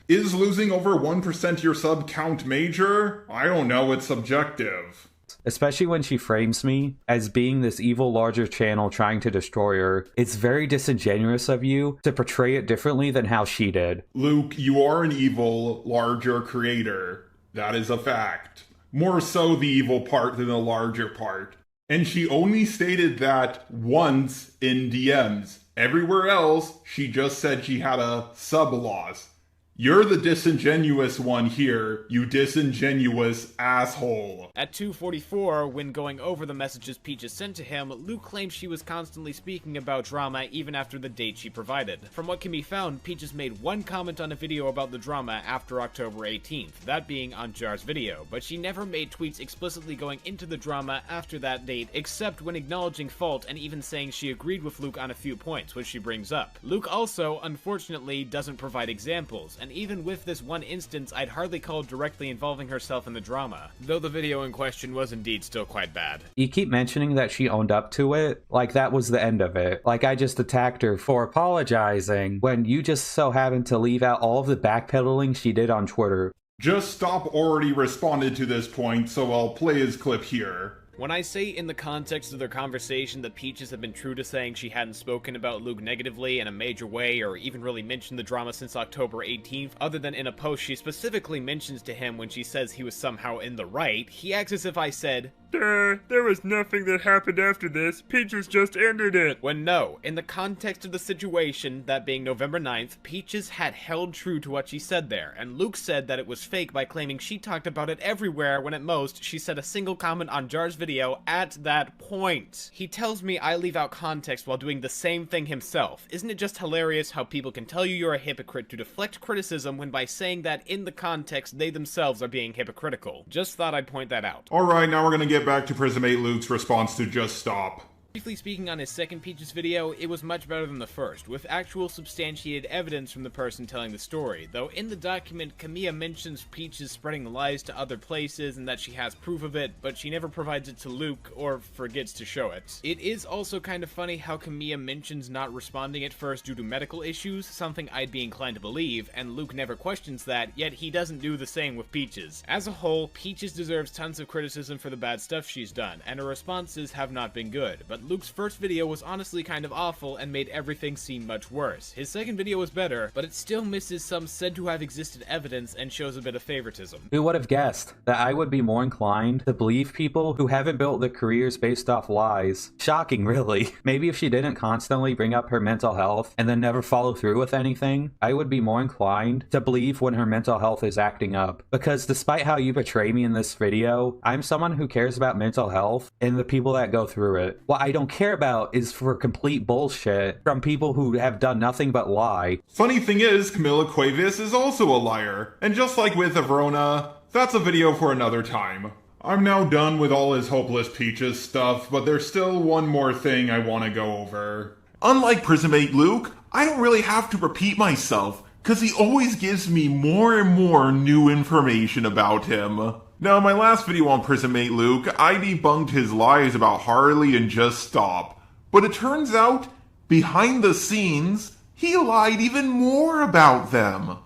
Is losing over 1% your sub count major? I don't know, it's subjective. Especially when she frames me as being this evil larger channel trying to destroy her. It's very disingenuous of you to portray it differently than how she did. Luke, you are an evil larger creator. That is a fact. More so the evil part than the larger part. And she only stated that once in DMs. Everywhere else, she just said she had a sub loss. You're the disingenuous one here, you disingenuous asshole. At 2:44, when going over the messages Peaches sent to him, Luke claims she was constantly speaking about drama even after the date she provided. From what can be found, Peaches made one comment on a video about the drama after October 18th, that being on Jar's video, but she never made tweets explicitly going into the drama after that date, except when acknowledging fault and even saying she agreed with Luke on a few points, which she brings up. Luke also, unfortunately, doesn't provide examples, and even with this one instance, I'd hardly call it directly involving herself in the drama, though the video in question was indeed still quite bad. You keep mentioning that she owned up to it, like that was the end of it. Like I just attacked her for apologizing, when you just so happened to leave out all of the backpedaling she did on Twitter. Just Stop already responded to this point, so I'll play his clip here. When I say in the context of their conversation that Peaches had been true to saying she hadn't spoken about Luke negatively in a major way or even really mentioned the drama since October 18th, other than in a post she specifically mentions to him when she says he was somehow in the right, he acts as if I said, there was nothing that happened after this. Peaches just ended it. When no, in the context of the situation, that being November 9th, Peaches had held true to what she said there, and Luke said that it was fake by claiming she talked about it everywhere when at most she said a single comment on Jar's video at that point. He tells me I leave out context while doing the same thing himself. Isn't it just hilarious how people can tell you you're a hypocrite to deflect criticism when by saying that in the context they themselves are being hypocritical? Just thought I'd point that out. Alright, now we're gonna get back to Prism 8 Luke's response to Just Stop. Briefly speaking on his second Peaches video, it was much better than the first, with actual substantiated evidence from the person telling the story, though in the document, Camilla mentions Peaches spreading lies to other places and that she has proof of it, but she never provides it to Luke, or forgets to show it. It is also kind of funny how Camilla mentions not responding at first due to medical issues, something I'd be inclined to believe, and Luke never questions that, yet he doesn't do the same with Peaches. As a whole, Peaches deserves tons of criticism for the bad stuff she's done, and her responses have not been good, but Luke's first video was honestly kind of awful and made everything seem much worse. His second video was better, but it still misses some said to have existed evidence and shows a bit of favoritism. Who would have guessed that I would be more inclined to believe people who haven't built their careers based off lies? Shocking, really. Maybe if she didn't constantly bring up her mental health and then never follow through with anything, I would be more inclined to believe when her mental health is acting up. Because despite how you portray me in this video, I'm someone who cares about mental health and the people that go through it. What I don't care about is for complete bullshit from people who have done nothing but lie. Funny thing is, Camila Cuevas is also a liar. And just like with Avrona, that's a video for another time. I'm now done with all his Hopeless Peaches stuff, but there's still one more thing I want to go over. Unlike Prismate Luke, I don't really have to repeat myself, because he always gives me more and more new information about him. Now, in my last video on Prismate Luke, I debunked his lies about Harley and Just Stop. But it turns out, behind the scenes, he lied even more about them.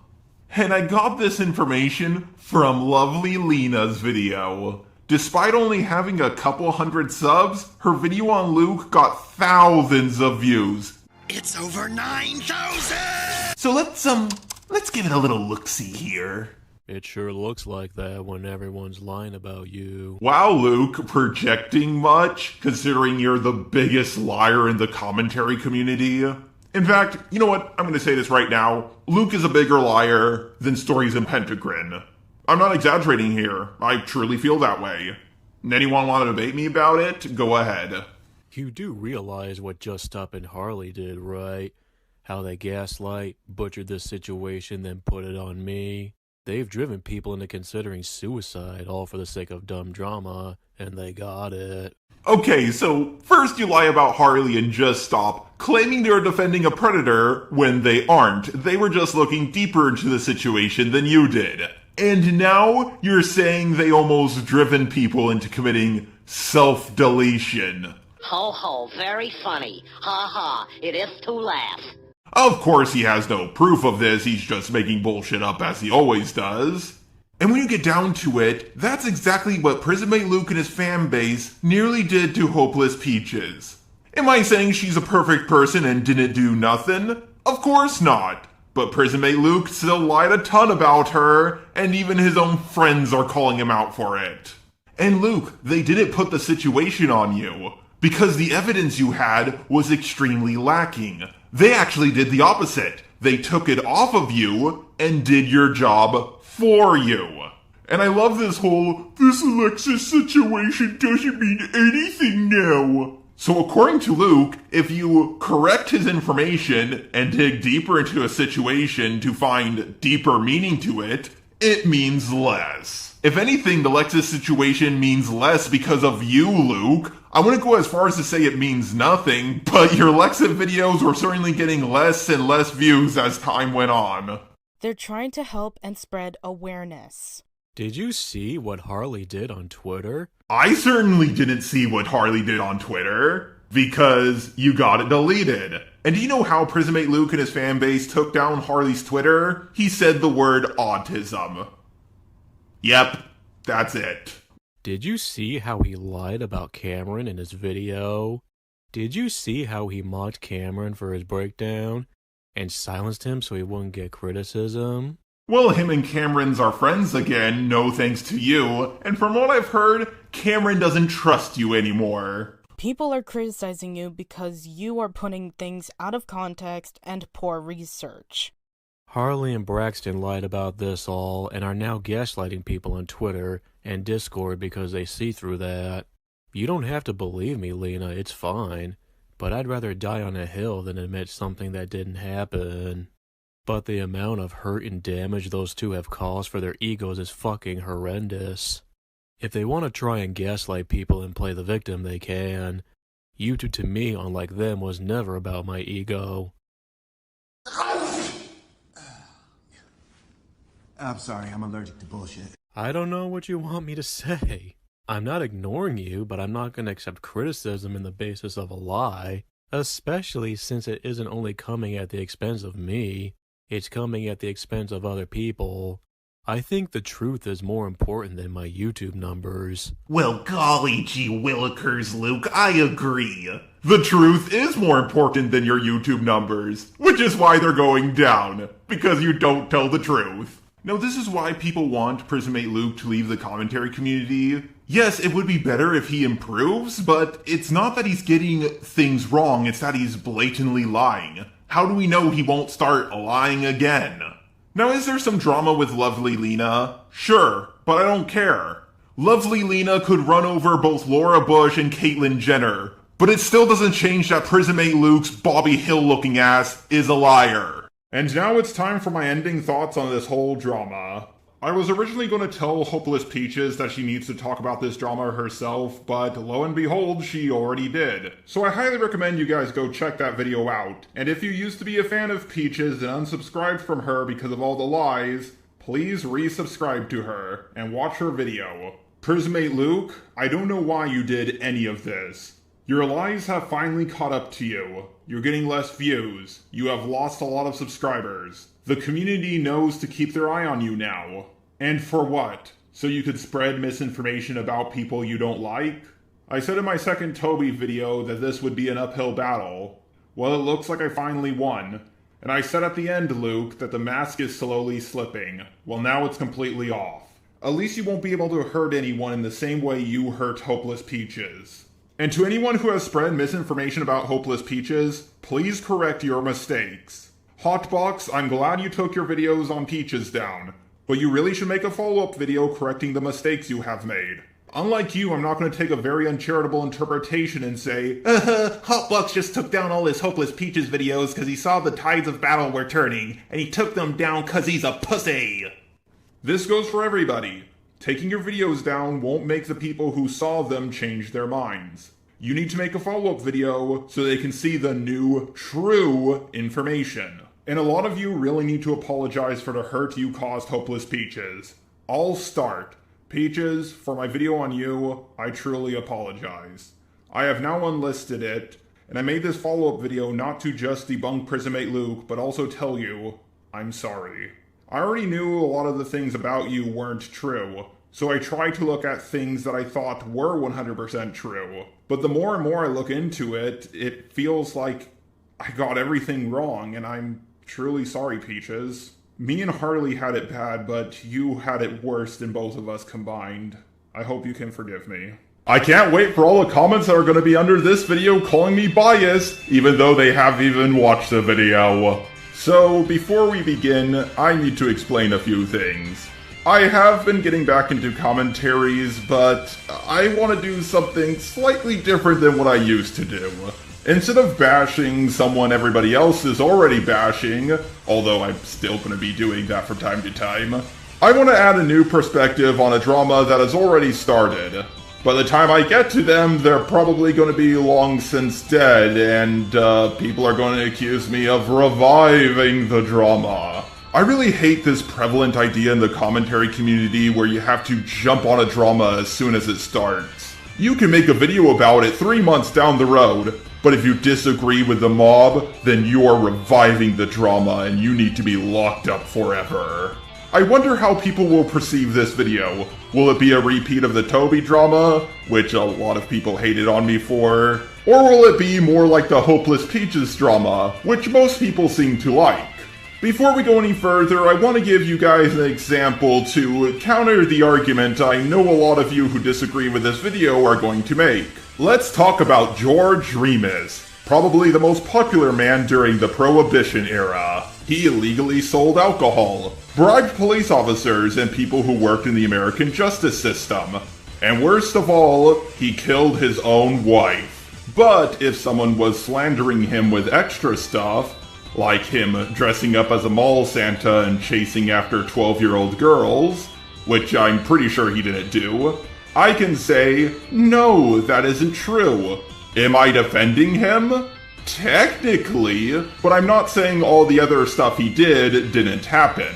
And I got this information from lovely Lena's video. Despite only having a couple hundred subs, her video on Luke got thousands of views. It's over 9,000! So let's give it a little look-see here. It sure looks like that when everyone's lying about you. Wow, Luke, projecting much, considering you're the biggest liar in the commentary community? In fact, you know what? I'm going to say this right now. Luke is a bigger liar than Stories in Pentagrin. I'm not exaggerating here. I truly feel that way. And anyone want to debate me about it? Go ahead. You do realize what Just Stop and Harley did, right? How they gaslight, butchered this situation, then put it on me. They've driven people into considering suicide, all for the sake of dumb drama, and they got it. Okay, so first you lie about Harley and Just Stop, claiming they're defending a predator when they aren't. They were just looking deeper into the situation than you did. And now you're saying they almost driven people into committing self-deletion. Ho ho, very funny. Ha ha, it is to laugh. Of course he has no proof of this, he's just making bullshit up as he always does. And when you get down to it, that's exactly what Prismate Luke and his fan base nearly did to Hopeless Peaches. Am I saying she's a perfect person and didn't do nothing? Of course not. But Prismate Luke still lied a ton about her, and even his own friends are calling him out for it. And Luke, they didn't put the situation on you, because the evidence you had was extremely lacking. They actually did the opposite. They took it off of you and did your job for you. And I love this whole, this Alexis situation doesn't mean anything now. So according to Luke, if you correct his information and dig deeper into a situation to find deeper meaning to it, it means less. If anything, the Lexus situation means less because of you, Luke. I wouldn't go as far as to say it means nothing, but your Lexus videos were certainly getting less and less views as time went on. They're trying to help and spread awareness. Did you see what Harley did on Twitter? I certainly didn't see what Harley did on Twitter, because you got it deleted. And do you know how Prismate Luke and his fanbase took down Harley's Twitter? He said the word autism. Yep, that's it. Did you see how he lied about Cameron in his video? Did you see how he mocked Cameron for his breakdown and silenced him so he wouldn't get criticism? Well, him and Cameron's are friends again, no thanks to you, and from what I've heard, Cameron doesn't trust you anymore. People are criticizing you because you are putting things out of context and poor research. Harley and Braxton lied about this all and are now gaslighting people on Twitter and Discord because they see through that. You don't have to believe me, Lena, it's fine, but I'd rather die on a hill than admit something that didn't happen. But the amount of hurt and damage those two have caused for their egos is fucking horrendous. If they want to try and gaslight people and play the victim, they can. YouTube to me, unlike them, was never about my ego. I'm sorry, I'm allergic to bullshit. I don't know what you want me to say. I'm not ignoring you, but I'm not going to accept criticism in the basis of a lie, especially since it isn't only coming at the expense of me, it's coming at the expense of other people. I think the truth is more important than my YouTube numbers. Well, golly gee willikers, Luke, I agree. The truth is more important than your YouTube numbers, which is why they're going down, because you don't tell the truth. Now, this is why people want Prismate Luke to leave the commentary community. Yes, it would be better if he improves, but it's not that he's getting things wrong, it's that he's blatantly lying. How do we know he won't start lying again? Now, is there some drama with Lovely Lena? Sure, but I don't care. Lovely Lena could run over both Laura Bush and Caitlyn Jenner, but it still doesn't change that Prismate Luke's Bobby Hill-looking ass is a liar. And now it's time for my ending thoughts on this whole drama. I was originally going to tell Hopeless Peaches that she needs to talk about this drama herself, but lo and behold, she already did. So I highly recommend you guys go check that video out. And if you used to be a fan of Peaches and unsubscribed from her because of all the lies, please resubscribe to her and watch her video. Prismate Luke, I don't know why you did any of this. Your lies have finally caught up to you. You're getting less views. You have lost a lot of subscribers. The community knows to keep their eye on you now. And for what? So you could spread misinformation about people you don't like? I said in my second Toby video that this would be an uphill battle. Well, it looks like I finally won. And I said at the end, Luke, that the mask is slowly slipping. Well, now it's completely off. At least you won't be able to hurt anyone in the same way you hurt Hopeless Peaches. And to anyone who has spread misinformation about Hopeless Peaches, please correct your mistakes. Hotbox, I'm glad you took your videos on Peaches down, but you really should make a follow-up video correcting the mistakes you have made. Unlike you, I'm not going to take a very uncharitable interpretation and say, Hotbox just took down all his Hopeless Peaches videos because he saw the tides of battle were turning, and he took them down because he's a pussy. This goes for everybody. Taking your videos down won't make the people who saw them change their minds. You need to make a follow-up video so they can see the new, true information. And a lot of you really need to apologize for the hurt you caused Hopeless Peaches. I'll start. Peaches, for my video on you, I truly apologize. I have now unlisted it, and I made this follow-up video not to just debunk Prismate Luke, but also tell you, I'm sorry. I already knew a lot of the things about you weren't true, so I tried to look at things that I thought were 100% true. But the more and more I look into it, it feels like I got everything wrong, and I'm truly sorry, Peaches. Me and Harley had it bad, but you had it worse than both of us combined. I hope you can forgive me. I can't wait for all the comments that are going to be under this video calling me biased, even though they haven't even watched the video. So, before we begin, I need to explain a few things. I have been getting back into commentaries, but I want to do something slightly different than what I used to do. Instead of bashing someone everybody else is already bashing, although I'm still going to be doing that from time to time, I want to add a new perspective on a drama that has already started. By the time I get to them, they're probably going to be long since dead, and people are going to accuse me of reviving the drama. I really hate this prevalent idea in the commentary community where you have to jump on a drama as soon as it starts. You can make a video about it 3 months down the road, but if you disagree with the mob, then you are reviving the drama and you need to be locked up forever. I wonder how people will perceive this video. Will it be a repeat of the Toby drama, which a lot of people hated on me for? Or will it be more like the Hopeless Peaches drama, which most people seem to like? Before we go any further, I want to give you guys an example to counter the argument I know a lot of you who disagree with this video are going to make. Let's talk about George Remus, probably the most popular man during the Prohibition era. He illegally sold alcohol, bribed police officers and people who worked in the American justice system. And worst of all, he killed his own wife. But if someone was slandering him with extra stuff, like him dressing up as a mall Santa and chasing after 12-year-old girls, which I'm pretty sure he didn't do, I can say, no, that isn't true. Am I defending him? Technically, but I'm not saying all the other stuff he did didn't happen.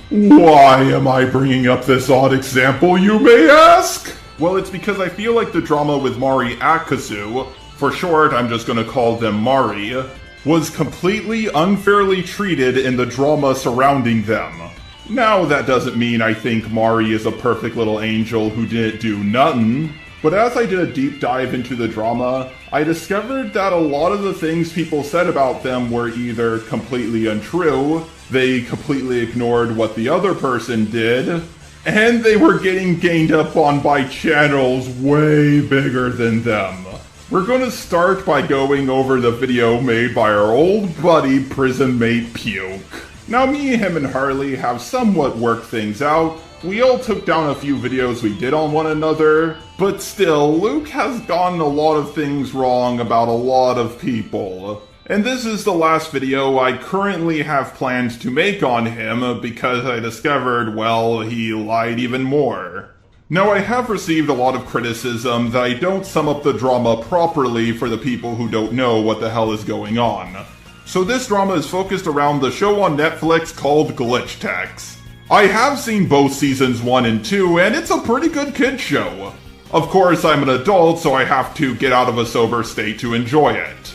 Why am I bringing up this odd example, you may ask? Well, it's because I feel like the drama with Mari Akazu, for short I'm just gonna call them Mari, was completely unfairly treated in the drama surrounding them. Now, that doesn't mean I think Mari is a perfect little angel who didn't do nothing, but as I did a deep dive into the drama, I discovered that a lot of the things people said about them were either completely untrue, they completely ignored what the other person did, and they were getting ganged up on by channels way bigger than them. We're going to start by going over the video made by our old buddy Prison Mate Puke. Now me, him, and Harley have somewhat worked things out. We all took down a few videos we did on one another, but still, Luke has gotten a lot of things wrong about a lot of people. And this is the last video I currently have planned to make on him because I discovered, well, he lied even more. Now, I have received a lot of criticism that I don't sum up the drama properly for the people who don't know what the hell is going on. So this drama is focused around the show on Netflix called Glitch Techs. I have seen both seasons 1 and 2, and it's a pretty good kid show. Of course, I'm an adult, so I have to get out of a sober state to enjoy it.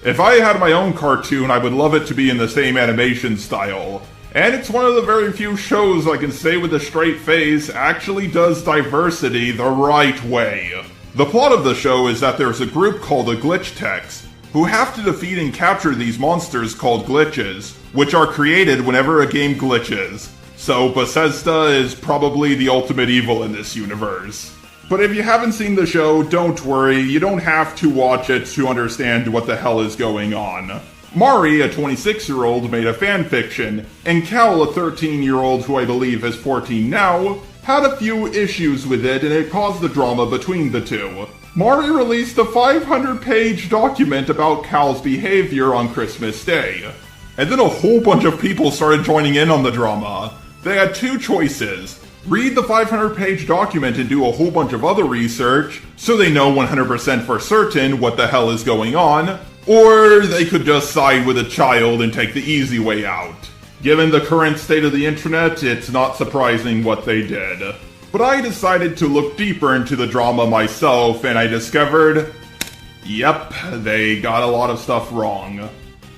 If I had my own cartoon, I would love it to be in the same animation style. And it's one of the very few shows I can say with a straight face actually does diversity the right way. The plot of the show is that there's a group called the Glitch Techs, who have to defeat and capture these monsters called glitches, which are created whenever a game glitches. So Bethesda is probably the ultimate evil in this universe. But if you haven't seen the show, don't worry, you don't have to watch it to understand what the hell is going on. Mari, a 26-year-old, made a fanfiction, and Cal, a 13-year-old who I believe is 14 now, had a few issues with it and it caused the drama between the two. Mari released a 500-page document about Cal's behavior on Christmas Day. And then a whole bunch of people started joining in on the drama. They had two choices. Read the 500-page document and do a whole bunch of other research, so they know 100% for certain what the hell is going on, or they could just side with a child and take the easy way out. Given the current state of the internet, it's not surprising what they did. But I decided to look deeper into the drama myself, and I discovered, yep, they got a lot of stuff wrong.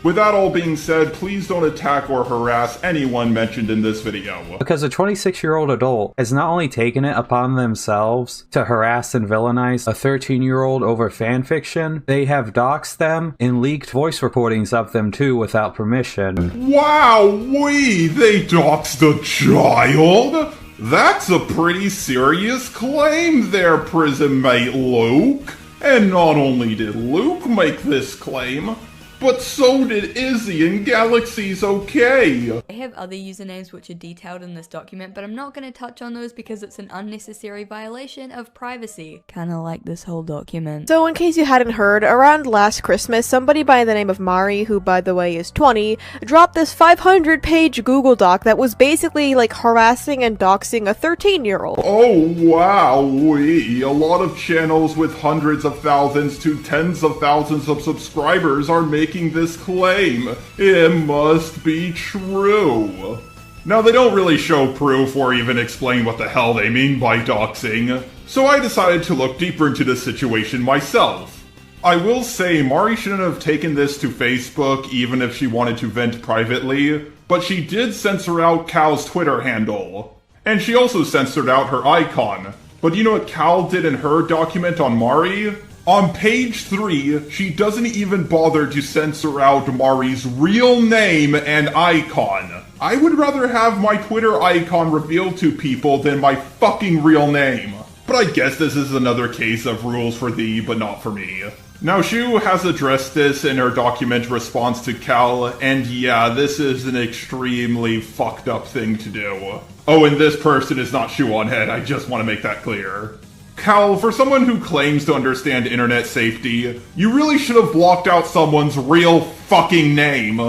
With that all being said, please don't attack or harass anyone mentioned in this video. Because a 26-year-old adult has not only taken it upon themselves to harass and villainize a 13-year-old over fanfiction, they have doxed them and leaked voice recordings of them too without permission. Wowee! They doxed a child? That's a pretty serious claim there, Prison Mate Luke. And not only did Luke make this claim, but so did Izzy in Galaxy's OK. I have other usernames which are detailed in this document, but I'm not going to touch on those because it's an unnecessary violation of privacy. Kinda like this whole document. So in case you hadn't heard, around last Christmas, somebody by the name of Mari, who by the way is 20, dropped this 500-page Google Doc that was basically like harassing and doxing a 13-year-old. Oh wowee, a lot of channels with hundreds of thousands to tens of thousands of subscribers are making this claim. It must be true. Now, they don't really show proof or even explain what the hell they mean by doxing, so I decided to look deeper into the situation myself. I will say Mari shouldn't have taken this to Facebook even if she wanted to vent privately, but she did censor out Cal's Twitter handle. And she also censored out her icon. But you know what Cal did in her document on Mari? On page 3, she doesn't even bother to censor out Mari's real name and icon. I would rather have my Twitter icon revealed to people than my fucking real name. But I guess this is another case of rules for thee, but not for me. Now, Shu has addressed this in her document response to Cal, and yeah, this is an extremely fucked up thing to do. Oh, and this person is not Shu on head, I just want to make that clear. Cal, for someone who claims to understand internet safety, you really should have blocked out someone's real fucking name.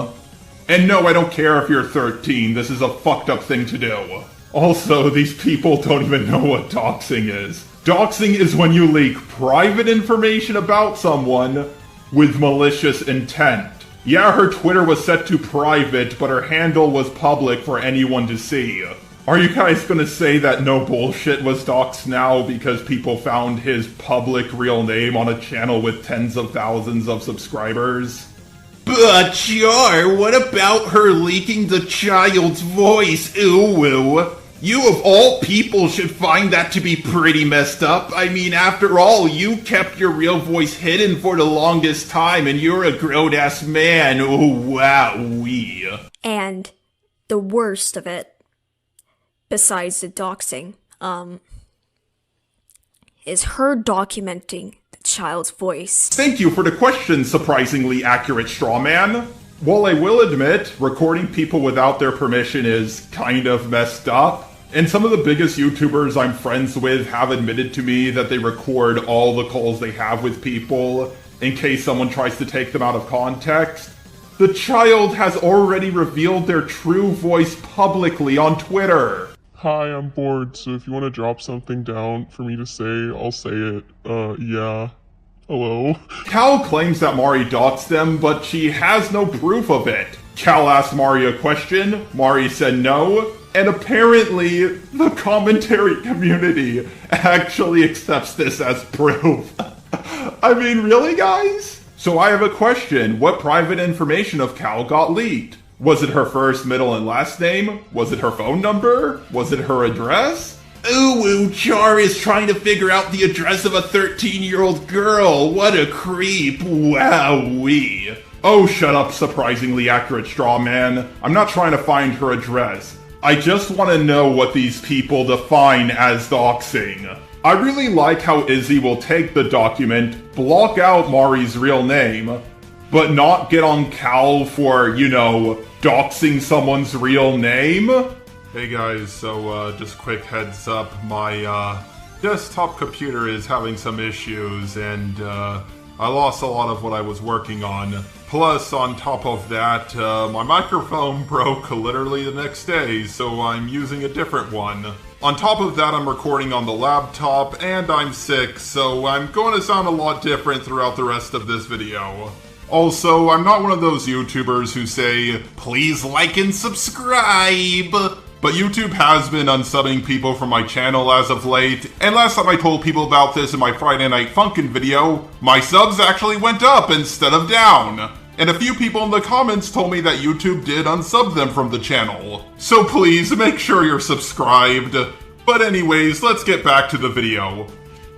And no, I don't care if you're 13, this is a fucked up thing to do. Also, these people don't even know what doxing is. Doxing is when you leak private information about someone with malicious intent. Yeah, her Twitter was set to private, but her handle was public for anyone to see. Are you guys gonna say that No Bullshit was doxed now because people found his public real name on a channel with tens of thousands of subscribers? But Char, what about her leaking the child's voice? Ooh. You of all people should find that to be pretty messed up. I mean, after all, you kept your real voice hidden for the longest time and you're a grown-ass man. Oh, wow-wee. And the worst of it, besides the doxing, is her documenting the child's voice. Thank you for the question, surprisingly accurate straw man. While I will admit, recording people without their permission is kind of messed up, and some of the biggest YouTubers I'm friends with have admitted to me that they record all the calls they have with people in case someone tries to take them out of context, the child has already revealed their true voice publicly on Twitter. Hi, I'm bored, so if you want to drop something down for me to say, I'll say it. Yeah. Hello? Cal claims that Mari doxed them, but she has no proof of it. Cal asked Mari a question, Mari said no, and apparently the commentary community actually accepts this as proof. I mean, really, guys? So I have a question. What private information of Cal got leaked? Was it her first, middle, and last name? Was it her phone number? Was it her address? Ooh, Char is trying to figure out the address of a 13-year-old girl. What a creep. Wowee. Oh, shut up, surprisingly accurate straw man. I'm not trying to find her address. I just want to know what these people define as doxing. I really like how Izzy will take the document, block out Mari's real name, but not get on Cal for, you know, doxing someone's real name? Hey guys, so just quick heads up, my desktop computer is having some issues and I lost a lot of what I was working on. Plus, on top of that, my microphone broke literally the next day, so I'm using a different one. On top of that, I'm recording on the laptop and I'm sick, so I'm going to sound a lot different throughout the rest of this video. Also, I'm not one of those YouTubers who say, please like and subscribe. But YouTube has been unsubbing people from my channel as of late, and last time I told people about this in my Friday Night Funkin' video, my subs actually went up instead of down. And a few people in the comments told me that YouTube did unsub them from the channel. So please make sure you're subscribed. But anyways, let's get back to the video.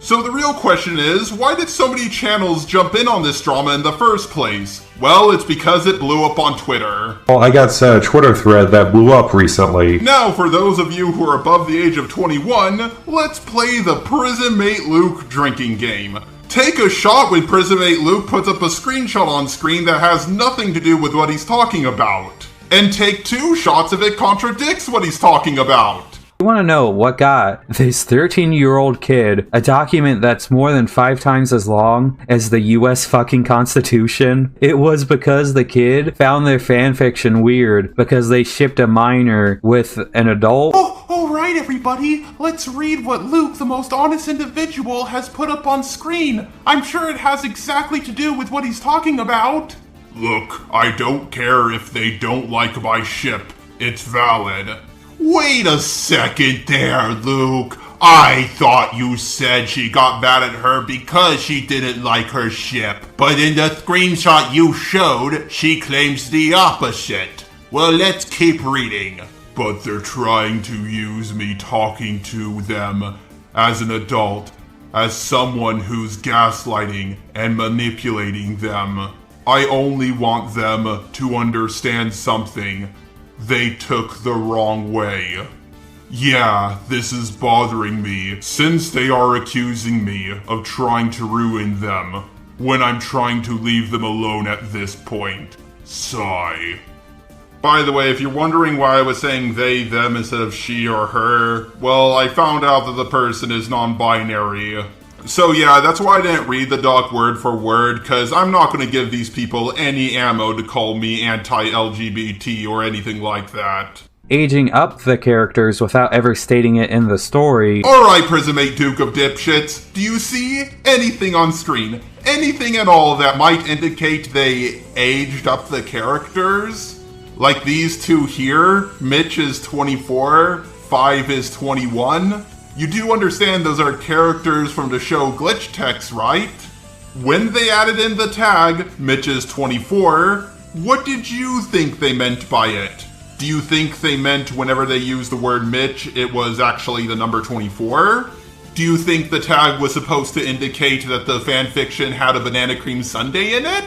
So the real question is, why did so many channels jump in on this drama in the first place? Well, it's because it blew up on Twitter. Well, I got a Twitter thread that blew up recently. Now, for those of you who are above the age of 21, let's play the Prison Mate Luke drinking game. Take a shot when Prison Mate Luke puts up a screenshot on screen that has nothing to do with what he's talking about. And take 2 shots if it contradicts what he's talking about. You want to know what got this 13-year-old kid a document that's more than 5 times as long as the US fucking Constitution? It was because the kid found their fanfiction weird because they shipped a minor with an adult. Alright everybody, let's read what Luke, the most honest individual, has put up on screen. I'm sure it has exactly to do with what he's talking about. Look, I don't care if they don't like my ship. It's valid. Wait a second there, Luke. I thought you said she got mad at her because she didn't like her ship. But in the screenshot you showed, she claims the opposite. Well, let's keep reading. But they're trying to use me talking to them as an adult, as someone who's gaslighting and manipulating them. I only want them to understand something. They took the wrong way. Yeah, this is bothering me, since they are accusing me of trying to ruin them, when I'm trying to leave them alone at this point. Sigh. By the way, if you're wondering why I was saying they, them instead of she or her, well, I found out that the person is non-binary. So yeah, that's why I didn't read the doc word for word, cause I'm not gonna give these people any ammo to call me anti-LGBT or anything like that. aging up the characters without ever stating it in the story. Alright, Prismate Duke of Dipshits, do you see anything on screen? Anything at all that might indicate they aged up the characters? Like these two here, Mitch is 24, 5 is 21. You do understand those are characters from the show Glitch Text, right? When they added in the tag, Mitch is 24, what did you think they meant by it? Do you think they meant whenever they used the word Mitch, it was actually the number 24? Do you think the tag was supposed to indicate that the fanfiction had a banana cream sundae in it?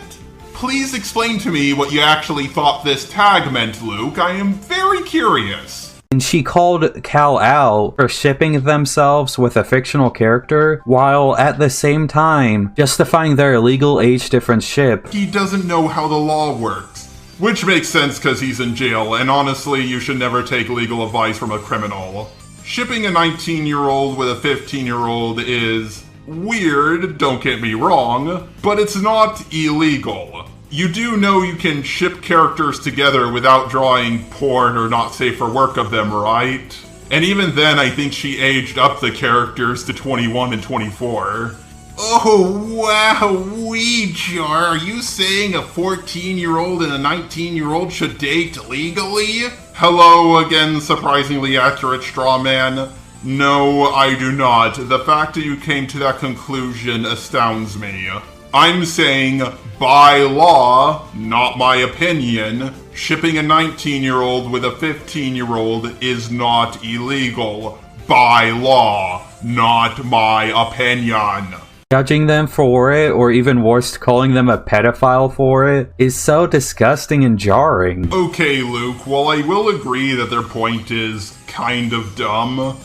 Please explain to me what you actually thought this tag meant, Luke. I am very curious. And she called Cal out for shipping themselves with a fictional character, while at the same time justifying their illegal age difference ship. He doesn't know how the law works. Which makes sense because he's in jail, and honestly, you should never take legal advice from a criminal. Shipping a 19-year-old with a 15-year-old is weird, don't get me wrong, but it's not illegal. You do know you can ship characters together without drawing porn or not safe for work of them, right? And even then, I think she aged up the characters to 21 and 24. Oh, wow, Ouija, are you saying a 14-year-old and a 19-year-old should date legally? Hello again, surprisingly accurate straw man. No, I do not. The fact that you came to that conclusion astounds me. I'm saying, by law, not my opinion, shipping a 19-year-old with a 15-year-old is not illegal. By law, not my opinion. Judging them for it, or even worse, calling them a pedophile for it, is so disgusting and jarring. Okay, Luke, while I will agree that their point is kind of dumb,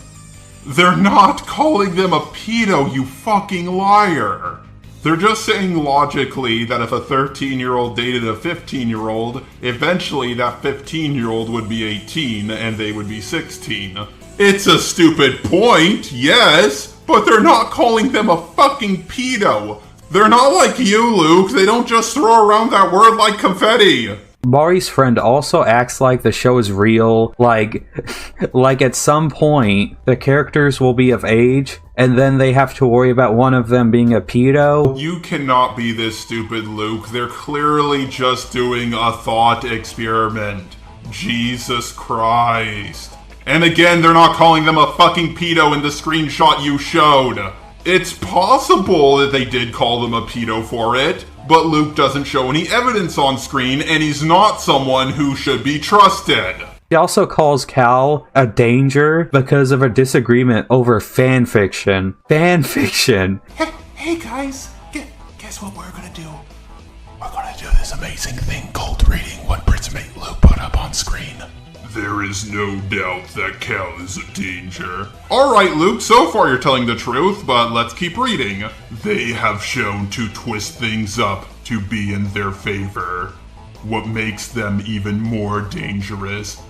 they're not calling them a pedo, you fucking liar. They're just saying logically that if a 13-year-old dated a 15-year-old, eventually that 15-year-old would be 18 and they would be 16. It's a stupid point, yes, but they're not calling them a fucking pedo. They're not like you, Luke. They don't just throw around that word like confetti. Mari's friend also acts like the show is real, like at some point the characters will be of age and then they have to worry about one of them being a pedo. You cannot be this stupid, Luke. They're clearly just doing a thought experiment. Jesus Christ. And again, they're not calling them a fucking pedo in the screenshot you showed. It's possible that they did call them a pedo for it, but Luke doesn't show any evidence on screen, and he's not someone who should be trusted. He also calls Cal a danger because of a disagreement over fanfiction. Fanfiction! Hey guys, guess what we're gonna do? We're gonna do this amazing thing called reading what Prismate Luke put up on screen. There is no doubt that Cal is a danger. Alright, Luke, so far you're telling the truth, but let's keep reading. They have shown to twist things up to be in their favor. What makes them even more dangerous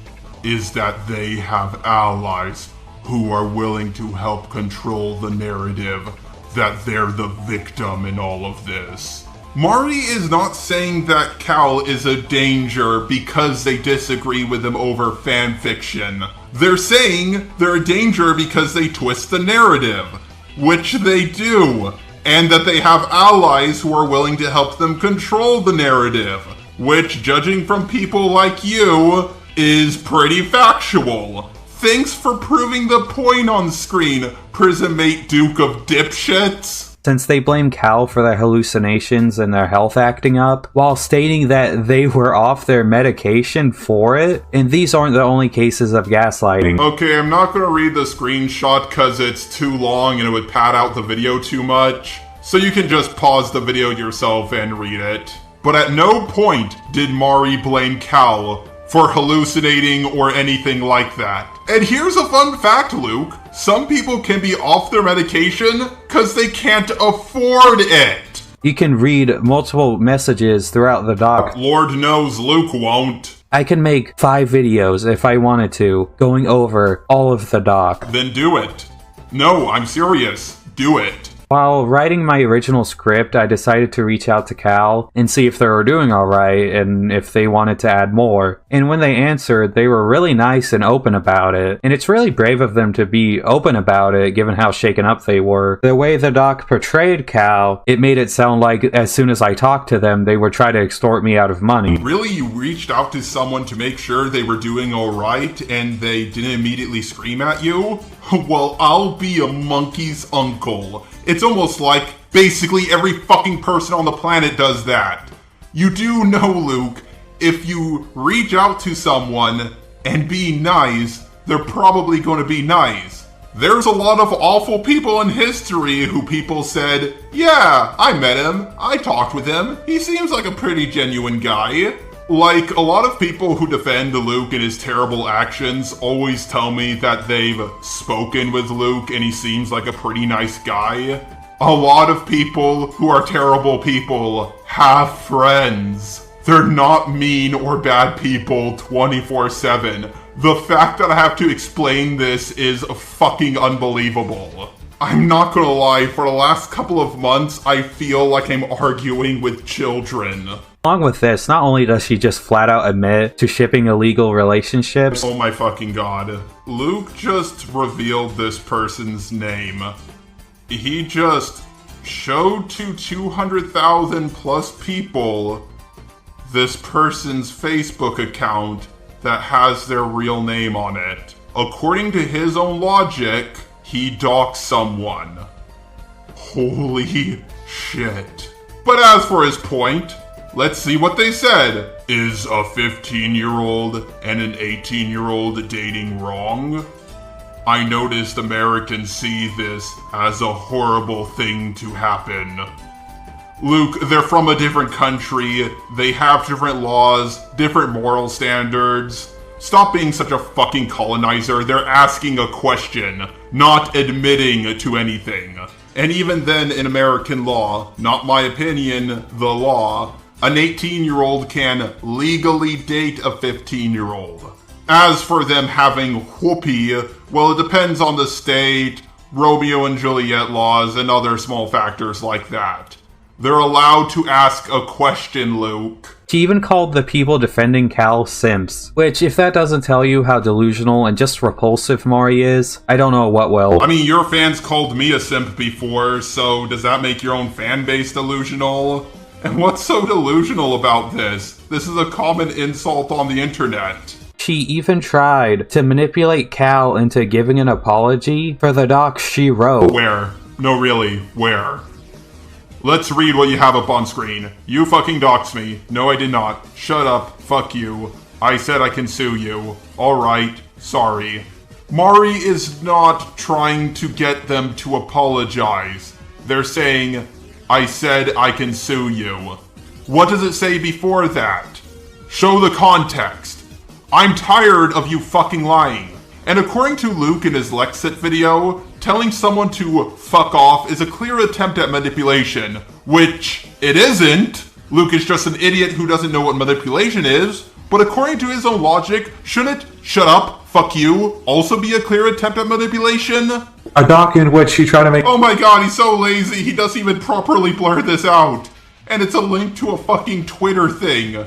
is that they have allies who are willing to help control the narrative that they're the victim in all of this. Mari is not saying that Cal is a danger because they disagree with him over fanfiction. They're saying they're a danger because they twist the narrative, which they do, and that they have allies who are willing to help them control the narrative, which, judging from people like you, is pretty factual. Thanks for proving the point on screen, Prismate Duke of Dipshits. Since they blame Cal for their hallucinations and their health acting up, while stating that they were off their medication for it, and these aren't the only cases of gaslighting. Okay, I'm not gonna read the screenshot because it's too long and it would pad out the video too much, so you can just pause the video yourself and read it. But at no point did Mari blame Cal for hallucinating or anything like that. And here's a fun fact, Luke. Some people can be off their medication because they can't afford it. You can read multiple messages throughout the doc. Lord knows Luke won't. I can make 5 videos if I wanted to, going over all of the doc. Then do it. No, I'm serious. Do it. While writing my original script, I decided to reach out to Cal and see if they were doing alright and if they wanted to add more. And when they answered, they were really nice and open about it. And it's really brave of them to be open about it given how shaken up they were. The way the doc portrayed Cal, it made it sound like as soon as I talked to them, they would try to extort me out of money. Really, you reached out to someone to make sure they were doing alright and they didn't immediately scream at you? Well, I'll be a monkey's uncle. It's almost like basically every fucking person on the planet does that. You do know, Luke, if you reach out to someone and be nice, they're probably going to be nice. There's a lot of awful people in history who people said, yeah, I met him, I talked with him, he seems like a pretty genuine guy. Like, a lot of people who defend Luke and his terrible actions always tell me that they've spoken with Luke and he seems like a pretty nice guy. A lot of people who are terrible people have friends. They're not mean or bad people 24/7. The fact that I have to explain this is fucking unbelievable. I'm not gonna lie, for the last couple of months, I feel like I'm arguing with children. Along with this, not only does she just flat out admit to shipping illegal relationships. Oh my fucking god. Luke just revealed this person's name. He just showed to 200,000 plus people this person's Facebook account that has their real name on it. According to his own logic, he doxed someone. Holy shit. But as for his point, let's see what they said. Is a 15-year-old and an 18-year-old dating wrong? I noticed Americans see this as a horrible thing to happen. Luke, they're from a different country, they have different laws, different moral standards. Stop being such a fucking colonizer. They're asking a question, not admitting to anything. And even then, in American law, not my opinion, the law, an 18-year-old can legally date a 15-year-old. As for them having whoopee, well, it depends on the state, Romeo and Juliet laws, and other small factors like that. They're allowed to ask a question, Luke. She even called the people defending Cal simps, which, if that doesn't tell you how delusional and just repulsive Mari is, I don't know what will. I mean, your fans called me a simp before, so does that make your own fan base delusional? And what's so delusional about this? This is a common insult on the internet. She even tried to manipulate Cal into giving an apology for the docs she wrote. Where? No, really, where? Let's read what you have up on screen. You fucking doxed me. No, I did not. Shut up. Fuck you. I said I can sue you. Alright. Sorry. Mari is not trying to get them to apologize. They're saying, I said I can sue you. What does it say before that? Show the context. I'm tired of you fucking lying. And according to Luke in his Lexit video, telling someone to fuck off is a clear attempt at manipulation, which it isn't. Luke is just an idiot who doesn't know what manipulation is, but according to his own logic, shouldn't shut up, fuck you, also be a clear attempt at manipulation? A doc in which she tried to make— Oh my god, he's so lazy, he doesn't even properly blur this out. And it's a link to a fucking Twitter thing.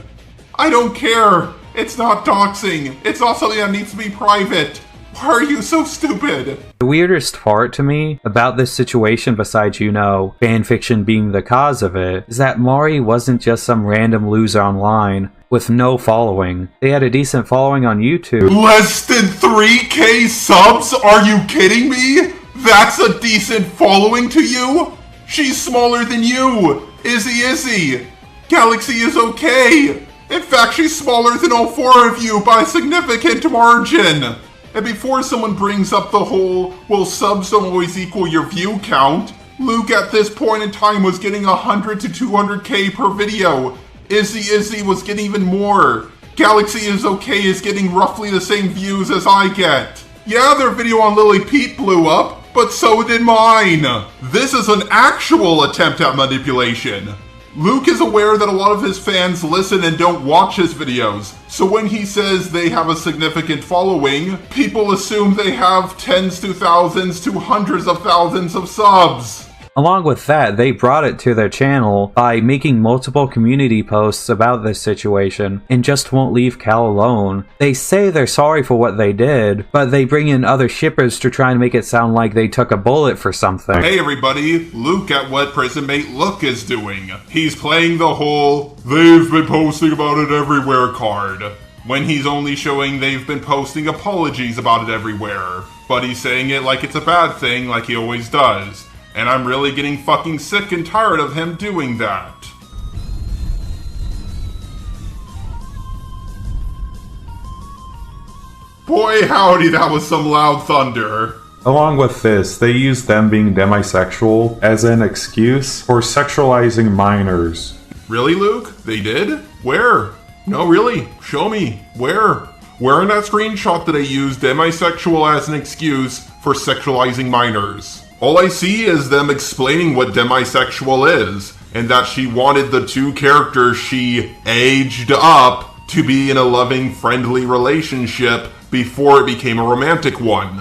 I don't care. It's not doxing. It's not something that needs to be private. Why are you so stupid? The weirdest part to me about this situation, besides, fanfiction being the cause of it, is that Mari wasn't just some random loser online with no following. They had a decent following on YouTube. Less than 3K subs? Are you kidding me? That's a decent following to you? She's smaller than you. Izzy. Galaxy is okay. In fact, she's smaller than all four of you by a significant margin. And before someone brings up the whole, well, subs don't always equal your view count, Luke at this point in time was getting 100 to 200k per video. Izzy was getting even more. Galaxy is okay is getting roughly the same views as I get. Yeah, their video on Lily Pete blew up, but so did mine. This is an actual attempt at manipulation. Luke is aware that a lot of his fans listen and don't watch his videos, so when he says they have a significant following, people assume they have tens to thousands to hundreds of thousands of subs. Along with that, they brought it to their channel by making multiple community posts about this situation and just won't leave Cal alone. They say they're sorry for what they did, but they bring in other shippers to try and make it sound like they took a bullet for something. Hey everybody, look at what Prisonmate Look is doing. He's playing the whole "they've been posting about it everywhere" card, when he's only showing they've been posting apologies about it everywhere. But he's saying it like it's a bad thing, like he always does. And I'm really getting fucking sick and tired of him doing that. Boy howdy, that was some loud thunder. Along with this, they use them being demisexual as an excuse for sexualizing minors. Really, Luke? They did? Where? No, really? Show me. Where? Where in that screenshot did they use demisexual as an excuse for sexualizing minors? All I see is them explaining what demisexual is, and that she wanted the two characters she aged up to be in a loving, friendly relationship before it became a romantic one.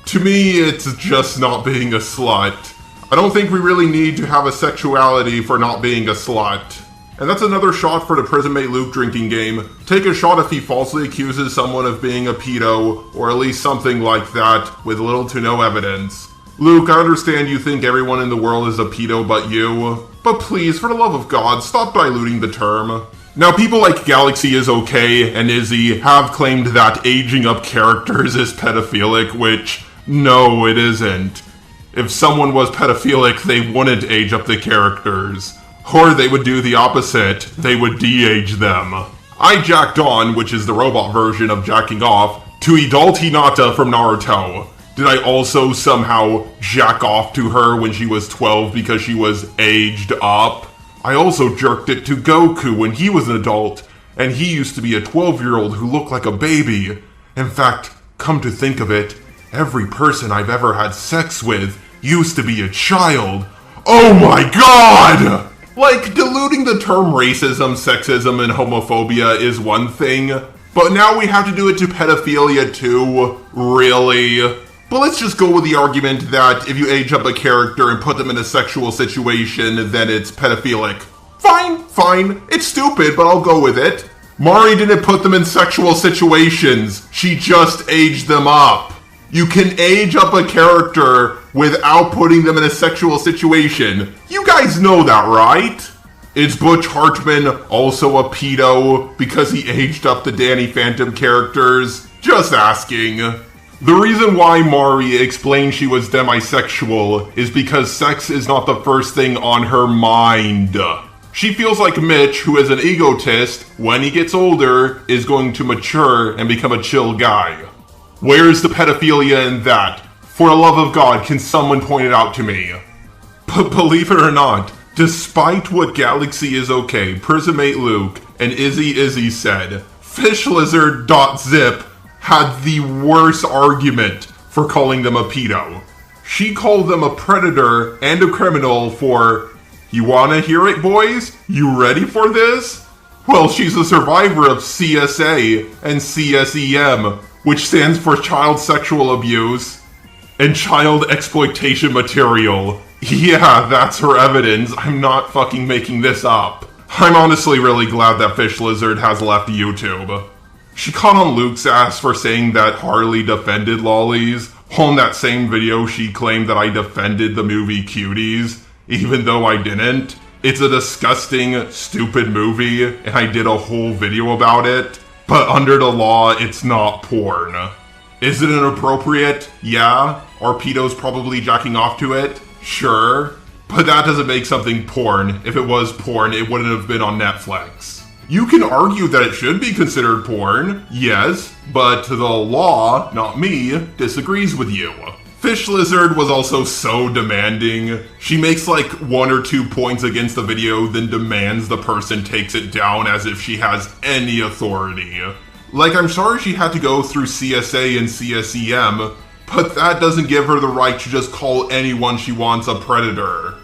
To me, it's just not being a slut. I don't think we really need to have a sexuality for not being a slut. And that's another shot for the Prisonmate Luke drinking game. Take a shot if he falsely accuses someone of being a pedo, or at least something like that, with little to no evidence. Luke, I understand you think everyone in the world is a pedo but you, but please, for the love of God, stop diluting the term. Now, people like Galaxy is Okay and Izzy have claimed that aging up characters is pedophilic, which, no, it isn't. If someone was pedophilic, they wouldn't age up the characters. Or they would do the opposite, they would de-age them. I jacked on, which is the robot version of jacking off, to Idol Hinata from Naruto. Did I also somehow jack off to her when she was 12 because she was aged up? I also jerked it to Goku when he was an adult, and he used to be a 12-year-old who looked like a baby. In fact, come to think of it, every person I've ever had sex with used to be a child. Oh my god! Like, diluting the term racism, sexism, and homophobia is one thing, but now we have to do it to pedophilia too? Really? But let's just go with the argument that if you age up a character and put them in a sexual situation, then it's pedophilic. Fine, it's stupid, but I'll go with it. Mari didn't put them in sexual situations, she just aged them up. You can age up a character without putting them in a sexual situation. You guys know that, right? Is Butch Hartman also a pedo because he aged up the Danny Phantom characters? Just asking. The reason why Mari explained she was demisexual is because sex is not the first thing on her mind. She feels like Mitch, who is an egotist, when he gets older, is going to mature and become a chill guy. Where's the pedophilia in that? For the love of God, can someone point it out to me? But believe it or not, despite what Galaxy is Okay, Prisonmate Luke, and Izzy said, FishLizard.zip had the worst argument for calling them a pedo. She called them a predator and a criminal for, you wanna hear it, boys? You ready for this? Well, she's a survivor of CSA and CSEM, which stands for Child Sexual Abuse and Child Exploitation Material. Yeah, that's her evidence. I'm not fucking making this up. I'm honestly really glad that Fish Lizard has left YouTube. She caught on Luke's ass for saying that Harley defended lollies. On that same video, she claimed that I defended the movie Cuties, even though I didn't. It's a disgusting, stupid movie, and I did a whole video about it. But under the law, it's not porn. Is it inappropriate? Yeah. Are pedos probably jacking off to it? Sure. But that doesn't make something porn. If it was porn, it wouldn't have been on Netflix. You can argue that it should be considered porn, yes, but the law, not me, disagrees with you. Fish Lizard was also so demanding. She makes like 1 or 2 points against the video, then demands the person takes it down as if she has any authority. Like, I'm sorry she had to go through CSA and CSEM, but that doesn't give her the right to just call anyone she wants a predator.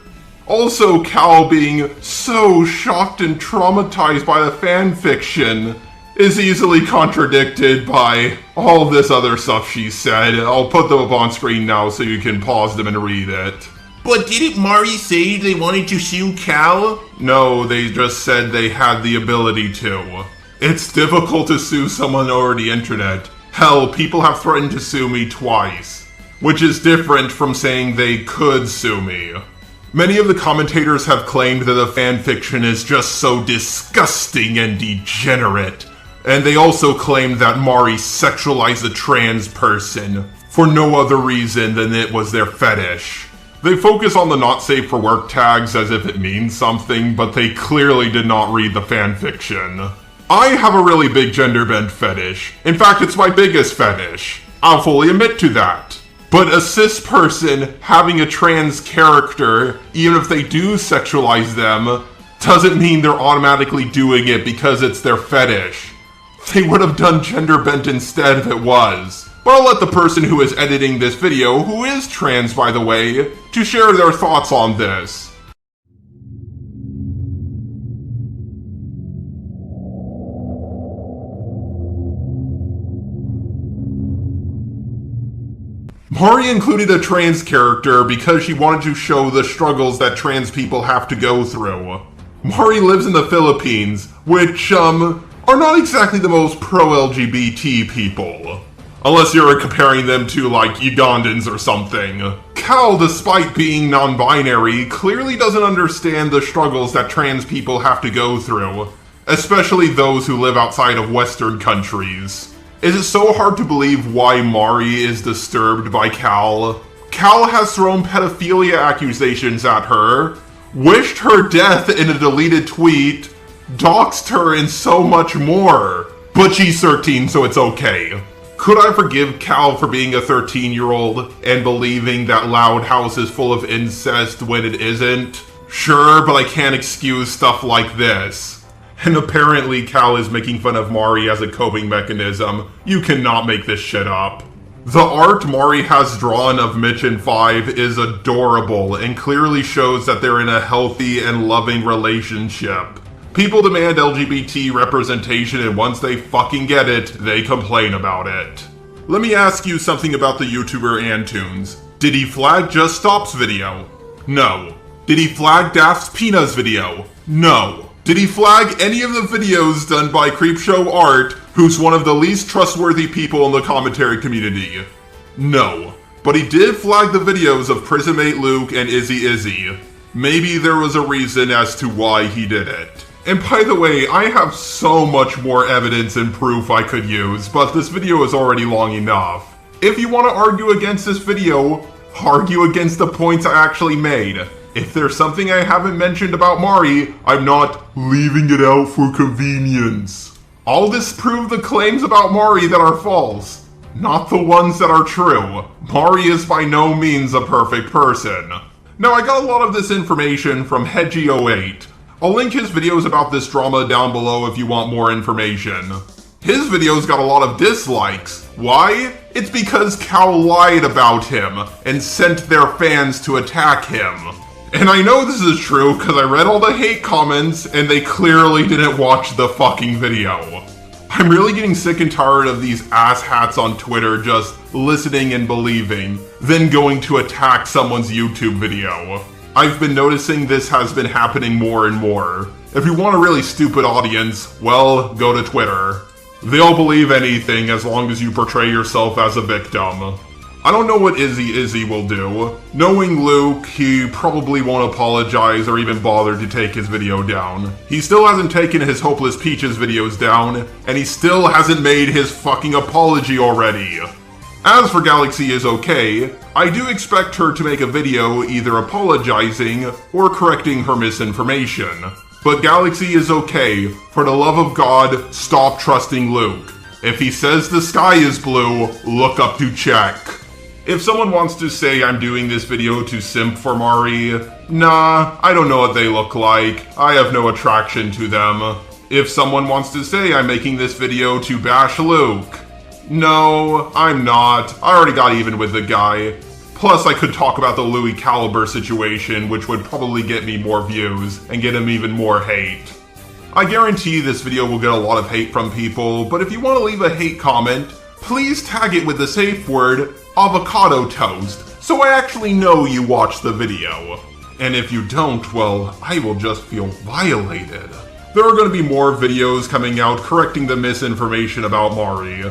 Also, Cal being so shocked and traumatized by the fanfiction is easily contradicted by all this other stuff she said. I'll put them up on screen now so you can pause them and read it. But didn't Mari say they wanted to sue Cal? No, they just said they had the ability to. It's difficult to sue someone over the internet. Hell, people have threatened to sue me twice, which is different from saying they could sue me. Many of the commentators have claimed that the fanfiction is just so disgusting and degenerate, and they also claimed that Mari sexualized a trans person for no other reason than it was their fetish. They focus on the not safe for work tags as if it means something, but they clearly did not read the fanfiction. I have a really big gender bend fetish. In fact, it's my biggest fetish. I'll fully admit to that. But a cis person having a trans character, even if they do sexualize them, doesn't mean they're automatically doing it because it's their fetish. They would have done gender bent instead if it was. But I'll let the person who is editing this video, who is trans by the way, to share their thoughts on this. Mari included a trans character because she wanted to show the struggles that trans people have to go through. Mari lives in the Philippines, which, are not exactly the most pro-LGBT people. Unless you're comparing them to, like, Ugandans or something. Cal, despite being non-binary, clearly doesn't understand the struggles that trans people have to go through, especially those who live outside of Western countries. Is it so hard to believe why Mari is disturbed by Cal? Cal has thrown pedophilia accusations at her, wished her death in a deleted tweet, doxed her, and so much more. But she's 13, so it's okay. Could I forgive Cal for being a 13-year-old and believing that Loud House is full of incest when it isn't? Sure, but I can't excuse stuff like this. And apparently Cal is making fun of Mari as a coping mechanism. You cannot make this shit up. The art Mari has drawn of Mitch and Five is adorable and clearly shows that they're in a healthy and loving relationship. People demand LGBT representation, and once they fucking get it, they complain about it. Let me ask you something about the YouTuber Antunes. Did he flag Just Stop's video? No. Did he flag Daft's Peanuts video? No. Did he flag any of the videos done by Creepshow Art, who's one of the least trustworthy people in the commentary community? No. But he did flag the videos of Prisonmate Luke and Izzy. Maybe there was a reason as to why he did it. And by the way, I have so much more evidence and proof I could use, but this video is already long enough. If you want to argue against this video, argue against the points I actually made. If there's something I haven't mentioned about Mari, I'm not leaving it out for convenience. I'll disprove the claims about Mari that are false, not the ones that are true. Mari is by no means a perfect person. Now, I got a lot of this information from Hedgie08. I'll link his videos about this drama down below if you want more information. His videos got a lot of dislikes. Why? It's because Cal lied about him and sent their fans to attack him. And I know this is true because I read all the hate comments and they clearly didn't watch the fucking video. I'm really getting sick and tired of these asshats on Twitter just listening and believing, then going to attack someone's YouTube video. I've been noticing this has been happening more and more. If you want a really stupid audience, well, go to Twitter. They'll believe anything as long as you portray yourself as a victim. I don't know what Izzy will do. Knowing Luke, he probably won't apologize or even bother to take his video down. He still hasn't taken his Hopeless Peaches videos down, and he still hasn't made his fucking apology already. As for Galaxy is okay, I do expect her to make a video either apologizing or correcting her misinformation. But Galaxy is okay. For the love of God, stop trusting Luke. If he says the sky is blue, look up to check. If someone wants to say I'm doing this video to simp for Mari, nah, I don't know what they look like. I have no attraction to them. If someone wants to say I'm making this video to bash Luke, no, I'm not. I already got even with the guy. Plus, I could talk about the Louis Caliber situation, which would probably get me more views and get him even more hate. I guarantee this video will get a lot of hate from people, but if you want to leave a hate comment, please tag it with the safe word avocado toast, so I actually know you watched the video. And if you don't, well, I will just feel violated. There are going to be more videos coming out correcting the misinformation about Mari.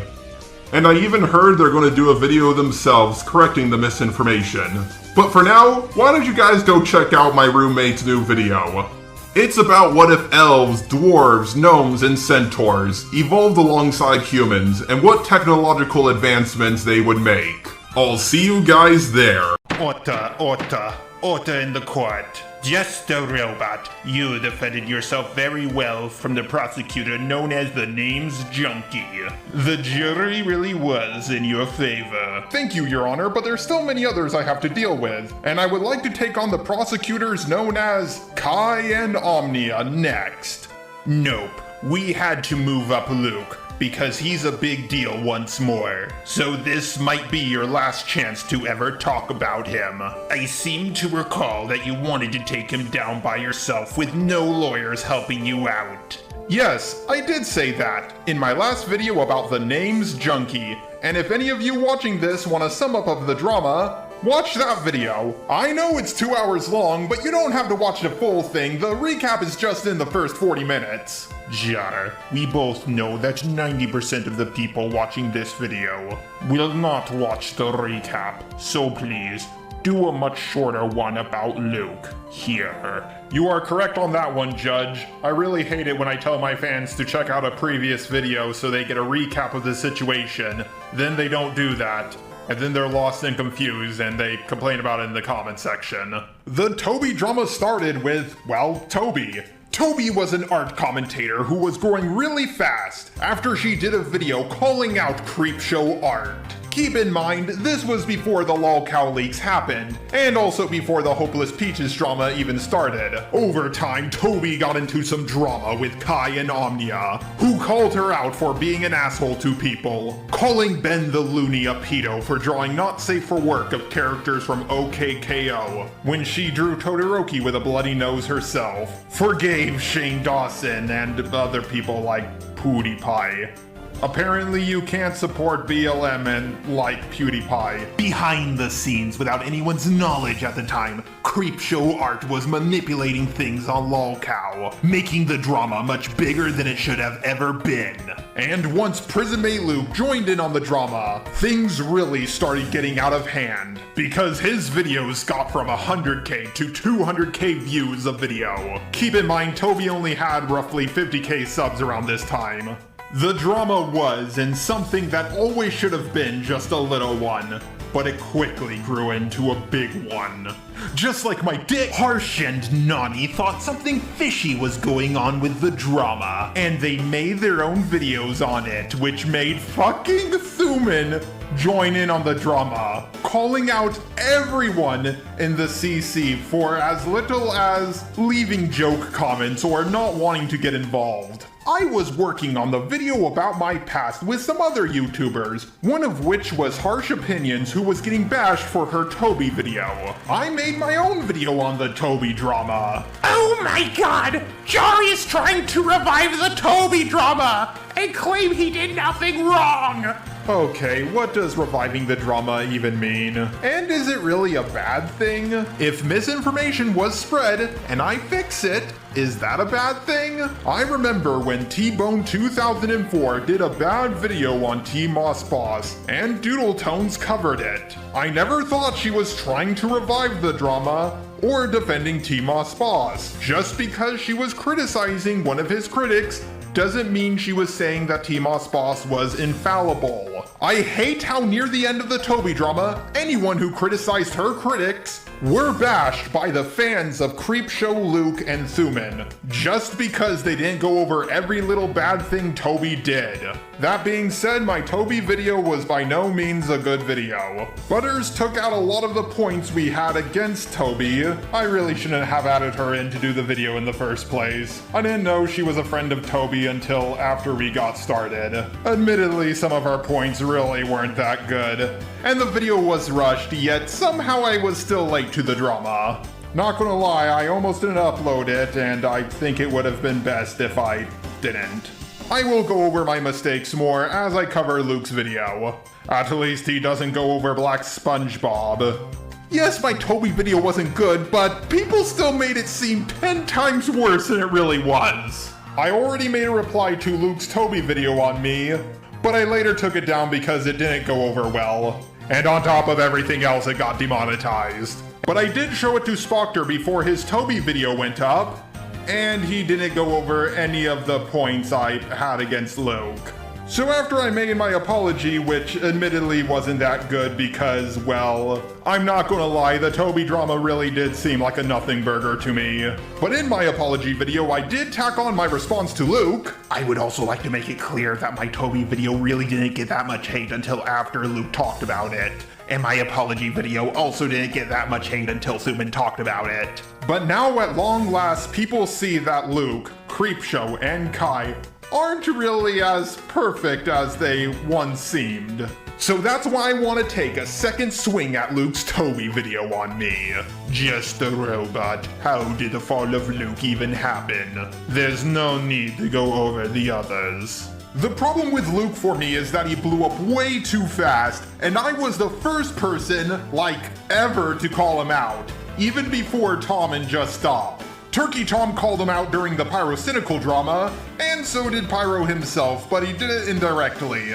And I even heard they're going to do a video themselves correcting the misinformation. But for now, why don't you guys go check out my roommate's new video. It's about what if elves, dwarves, gnomes, and centaurs evolved alongside humans and what technological advancements they would make. I'll see you guys there. Order in the court. Just a robot. You defended yourself very well from the prosecutor known as the Names Junkie. The jury really was in your favor. Thank you, Your Honor, but there's still many others I have to deal with, and I would like to take on the prosecutors known as Kai and Omnia next. Nope. We had to move up Luke, because he's a big deal once more. So this might be your last chance to ever talk about him. I seem to recall that you wanted to take him down by yourself with no lawyers helping you out. Yes, I did say that in my last video about the Names Junkie. And if any of you watching this want a sum up of the drama, watch that video. I know it's 2 hours long, but you don't have to watch the full thing. The recap is just in the first 40 minutes. Jar, we both know that 90% of the people watching this video will not watch the recap. So please, do a much shorter one about Luke here. You are correct on that one, Judge. I really hate it when I tell my fans to check out a previous video so they get a recap of the situation. Then they don't do that. And then they're lost and confused and they complain about it in the comment section. The Toby drama started with, well, Toby. Toby was an art commentator who was growing really fast after she did a video calling out Creepshow art. Keep in mind, this was before the lolcow leaks happened, and also before the Hopeless Peaches drama even started. Over time, Toby got into some drama with Kai and Omnia, who called her out for being an asshole to people, calling Ben the Looney a pedo for drawing not safe for work of characters from OKKO, when she drew Todoroki with a bloody nose herself, forgave Shane Dawson and other people like PewDiePie. Apparently you can't support BLM and like PewDiePie. Behind the scenes, without anyone's knowledge at the time, Creepshow art was manipulating things on lolcow, making the drama much bigger than it should have ever been. And once Prison Mate Luke joined in on the drama, things really started getting out of hand, because his videos got from 100k to 200k views a video. Keep in mind, Toby only had roughly 50k subs around this time. The drama was, and something that always should have been, just a little one, but it quickly grew into a big one. Just like my dick, Harsh and Nani thought something fishy was going on with the drama, and they made their own videos on it, which made fucking Thuman join in on the drama, calling out everyone in the CC for as little as leaving joke comments or not wanting to get involved. I was working on the video about my past with some other YouTubers, one of which was Harsh Opinions, who was getting bashed for her Toby video. I made my own video on the Toby drama. Oh my god! Jari is trying to revive the Toby drama and claim he did nothing wrong! Okay, what does reviving the drama even mean? And is it really a bad thing? If misinformation was spread and I fix it, is that a bad thing? I remember when T-Bone 2004 did a bad video on T-Moss Boss, and Doodle Tones covered it. I never thought she was trying to revive the drama or defending T-Moss Boss. Just because she was criticizing one of his critics doesn't mean she was saying that T-Moss Boss was infallible. I hate how near the end of the Toby drama, anyone who criticized her critics were bashed by the fans of Creepshow Luke and Thuman, just because they didn't go over every little bad thing Toby did. That being said, my Toby video was by no means a good video. Butters took out a lot of the points we had against Toby. I really shouldn't have added her in to do the video in the first place. I didn't know she was a friend of Toby until after we got started. Admittedly, some of our points really weren't that good, and the video was rushed, yet somehow I was still late to the drama. Not gonna lie, I almost didn't upload it, and I think it would have been best if I didn't. I will go over my mistakes more as I cover Luke's video. At least he doesn't go over Black SpongeBob. Yes, my Toby video wasn't good, but people still made it seem 10 times worse than it really was. I already made a reply to Luke's Toby video on me, but I later took it down because it didn't go over well. And on top of everything else, it got demonetized. But I did show it to Spoctor before his Toby video went up, and he didn't go over any of the points I had against Luke. So after I made my apology, which admittedly wasn't that good because, well, I'm not gonna lie, the Toby drama really did seem like a nothing burger to me. But in my apology video, I did tack on my response to Luke. I would also like to make it clear that my Toby video really didn't get that much hate until after Luke talked about it. And my apology video also didn't get that much hate until Suman talked about it. But now at long last, people see that Luke, Creepshow, and Kai aren't really as perfect as they once seemed. So that's why I want to take a second swing at Luke's Toby video on me. Just a robot. How did the fall of Luke even happen? There's no need to go over the others. The problem with Luke for me is that he blew up way too fast, and I was the first person, like, ever to call him out, even before Tom and Just Stop. Turkey Tom called him out during the Pyrocynical drama, and so did Pyro himself, but he did it indirectly.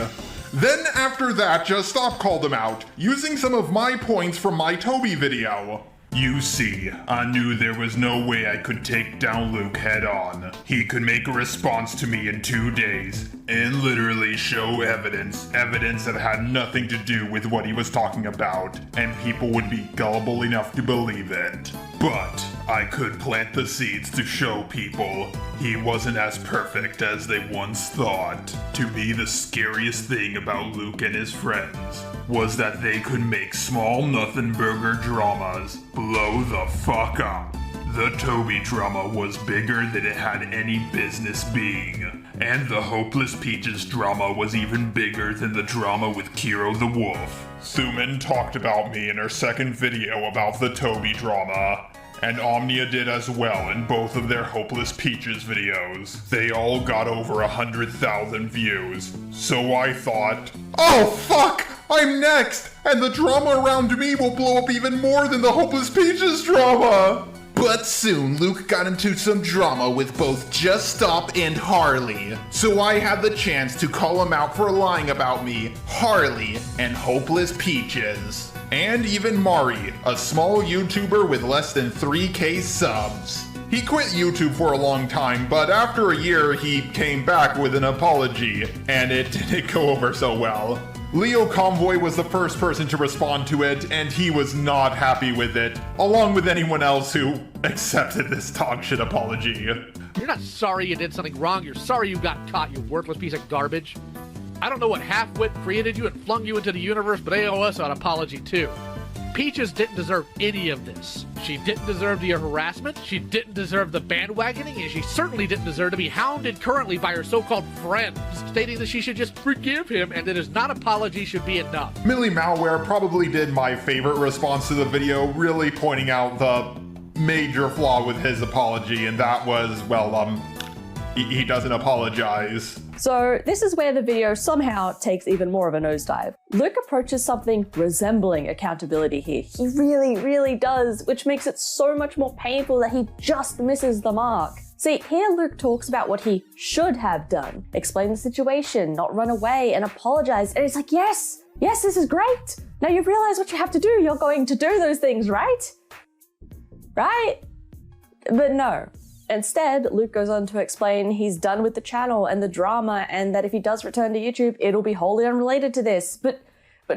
Then after that, Just Stop called him out, using some of my points from my Toby video. You see, I knew there was no way I could take down Luke head on. He could make a response to me in 2 days, and literally show evidence that had nothing to do with what he was talking about, and people would be gullible enough to believe it. But I could plant the seeds to show people he wasn't as perfect as they once thought. To me, the scariest thing about Luke and his friends was that they could make small nothing burger dramas blow the fuck up. The Toby drama was bigger than it had any business being, and the Hopeless Peaches drama was even bigger than the drama with Kiro the Wolf. Suman talked about me in her second video about the Toby drama, and Omnia did as well in both of their Hopeless Peaches videos. They all got over 100,000 views, so I thought, oh fuck, I'm next, and the drama around me will blow up even more than the Hopeless Peaches drama! But soon, Luke got into some drama with both Just Stop and Harley, so I had the chance to call him out for lying about me, Harley, and Hopeless Peaches. And even Mari, a small YouTuber with less than 3K subs. He quit YouTube for a long time, but after a year he came back with an apology, and it didn't go over so well. Leo Convoy was the first person to respond to it, and he was not happy with it, along with anyone else who accepted this dog shit apology. You're not sorry you did something wrong, you're sorry you got caught, you worthless piece of garbage. I don't know what half-wit created you and flung you into the universe, but they owe us an apology too. Peaches didn't deserve any of this. She didn't deserve the harassment, she didn't deserve the bandwagoning, and she certainly didn't deserve to be hounded currently by her so-called friends, stating that she should just forgive him and that his non-apology should be enough. Millie Malware probably did my favorite response to the video, really pointing out the major flaw with his apology, and that was, well, he doesn't apologize. So this is where the video somehow takes even more of a nosedive. Luke approaches something resembling accountability here. He really, really does, which makes it so much more painful that he just misses the mark. See, here Luke talks about what he should have done. Explain the situation, not run away, and apologize. And it's like, yes, this is great. Now you've realized what you have to do. You're going to do those things, right? Right? But no. Instead, Luke goes on to explain he's done with the channel and the drama, and that if he does return to YouTube, it'll be wholly unrelated to this. But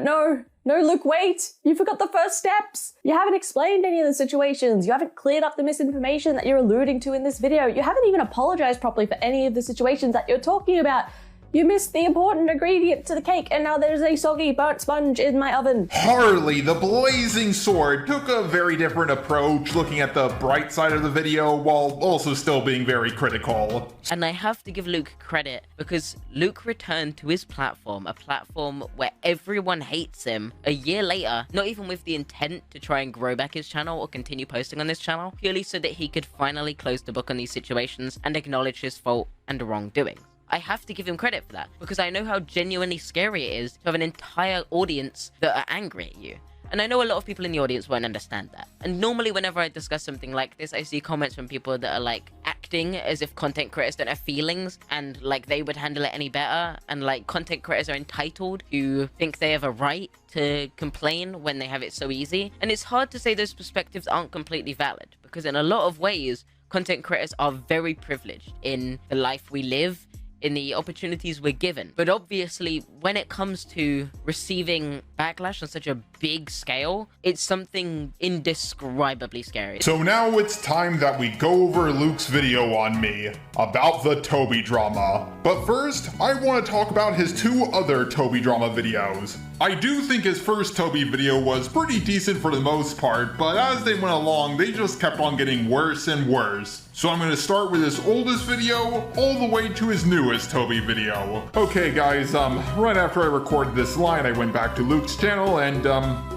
no, Luke, wait! You forgot the first steps! You haven't explained any of the situations, you haven't cleared up the misinformation that you're alluding to in this video, you haven't even apologized properly for any of the situations that you're talking about. You missed the important ingredient to the cake, and now there's a soggy burnt sponge in my oven. Harley, the blazing sword, took a very different approach, looking at the bright side of the video while also still being very critical. And I have to give Luke credit, because Luke returned to his platform, a platform where everyone hates him, a year later, not even with the intent to try and grow back his channel or continue posting on this channel, purely so that he could finally close the book on these situations and acknowledge his fault and wrongdoing. I have to give him credit for that, because I know how genuinely scary it is to have an entire audience that are angry at you. And I know a lot of people in the audience won't understand that. And normally whenever I discuss something like this, I see comments from people that are like acting as if content creators don't have feelings and like they would handle it any better. And like content creators are entitled to think they have a right to complain when they have it so easy. And it's hard to say those perspectives aren't completely valid, because in a lot of ways, content creators are very privileged in the life we live, in the opportunities we're given. But obviously, when it comes to receiving backlash on such a big scale, it's something indescribably scary. So now it's time that we go over Luke's video on me about the Toby drama. But first, I want to talk about his 2 other Toby drama videos. I do think his first Toby video was pretty decent for the most part, but as they went along, they just kept on getting worse and worse. So I'm going to start with his oldest video, all the way to his newest Toby video. Okay guys, right after I recorded this line, I went back to Luke's channel, and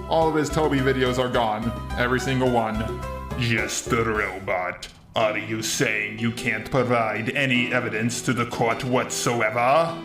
all of his Toby videos are gone. Every single one. Just a robot. Are you saying you can't provide any evidence to the court whatsoever?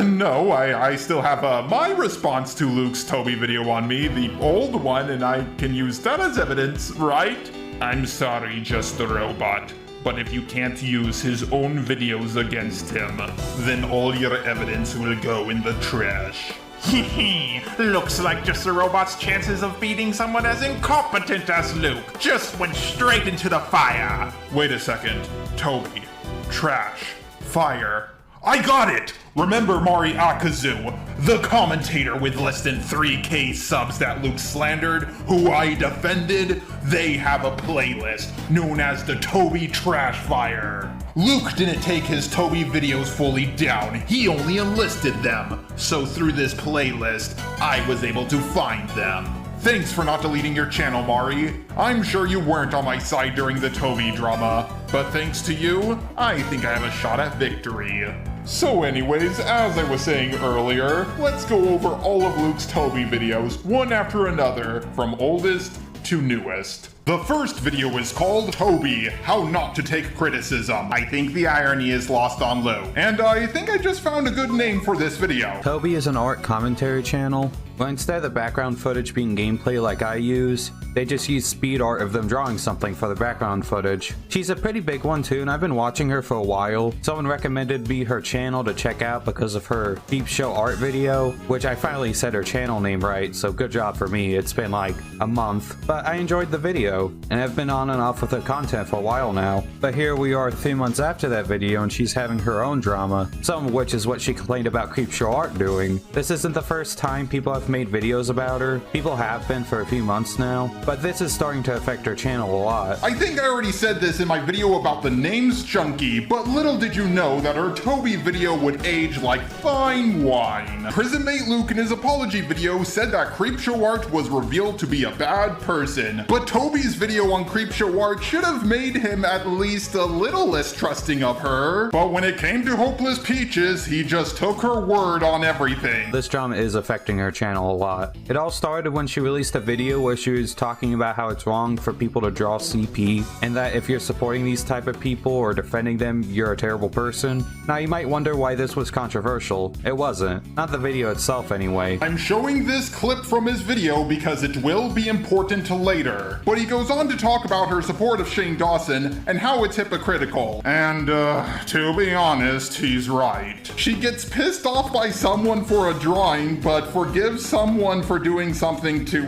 No, I still have my response to Luke's Toby video on me, the old one, and I can use that as evidence, right? I'm sorry, Just a Robot, but if you can't use his own videos against him, then all your evidence will go in the trash. Hehe, looks like Just a Robot's chances of beating someone as incompetent as Luke just went straight into the fire. Wait a second, Toby, trash, fire. I got it! Remember Mari Akazu, the commentator with less than 3K subs that Luke slandered, who I defended? They have a playlist known as the Toby Trash Fire. Luke didn't take his Toby videos fully down, he only enlisted them. So through this playlist, I was able to find them. Thanks for not deleting your channel, Mari. I'm sure you weren't on my side during the Toby drama, but thanks to you, I think I have a shot at victory. So anyways, as I was saying earlier, let's go over all of Luke's Toby videos, one after another, from oldest to newest. The first video is called Toby, How Not to Take Criticism. I think the irony is lost on Luke. And I think I just found a good name for this video. Toby is an art commentary channel, but instead of the background footage being gameplay like I use, they just use speed art of them drawing something for the background footage. She's a pretty big one too, and I've been watching her for a while. Someone recommended me her channel to check out because of her Peep Show art video, which I finally said her channel name right, so good job for me. It's been like a month, but I enjoyed the video, and I've been on and off with her content for a while now. But here we are 3 months after that video, and she's having her own drama, some of which is what she complained about Creep Show Art doing. This isn't the first time people have made videos about her. People have been for a few months now, but this is starting to affect her channel a lot. I think I already said this in my video about the names Chunky, but little did you know that her Toby video would age like fine wine. Prisonmate Luke in his apology video said that Creep Show Art was revealed to be a bad person, but Toby's video on Creep Show Art should have made him at least a little less trusting of her. But when it came to Hopeless Peaches, he just took her word on everything. This drama is affecting her channel a lot. It all started when she released a video where she was talking about how it's wrong for people to draw CP, and that if you're supporting these type of people or defending them, you're a terrible person. Now you might wonder why this was controversial. It wasn't. Not the video itself anyway. I'm showing this clip from his video because it will be important to later, but he goes on to talk about her support of Shane Dawson and how it's hypocritical. And to be honest, he's right. She gets pissed off by someone for a drawing, but forgives someone for doing something to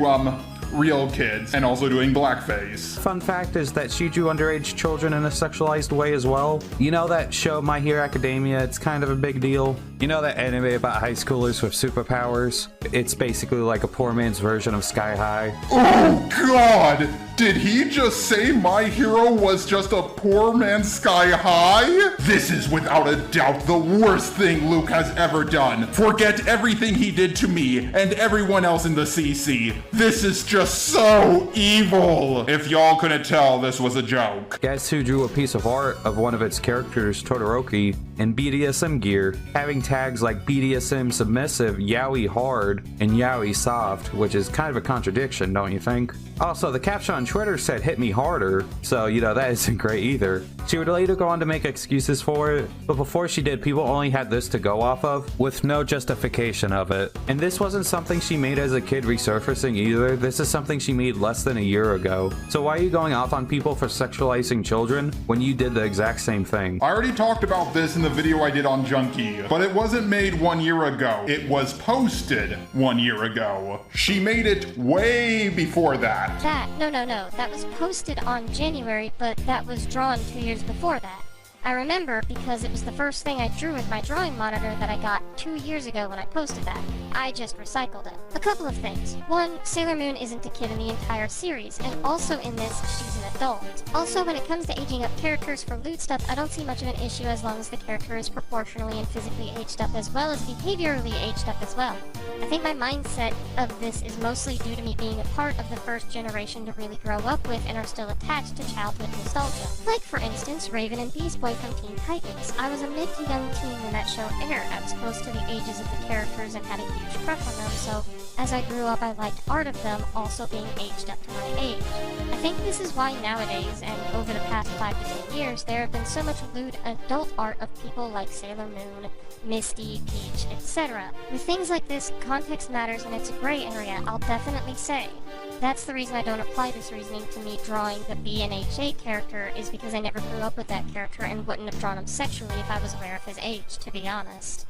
real kids and also doing blackface. Fun fact is that she drew underage children in a sexualized way as well. You know that show My Hero Academia? It's kind of a big deal. You know that anime about high schoolers with superpowers? It's basically like a poor man's version of Sky High. Oh god! Did he just say My Hero was just a poor man's Sky High? This is without a doubt the worst thing Luke has ever done. Forget everything he did to me and everyone else in the CC. This is just so evil. If y'all couldn't tell, this was a joke. Guess who drew a piece of art of one of its characters, Todoroki, in BDSM gear, having tags like BDSM submissive, yaoi hard, and yaoi soft, which is kind of a contradiction, don't you think? Also, the caption on Twitter said hit me harder, so that isn't great either. She would later go on to make excuses for it, but before she did, people only had this to go off of, with no justification of it. And this wasn't something she made as a kid resurfacing either, this is something she made less than a year ago. So why are you going off on people for sexualizing children when you did the exact same thing? I already talked about this in the video I did on Junkie, but it wasn't made 1 year ago. It was posted 1 year ago. She made it way before that. No. That was posted on January, but that was drawn 2 years before that. I remember because it was the first thing I drew with my drawing monitor that I got 2 years ago when I posted that. I just recycled it. A couple of things. One, Sailor Moon isn't a kid in the entire series, and also in this, she's an adult. Also, when it comes to aging up characters for loot stuff, I don't see much of an issue as long as the character is proportionally and physically aged up as well as behaviorally aged up as well. I think my mindset of this is mostly due to me being a part of the first generation to really grow up with and are still attached to childhood nostalgia. Like, for instance, Raven and Beast Boy from Teen Titans. I was a mid to young teen when that show aired. I was close to the ages of the characters and had a huge crush on them, so as I grew up I liked art of them also being aged up to my age. I think this is why nowadays, and over the past 5 to 10 years, there have been so much lewd adult art of people like Sailor Moon, Misty, Peach, etc. With things like this, context matters and it's a gray area, I'll definitely say. That's the reason I don't apply this reasoning to me drawing the BNHA character, is because I never grew up with that character and wouldn't have drawn him sexually if I was aware of his age, to be honest.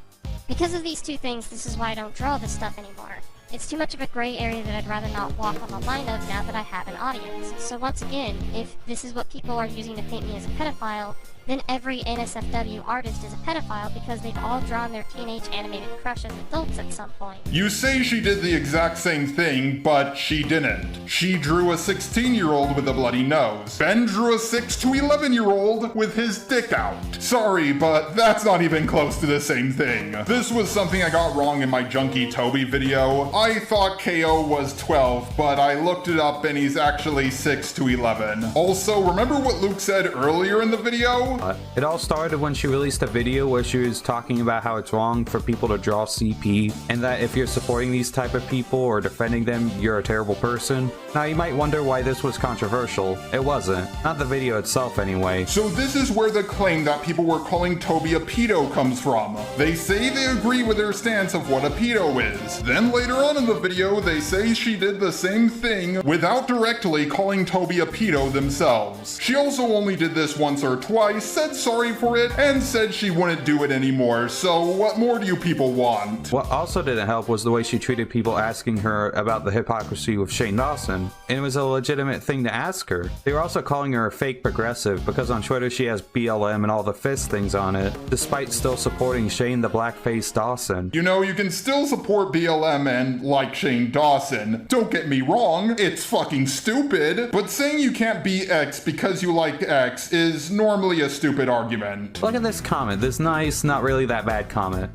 Because of these two things, this is why I don't draw this stuff anymore. It's too much of a gray area that I'd rather not walk on the line of now that I have an audience. So once again, if this is what people are using to paint me as a pedophile, then every NSFW artist is a pedophile because they've all drawn their teenage animated crush as adults at some point. You say she did the exact same thing, but she didn't. She drew a 16-year-old with a bloody nose. Ben drew a 6 to 11-year-old with his dick out. Sorry, but that's not even close to the same thing. This was something I got wrong in my Junkie Toby video. I thought KO was 12, but I looked it up and he's actually 6 to 11. Also, remember what Luke said earlier in the video? It all started when she released a video where she was talking about how it's wrong for people to draw CP, and that if you're supporting these type of people or defending them, you're a terrible person. Now you might wonder why this was controversial. It wasn't. Not the video itself anyway. So this is where the claim that people were calling Toby a pedo comes from. They say they agree with her stance of what a pedo is. Then later on in the video, they say she did the same thing without directly calling Toby a pedo themselves. She also only did this once or twice, said sorry for it, and said she wouldn't do it anymore. So what more do you people want? What also didn't help was the way she treated people asking her about the hypocrisy with Shane Dawson, and it was a legitimate thing to ask her. They were also calling her a fake progressive because on Twitter she has BLM and all the fist things on it, despite still supporting Shane the Blackface Dawson. You know, you can still support BLM and like Shane Dawson. Don't get me wrong, it's fucking stupid, but saying you can't be X because you like X is normally a stupid argument. Look at this comment, this nice, not really that bad comment.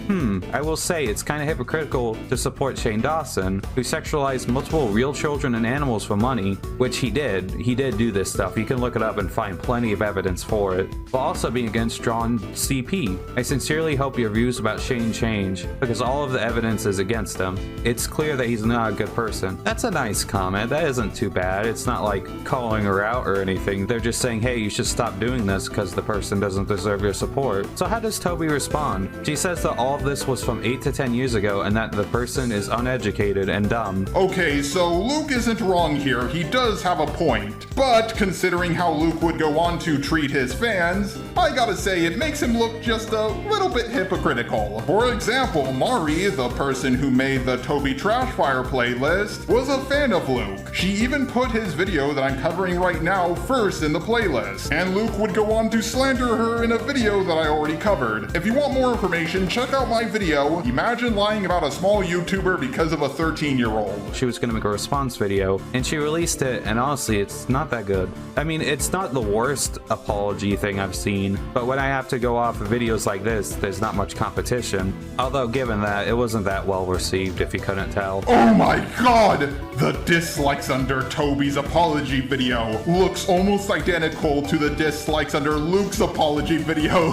I will say it's kind of hypocritical to support Shane Dawson, who sexualized multiple real children and animals for money, which he did. He did do this stuff. You can look it up and find plenty of evidence for it. While also being against drawn CP. I sincerely hope your views about Shane change, because all of the evidence is against him. It's clear that he's not a good person. That's a nice comment. That isn't too bad. It's not like calling her out or anything. They're just saying, hey, you should stop doing this because the person doesn't deserve your support. So how does Toby respond? She says that all of this was from 8 to 10 years ago and that the person is uneducated and dumb. Okay, so Luke isn't wrong here. He does have a point. But considering how Luke would go on to treat his fans, I gotta say it makes him look just a little bit hypocritical. For example, Mari, the person who made the Toby Trashfire playlist, was a fan of Luke. She even put his video that I'm covering right now first in the playlist. And Luke would go on to slander her in a video that I already covered. If you want more information, check out my video, Imagine Lying About a Small YouTuber Because of a 13-Year-Old. She was gonna make a response video, and she released it, and honestly, it's not that good. I mean, it's not the worst apology thing I've seen, but when I have to go off of videos like this, there's not much competition. Although, given that, it wasn't that well received, if you couldn't tell. Oh my god! The dislikes under Toby's apology video looks almost identical to the dislikes under Luke's Luke's apology video.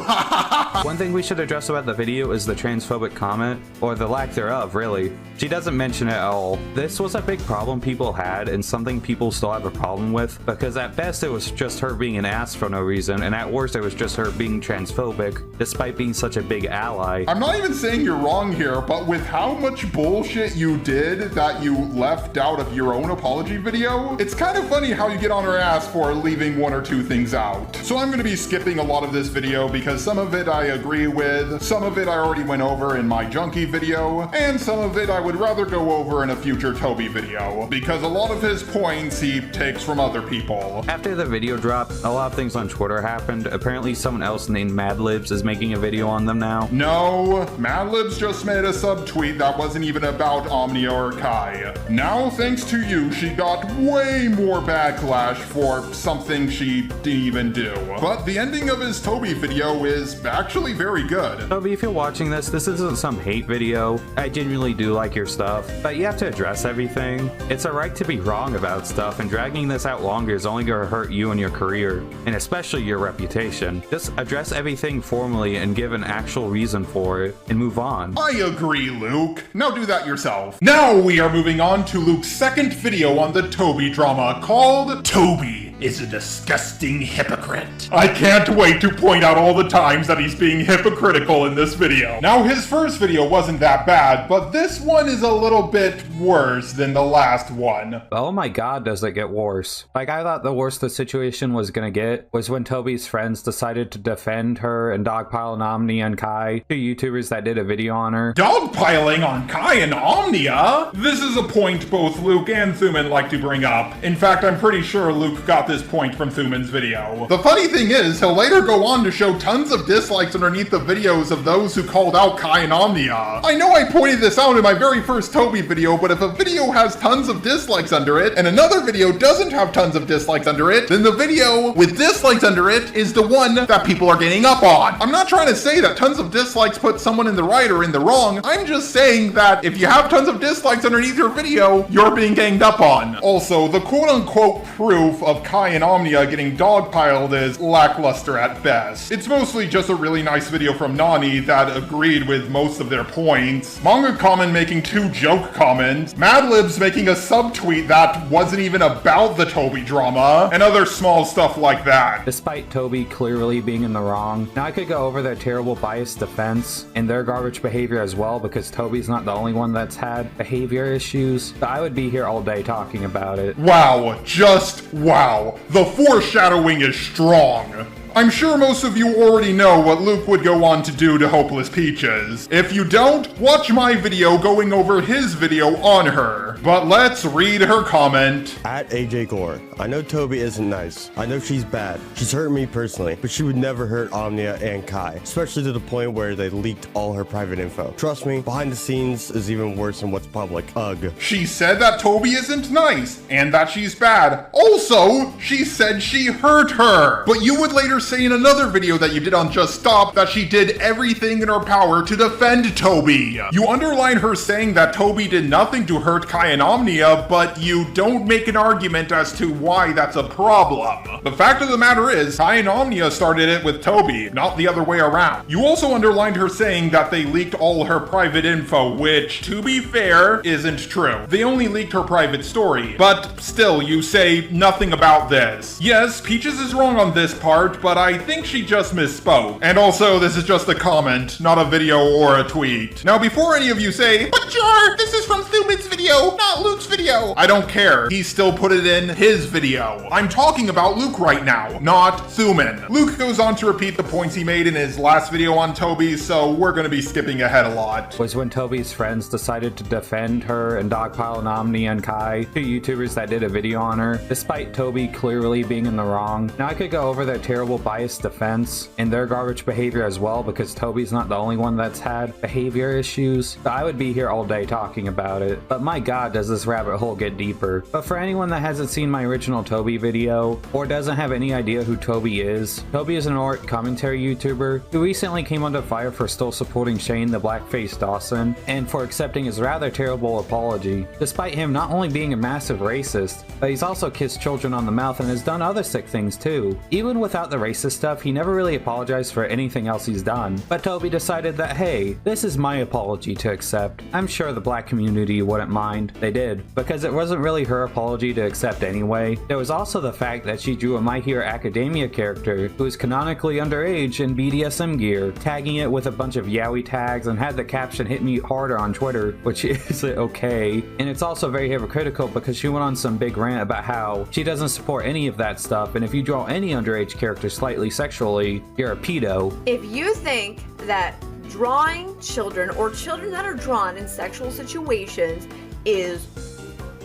One thing we should address about the video is the transphobic comment, or the lack thereof, really. She doesn't mention it at all. This was a big problem people had, and something people still have a problem with, because at best it was just her being an ass for no reason, and at worst it was just her being transphobic, despite being such a big ally. I'm not even saying you're wrong here, but with how much bullshit you did that you left out of your own apology video, it's kind of funny how you get on her ass for leaving one or two things out. So I'm gonna be skipping a lot of this video because some of it I agree with, some of it I already went over in my junkie video, and some of it I would rather go over in a future Toby video, because a lot of his points he takes from other people. After the video dropped, a lot of things on Twitter happened. Apparently someone else named Madlibs is making a video on them now. No, Madlibs just made a subtweet that wasn't even about Omnia or Kai. Now, thanks to you, she got way more backlash for something she didn't even do. But the ending of his Toby video is actually very good. Toby, if you're watching this isn't some hate video. I genuinely do like your stuff, but you have to address everything. It's a right to be wrong about stuff, and dragging this out longer is only going to hurt you and your career, and especially your reputation. Just address everything formally and give an actual reason for it, and move on. I agree, Luke. Now do that yourself. Now we are moving on to Luke's second video on the Toby drama, called Toby is a disgusting hypocrite. I can't wait to point out all the times that he's being hypocritical in this video. Now, his first video wasn't that bad, but this one is a little bit worse than the last one. Oh my god, does it get worse. Like, I thought the worst the situation was gonna get was when Toby's friends decided to defend her and dogpile on Omnia and Kai, two YouTubers that did a video on her. Dogpiling on Kai and Omnia? This is a point both Luke and Thuman like to bring up. In fact, I'm pretty sure Luke got this point from Thuman's video. The funny thing is, he'll later go on to show tons of dislikes underneath the videos of those who called out Kai and Omnia. I know I pointed this out in my very first Toby video, but if a video has tons of dislikes under it, and another video doesn't have tons of dislikes under it, then the video with dislikes under it is the one that people are ganging up on. I'm not trying to say that tons of dislikes put someone in the right or in the wrong. I'm just saying that if you have tons of dislikes underneath your video, you're being ganged up on. Also, the quote-unquote proof of Kai and Omnia getting dogpiled is lackluster at best. It's mostly just a really nice video from Nani that agreed with most of their points, Manga Common making 2 joke comments, Madlibs making a subtweet that wasn't even about the Toby drama, and other small stuff like that. Despite Toby clearly being in the wrong, now I could go over their terrible biased defense and their garbage behavior as well, because Toby's not the only one that's had behavior issues, so I would be here all day talking about it. Wow, just wow. The foreshadowing is strong. I'm sure most of you already know what Luke would go on to do to Hopeless Peaches. If you don't, watch my video going over his video on her. But let's read her comment. At AJ Gore, I know Toby isn't nice. I know she's bad. She's hurt me personally, but she would never hurt Omnia and Kai, especially to the point where they leaked all her private info. Trust me, behind the scenes is even worse than what's public. Ugh. She said that Toby isn't nice, and that she's bad. Also, she said she hurt her. But you would later say in another video that you did on Just Stop that she did everything in her power to defend Toby. You underline her saying that Toby did nothing to hurt Kai and Omnia, but you don't make an argument as to why that's a problem. The fact of the matter is, Kai and Omnia started it with Toby, not the other way around. You also underlined her saying that they leaked all her private info, which, to be fair, isn't true. They only leaked her private story, but still, you say nothing about this. Yes, Peaches is wrong on this part, but I think she just misspoke. And also, this is just a comment, not a video or a tweet. Now, before any of you say, but Jar, this is from Thuman's video, not Luke's video. I don't care. He still put it in his video. I'm talking about Luke right now, not Thuman. Luke goes on to repeat the points he made in his last video on Toby, so we're gonna be skipping ahead a lot. Was when Toby's friends decided to defend her and dogpile on Omni and Kai, 2 YouTubers that did a video on her, despite Toby clearly being in the wrong. Now I could go over their terrible biased defense and their garbage behavior as well, because Toby's not the only one that's had behavior issues, so I would be here all day talking about it. But my god, does this rabbit hole get deeper. But for anyone that hasn't seen my original Toby video, or doesn't have any idea who Toby is an art commentary YouTuber who recently came under fire for still supporting Shane the Blackface Dawson, and for accepting his rather terrible apology, despite him not only being a massive racist, but he's also kissed children on the mouth and has done other sick things too. Even without the racist stuff, he never really apologized for anything else he's done. But Toby decided that, hey, this is my apology to accept. I'm sure the black community wouldn't mind. They did, because it wasn't really her apology to accept anyway. There was also the fact that she drew a My Hero Academia character who is canonically underage in BDSM gear, tagging it with a bunch of yaoi tags and had the caption "hit me harder" on Twitter, which is okay. And it's also very hypocritical because she went on some big rant about how she doesn't support any of that stuff, and if you draw any underage character slightly sexually, you're a pedo. If you think that drawing children or children that are drawn in sexual situations is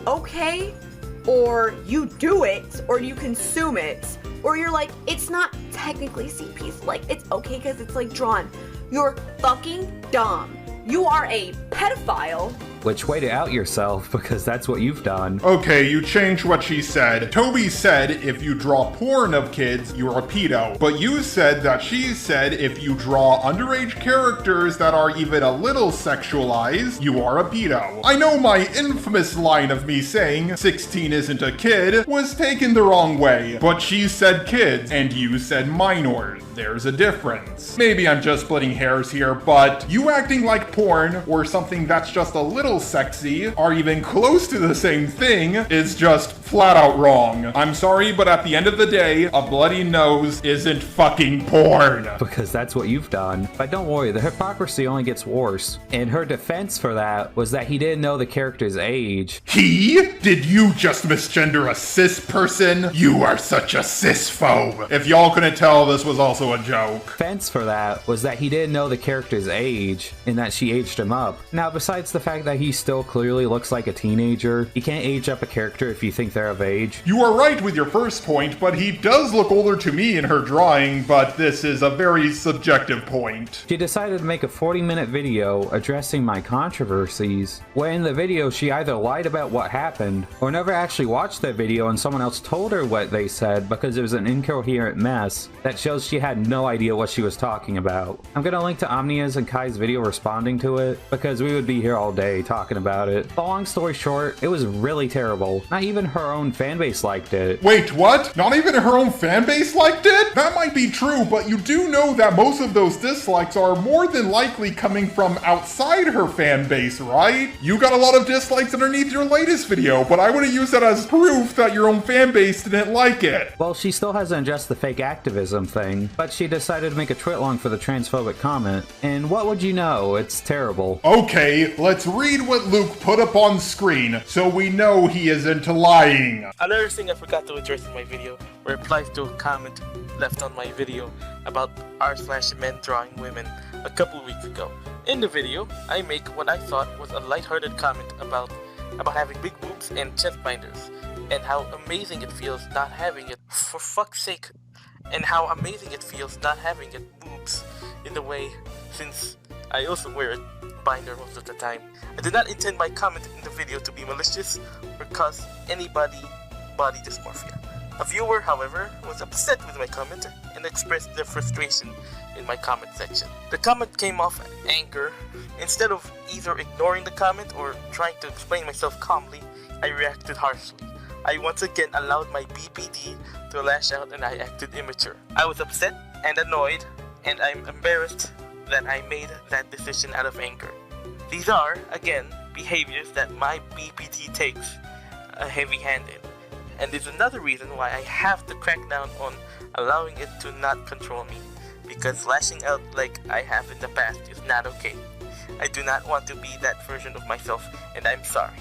okay, or you do it, or you consume it, or you're like, it's not technically CP, like it's okay because it's like drawn, you're fucking dumb. You are a pedophile. Which, way to out yourself, because that's what you've done. Okay, you changed what she said. Toby said if you draw porn of kids, you're a pedo. But you said that she said if you draw underage characters that are even a little sexualized, you are a pedo. I know my infamous line of me saying 16 isn't a kid was taken the wrong way, but she said kids and you said minors. There's a difference. Maybe I'm just splitting hairs here, but you acting like porn or something that's just a little sexy or even close to the same thing is just flat out wrong. I'm sorry, but at the end of the day, a bloody nose isn't fucking porn. Because that's what you've done. But don't worry, the hypocrisy only gets worse. And her defense for that was that he didn't know the character's age. He? Did you just misgender a cis person? You are such a cisphobe. If y'all couldn't tell, this was also a joke. Defense for that was that he didn't know the character's age and that she aged him up. Now, besides the fact that he still clearly looks like a teenager, you can't age up a character if you think they're of age. You are right with your first point, but he does look older to me in her drawing, but this is a very subjective point. She decided to make a 40-minute video addressing my controversies, where in the video she either lied about what happened or never actually watched that video and someone else told her what they said because it was an incoherent mess that shows she had no idea what she was talking about. I'm gonna link to Omnia's and Kai's video responding to it because we would be here all day talking about it. But long story short, it was really terrible. Not even her own fanbase liked it. Wait, what? Not even her own fanbase liked it? That might be true, but you do know that most of those dislikes are more than likely coming from outside her fanbase, right? You got a lot of dislikes underneath your latest video, but I wouldn't use that as proof that your own fanbase didn't like it. Well, she still hasn't addressed the fake activism thing, but she decided to make a twit-long for the transphobic comment, and what would you know, it's terrible. Okay, let's read what Luke put up on screen, so we know he isn't lying. Another thing I forgot to address in my video replies to a comment left on my video about r/men drawing women a couple weeks ago. In the video, I make what I thought was a lighthearted comment about having big boobs and chest binders, and how amazing it feels not having it. For fuck's sake. And how amazing it feels not having it boobs in the way, since I also wear a binder most of the time. I did not intend my comment in the video to be malicious or cause anybody body dysmorphia. A viewer, however, was upset with my comment and expressed their frustration in my comment section. The comment came off anger. Instead of either ignoring the comment or trying to explain myself calmly, I reacted harshly. I once again allowed my BPD to lash out and I acted immature. I was upset and annoyed, and I'm embarrassed that I made that decision out of anger. These are, again, behaviors that my BPD takes a heavy hand in, and is another reason why I have to crack down on allowing it to not control me, because lashing out like I have in the past is not okay. I do not want to be that version of myself, and I'm sorry.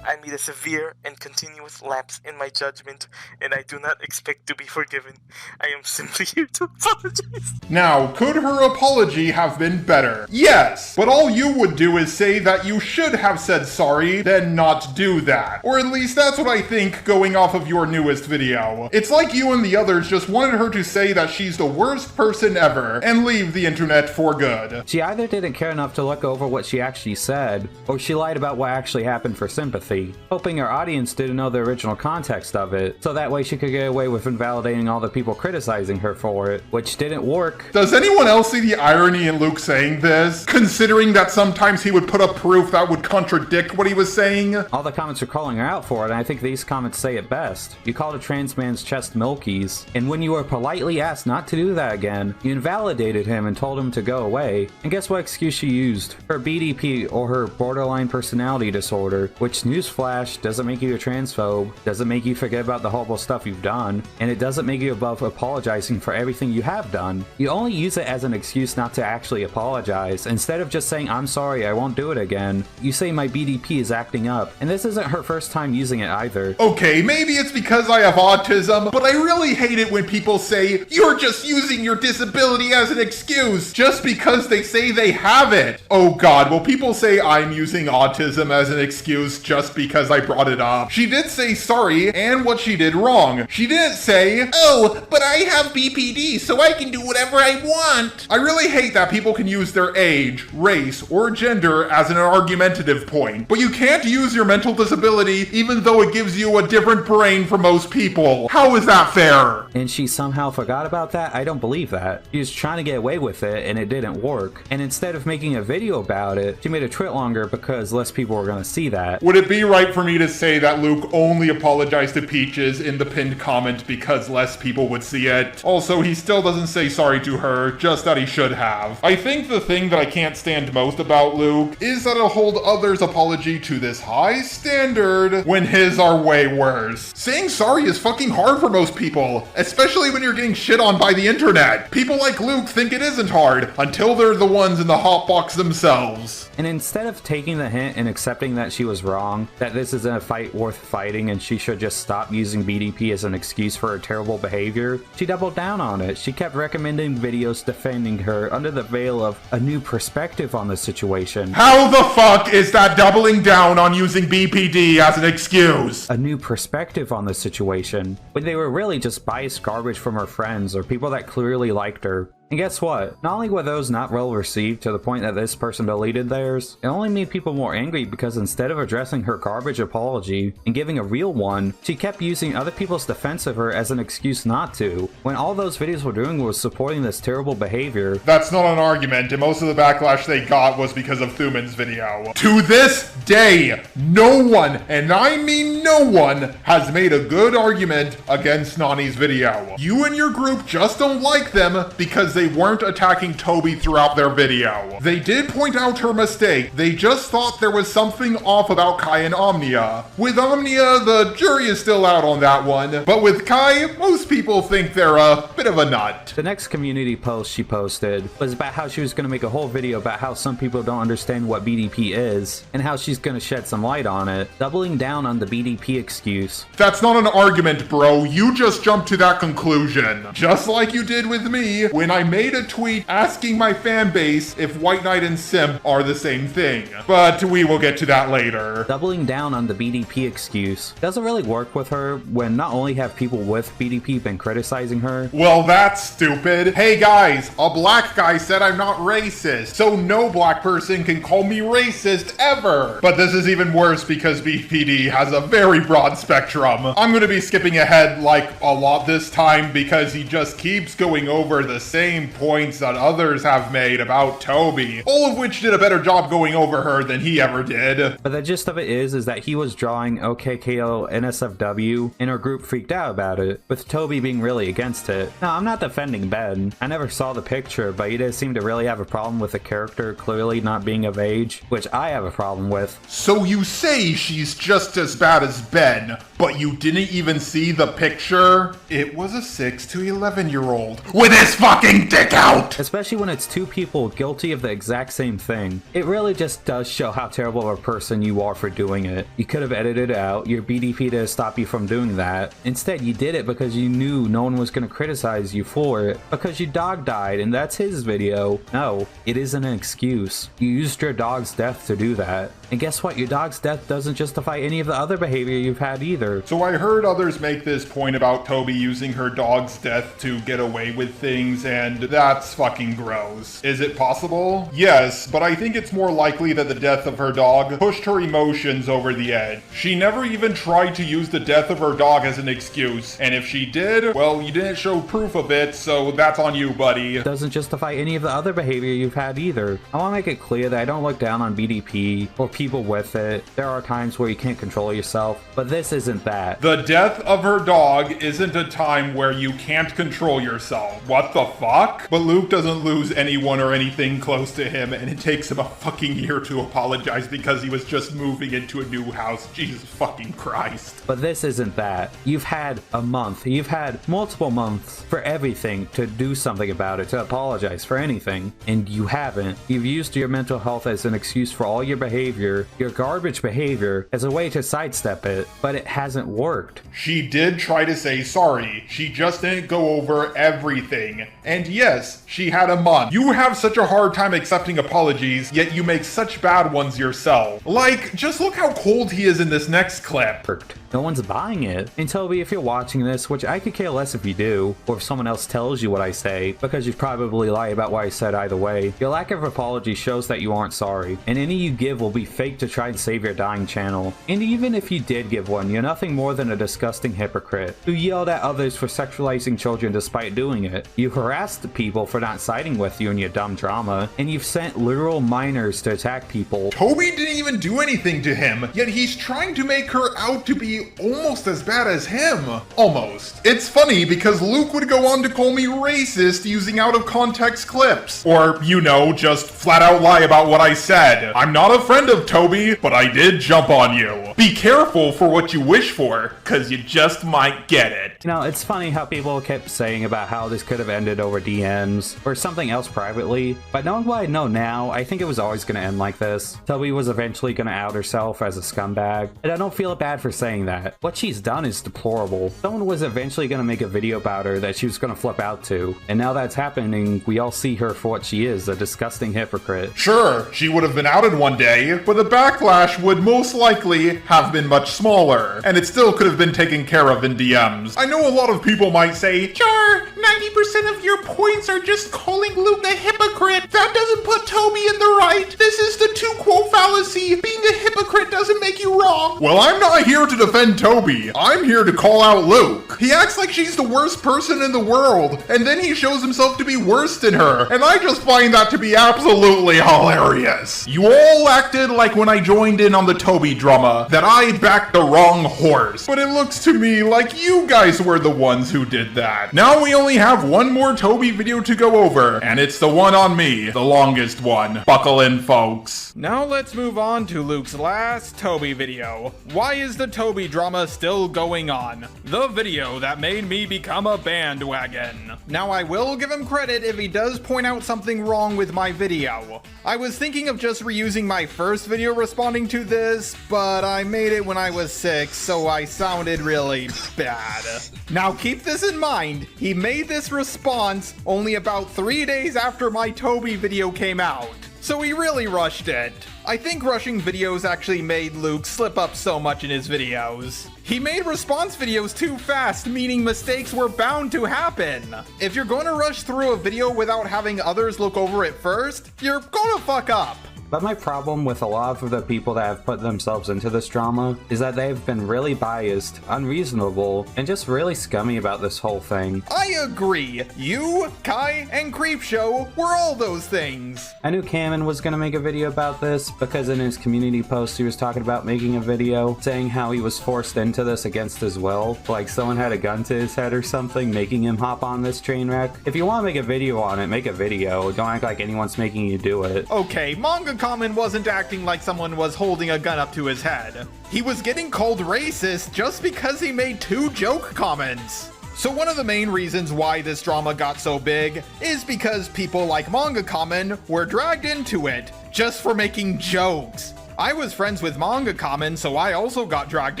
I made a severe and continuous lapse in my judgment, and I do not expect to be forgiven. I am simply here to apologize. Now, could her apology have been better? Yes, but all you would do is say that you should have said sorry, then not do that. Or at least that's what I think going off of your newest video. It's like you and the others just wanted her to say that she's the worst person ever, and leave the internet for good. She either didn't care enough to look over what she actually said, or she lied about what actually happened for sympathy. sympathy, hoping her audience didn't know the original context of it, so that way she could get away with invalidating all the people criticizing her for it, which didn't work. Does anyone else see the irony in Luke saying this? Considering that sometimes he would put up proof that would contradict what he was saying? All the comments are calling her out for it, and I think these comments say it best. You called a trans man's chest milkies, and when you were politely asked not to do that again, you invalidated him and told him to go away. And guess what excuse she used? Her BDP, or her borderline personality disorder, which, newsflash, doesn't make you a transphobe, doesn't make you forget about the horrible stuff you've done, and it doesn't make you above apologizing for everything you have done. You only use it as an excuse not to actually apologize. Instead of just saying, I'm sorry, I won't do it again, you say my BDP is acting up, and this isn't her first time using it either. Okay, maybe it's because I have autism, but I really hate it when people say, you're just using your disability as an excuse, just because they say they have it. Oh god, will people say I'm using autism as an excuse just because I brought it up? She did say sorry and what she did wrong. She didn't say, oh, but I have BPD, so I can do whatever I want. I really hate that people can use their age, race, or gender as an argumentative point, but you can't use your mental disability even though it gives you a different brain for most people. How is that fair? And she somehow forgot about that? I don't believe that. She was trying to get away with it and it didn't work. And instead of making a video about it, she made it tweet longer because less people were gonna see that. Would it be right for me to say that Luke only apologized to Peaches in the pinned comment because less people would see it? Also, he still doesn't say sorry to her, just that he should have. I think the thing that I can't stand most about Luke is that he'll hold others' apology to this high standard when his are way worse. Saying sorry is fucking hard for most people, especially when you're getting shit on by the internet. People like Luke think it isn't hard until they're the ones in the hotbox themselves. And instead of taking the hint and accepting that she was wrong, that this isn't a fight worth fighting and she should just stop using BDP as an excuse for her terrible behavior, she doubled down on it. She kept recommending videos defending her under the veil of a new perspective on the situation. How the fuck is that doubling down on using BPD as an excuse? A new perspective on the situation, when they were really just biased garbage from her friends or people that clearly liked her. And guess what? Not only were those not well received to the point that this person deleted theirs, it only made people more angry because instead of addressing her garbage apology and giving a real one, she kept using other people's defense of her as an excuse not to, when all those videos were doing was supporting this terrible behavior. That's not an argument, and most of the backlash they got was because of Thuman's video. To this day, no one, and I mean no one, has made a good argument against Nani's video. You and your group just don't like them because they weren't attacking Toby throughout their video. They did point out her mistake, they just thought there was something off about Kai and Omnia. With Omnia, the jury is still out on that one, but with Kai, most people think they're a bit of a nut. The next community post she posted was about how she was going to make a whole video about how some people don't understand what BDP is, and how she's going to shed some light on it, doubling down on the BDP excuse. That's not an argument, bro. You just jumped to that conclusion. Just like you did with me when I made a tweet asking my fan base if White Knight and Simp are the same thing. But we will get to that later. Doubling down on the BDP excuse doesn't really work with her when not only have people with BDP been criticizing her. Well, that's stupid. Hey guys, a black guy said I'm not racist, so no black person can call me racist ever. But this is even worse because BPD has a very broad spectrum. I'm gonna be skipping ahead like a lot this time because he just keeps going over the same points that others have made about Toby, all of which did a better job going over her than he ever did. But the gist of it is that he was drawing OKKO NSFW and her group freaked out about it, with Toby being really against it. Now, I'm not defending Ben. I never saw the picture, but he did seem to really have a problem with the character clearly not being of age, which I have a problem with. So you say she's just as bad as Ben, but you didn't even see the picture? It was a 6 to 11-year-old with his fucking dick out! Especially when it's two people guilty of the exact same thing. It really just does show how terrible of a person you are for doing it. You could have edited it out, your BDP to stop you from doing that. Instead, you did it because you knew no one was going to criticize you for it, because your dog died and that's his video. No, it isn't an excuse. You used your dog's death to do that. And guess what? Your dog's death doesn't justify any of the other behavior you've had either. So I heard others make this point about Toby using her dog's death to get away with things, and and that's fucking gross. Is it possible? Yes, but I think it's more likely that the death of her dog pushed her emotions over the edge. She never even tried to use the death of her dog as an excuse, and if she did, well, you didn't show proof of it, so that's on you, buddy. Doesn't justify any of the other behavior you've had either. I want to make it clear that I don't look down on BDP or people with it. There are times where you can't control yourself, but this isn't that. The death of her dog isn't a time where you can't control yourself. What the fuck? But Luke doesn't lose anyone or anything close to him, and it takes him a fucking year to apologize because he was just moving into a new house. Jesus fucking Christ. But this isn't that. You've had a month. You've had multiple months for everything to do something about it, to apologize for anything, and you haven't. You've used your mental health as an excuse for all your behavior, your garbage behavior, as a way to sidestep it, but it hasn't worked. She did try to say sorry. She just didn't go over everything. And yes, she had a month. You have such a hard time accepting apologies, yet you make such bad ones yourself. Like, just look how cold he is in this next clip. No one's buying it. And Toby, if you're watching this, which I could care less if you do, or if someone else tells you what I say, because you'd probably lie about what I said either way, your lack of apology shows that you aren't sorry, and any you give will be fake to try and save your dying channel. And even if you did give one, you're nothing more than a disgusting hypocrite who yelled at others for sexualizing children despite doing it. You harassed people for not siding with you in your dumb drama, and you've sent literal minors to attack people. Toby didn't even do anything to him, yet he's trying to make her out to be almost as bad as him. Almost. It's funny because Luke would go on to call me racist using out of context clips. Or, you know, just flat out lie about what I said. I'm not a friend of Toby, but I did jump on you. Be careful for what you wish for, cause you just might get it. You know, it's funny how people kept saying about how this could have ended over DMs or something else privately, but knowing what I know now, I think it was always going to end like this. Toby was eventually going to out herself as a scumbag, and I don't feel bad for saying that. What she's done is deplorable. Someone was eventually going to make a video about her that she was going to flip out to, and now that's happening, we all see her for what she is, a disgusting hypocrite. Sure, she would have been outed one day, but the backlash would most likely have been much smaller, and it still could have been taken care of in DMs. I know a lot of people might say, sure, 90% of your points are just calling Luke a hypocrite. That doesn't put Toby in the right. This is the two-quote fallacy. Being a hypocrite doesn't make you wrong. Well, I'm not here to defend Toby. I'm here to call out Luke. He acts like she's the worst person in the world, and then he shows himself to be worse than her, and I just find that to be absolutely hilarious. You all acted like when I joined in on the Toby drama that I backed the wrong horse, but it looks to me like you guys were the ones who did that. Now we only have one more Toby video to go over, and it's the one on me, the longest one. Buckle in, folks. Now let's move on to Luke's last Toby video. Why is the Toby drama still going on? The video that made me become a bandwagon. Now I will give him credit if he does point out something wrong with my video. I was thinking of just reusing my first video responding to this, but I made it when I was 6, so I sounded really bad. Now keep this in mind, he made this response only about 3 days after my Toby video came out, so he really rushed it. I think rushing videos actually made Luke slip up so much in his videos. He made response videos too fast, meaning mistakes were bound to happen. If you're going to rush through a video without having others look over it first, you're gonna fuck up. But my problem with a lot of the people that have put themselves into this drama is that they've been really biased, unreasonable, and just really scummy about this whole thing. I agree. You, Kai, and Creepshow were all those things. I knew Cameron was going to make a video about this because in his community post he was talking about making a video saying how he was forced into this against his will, like someone had a gun to his head or something making him hop on this train wreck. If you want to make a video on it, make a video. Don't act like anyone's making you do it. Okay, Manga Common wasn't acting like someone was holding a gun up to his head. He was getting called racist just because he made 2 joke comments. So one of the main reasons why this drama got so big is because people like Manga Common were dragged into it just for making jokes. I was friends with Manga Common, so I also got dragged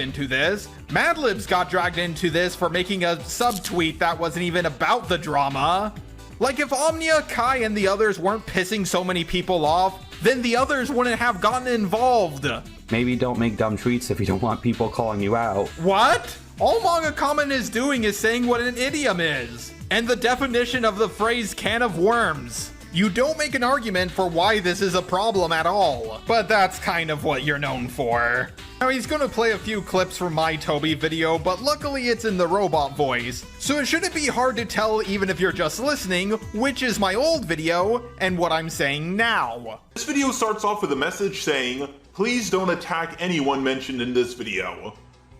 into this. Madlibs got dragged into this for making a subtweet that wasn't even about the drama. Like if Omnia, Kai, and the others weren't pissing so many people off, then the others wouldn't have gotten involved. Maybe don't make dumb tweets if you don't want people calling you out. What? All manga comment is doing is saying what an idiom is, and the definition of the phrase can of worms. You don't make an argument for why this is a problem at all, but that's kind of what you're known for. Now he's gonna play a few clips from my Toby video, but luckily it's in the robot voice, so it shouldn't be hard to tell even if you're just listening, which is my old video and what I'm saying now. This video starts off with a message saying, "Please don't attack anyone mentioned in this video."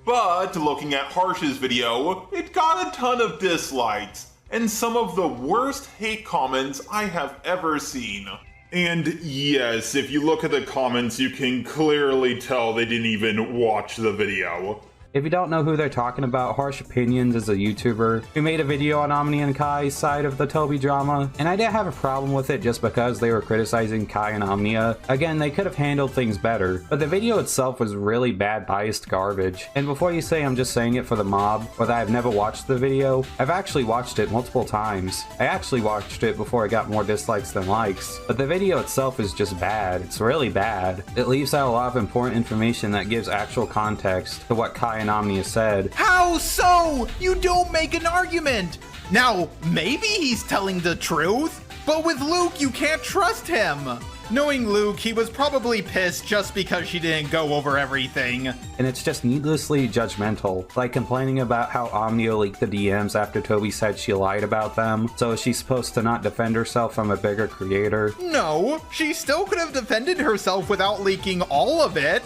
But looking at Harsh's video, it got a ton of dislikes, and some of the worst hate comments I have ever seen. And yes, if you look at the comments, you can clearly tell they didn't even watch the video. If you don't know who they're talking about, Harsh Opinions is a YouTuber who made a video on Omnia and Kai's side of the Toby drama, and I didn't have a problem with it just because they were criticizing Kai and Omnia. Again, they could have handled things better, but the video itself was really bad, biased garbage. And before you say I'm just saying it for the mob, or that I've never watched the video, I've actually watched it multiple times. I actually watched it before it got more dislikes than likes, but the video itself is just bad. It's really bad. It leaves out a lot of important information that gives actual context to what Kai and Omnia said. How so? You don't make an argument! Now, maybe he's telling the truth, but with Luke, you can't trust him. Knowing Luke, he was probably pissed just because she didn't go over everything. And it's just needlessly judgmental, like complaining about how Omnia leaked the DMs after Toby said she lied about them, so is she supposed to not defend herself from a bigger creator? No, she still could have defended herself without leaking all of it.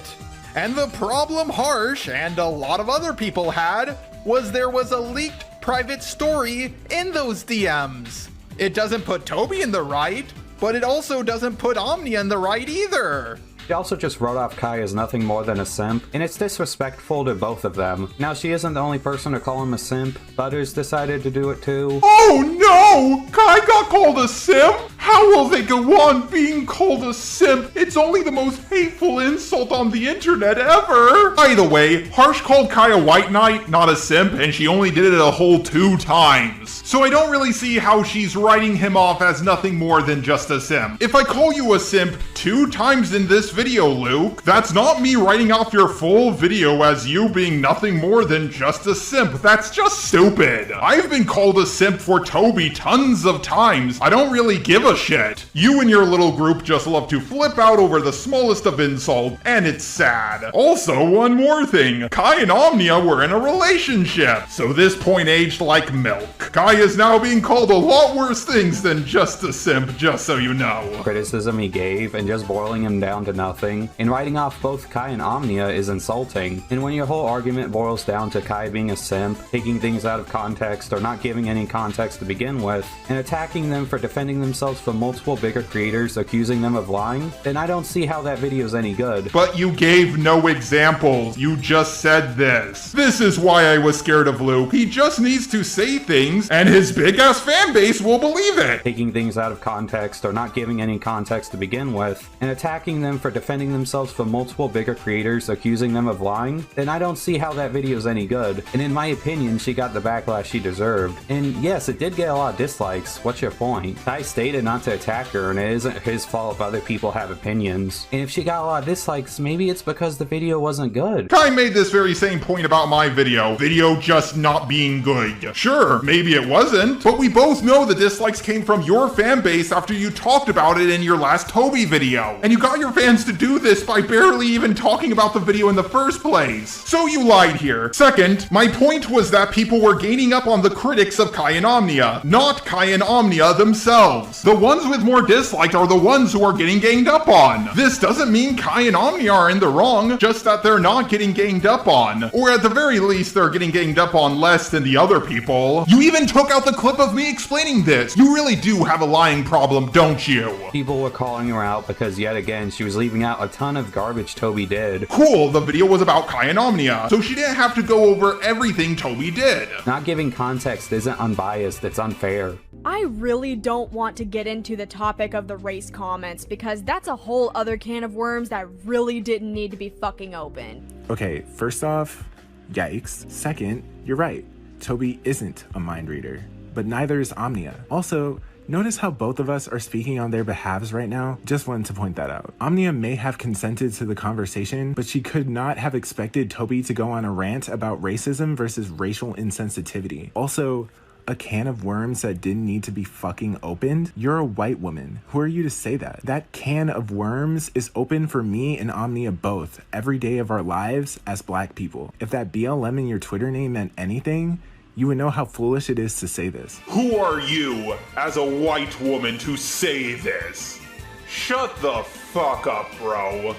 And the problem Harsh and a lot of other people had was there was a leaked private story in those DMs. It doesn't put Toby in the right, but it also doesn't put Omnia in the right either. She also just wrote off Kai as nothing more than a simp, and it's disrespectful to both of them. Now, she isn't the only person to call him a simp. Butters decided to do it too. Oh no! Kai got called a simp? How will they go on being called a simp? It's only the most hateful insult on the internet ever! By the way, Harsh called Kai a white knight, not a simp, and she only did it a whole 2 times. So I don't really see how she's writing him off as nothing more than just a simp. If I call you a simp 2 times in this video, Luke, that's not me writing off your full video as you being nothing more than just a simp. That's just stupid. I've been called a simp for Toby tons of times. I don't really give a shit. You and your little group just love to flip out over the smallest of insult, and it's sad. Also, one more thing. Kai and Omnia were in a relationship, so this point aged like milk. Kai is now being called a lot worse things than just a simp, just so you know. Criticism he gave and just boiling him down to nothing, and writing off both Kai and Omnia is insulting. And when your whole argument boils down to Kai being a simp, taking things out of context or not giving any context to begin with, and attacking them for defending themselves from multiple bigger creators accusing them of lying, then I don't see how that video's any good. But you gave no examples. You just said this. This is why I was scared of Luke. He just needs to say things and his big ass fan base will believe it. Taking things out of context or not giving any context to begin with, and attacking them for defending themselves from multiple bigger creators accusing them of lying, then I don't see how that video's any good. And in my opinion, she got the backlash she deserved. And yes, it did get a lot of dislikes. What's your point? Kai stated not to attack her, and it isn't his fault if other people have opinions. And if she got a lot of dislikes, maybe it's because the video wasn't good. Kai made this very same point about my video. Video just not being good. Sure, maybe it wasn't, but we both know the dislikes came from your fan base after you talked about it in your last Toby video. And you got your fans to do this by barely even talking about the video in the first place. So you lied here. Second, my point was that people were gaining up on the critics of Kai and Omnia, not Kai and Omnia themselves. The ones with more dislikes are the ones who are getting ganged up on. This doesn't mean Kai and Omnia are in the wrong, just that they're not getting ganged up on. Or at the very least, they're getting ganged up on less than the other people. You even took out the clip of me explaining this. You really do have a lying problem, don't you? People were calling her out because yet again, she was leaving out a ton of garbage Toby did. Cool, the video was about Kai and Omnia, so she didn't have to go over everything Toby did. Not giving context isn't unbiased, it's unfair. I really don't want to get into the topic of the race comments because that's a whole other can of worms that really didn't need to be fucking opened. Okay, first off, yikes. Second, you're right. Toby isn't a mind reader, but neither is Omnia. Also, Notice how both of us are speaking on their behalves right now? Just wanted to point that out. Omnia may have consented to the conversation, but she could not have expected Toby to go on a rant about racism versus racial insensitivity. Also, a can of worms that didn't need to be fucking opened? You're a white woman. Who are you to say that? That can of worms is open for me and Omnia both, every day of our lives as black people. If that BLM in your Twitter name meant anything, you would know how foolish it is to say this. Who are you, as a white woman, to say this? Shut the fuck up, bro.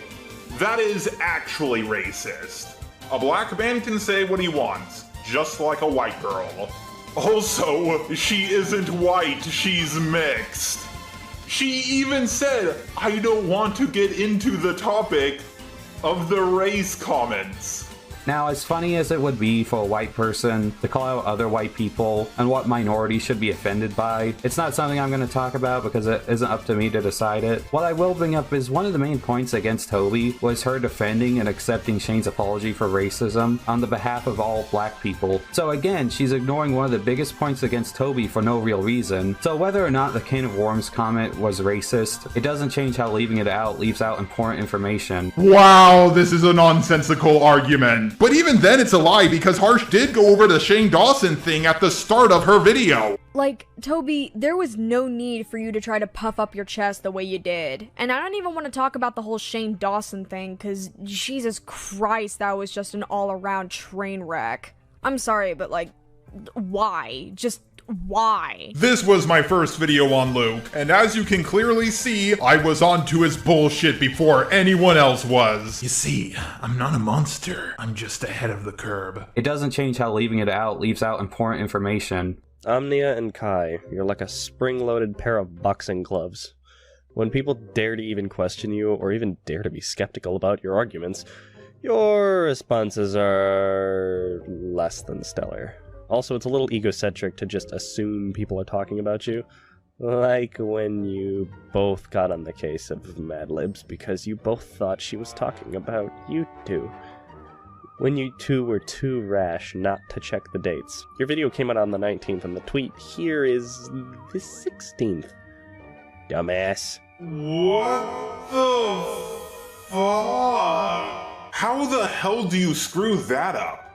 That is actually racist. A black man can say what he wants, just like a white girl. Also, she isn't white, she's mixed. She even said, I don't want to get into the topic of the race comments. Now, as funny as it would be for a white person to call out other white people and what minorities should be offended by, it's not something I'm going to talk about because it isn't up to me to decide it. What I will bring up is one of the main points against Toby was her defending and accepting Shane's apology for racism on the behalf of all black people. So again, she's ignoring one of the biggest points against Toby for no real reason. So whether or not the can of worms comment was racist, it doesn't change how leaving it out leaves out important information. Wow, this is a nonsensical argument. But even then it's a lie because Harsh did go over the Shane Dawson thing at the start of her video. Like, Toby, there was no need for you to try to puff up your chest the way you did. And I don't even want to talk about the whole Shane Dawson thing, because Jesus Christ, that was just an all-around train wreck. I'm sorry, but like, why? Just why? This was my first video on Luke, and as you can clearly see, I was onto his bullshit before anyone else was. You see, I'm not a monster. I'm just ahead of the curve. It doesn't change how leaving it out leaves out important information. Omnia and Kai, you're like a spring-loaded pair of boxing gloves. When people dare to even question you, or even dare to be skeptical about your arguments, your responses are less than stellar. Also, it's a little egocentric to just assume people are talking about you. Like when you both got on the case of Mad Libs because you both thought she was talking about you two. When you two were too rash not to check the dates. Your video came out on the 19th and the tweet here is the 16th. Dumbass. What the fuck? How the hell do you screw that up?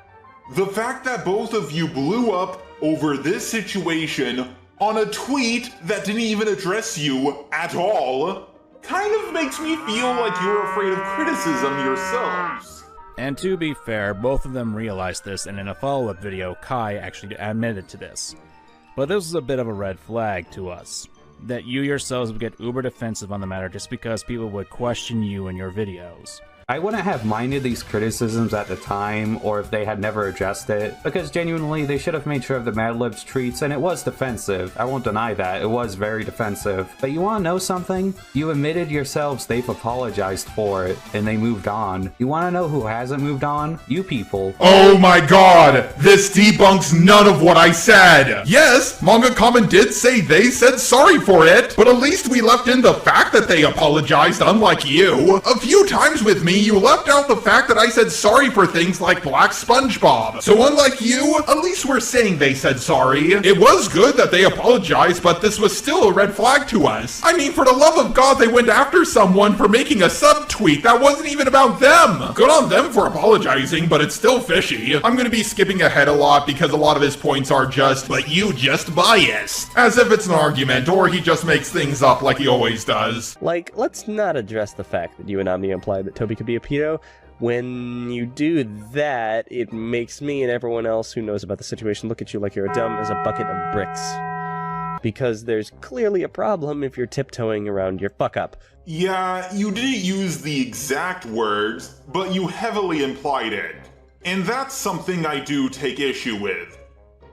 The fact that both of you blew up over this situation on a tweet that didn't even address you at all kind of makes me feel like you're afraid of criticism yourselves. And to be fair, both of them realized this, and in a follow-up video, Kai actually admitted to this. But this was a bit of a red flag to us, that you yourselves would get uber defensive on the matter just because people would question you in your videos. I wouldn't have minded these criticisms at the time, or if they had never addressed it, because genuinely they should have made sure of the Mad Libs tweets, and it was defensive. I won't deny that, it was very defensive. But you wanna know something? You admitted yourselves they've apologized for it, and they moved on. You wanna know who hasn't moved on? You people. Oh my god! This debunks none of what I said! Yes, Manga Comment did say they said sorry for it, but at least we left in the fact that they apologized, unlike you. A few times with me, you left out the fact that I said sorry for things like Black SpongeBob. So unlike you, at least we're saying they said sorry. It was good that they apologized, but this was still a red flag to us. I mean, for the love of God, they went after someone for making a subtweet that wasn't even about them. Good on them for apologizing, but it's still fishy. I'm gonna be skipping ahead a lot because a lot of his points are just, but you just biased. As if it's an argument, or he just makes things up like he always does. Like, let's not address the fact that you and Omni implied that Toby could be a pedo. When you do that, it makes me and everyone else who knows about the situation look at you like you're dumb as a bucket of bricks. Because there's clearly a problem if you're tiptoeing around your fuck-up. Yeah, you didn't use the exact words, but you heavily implied it. And that's something I do take issue with.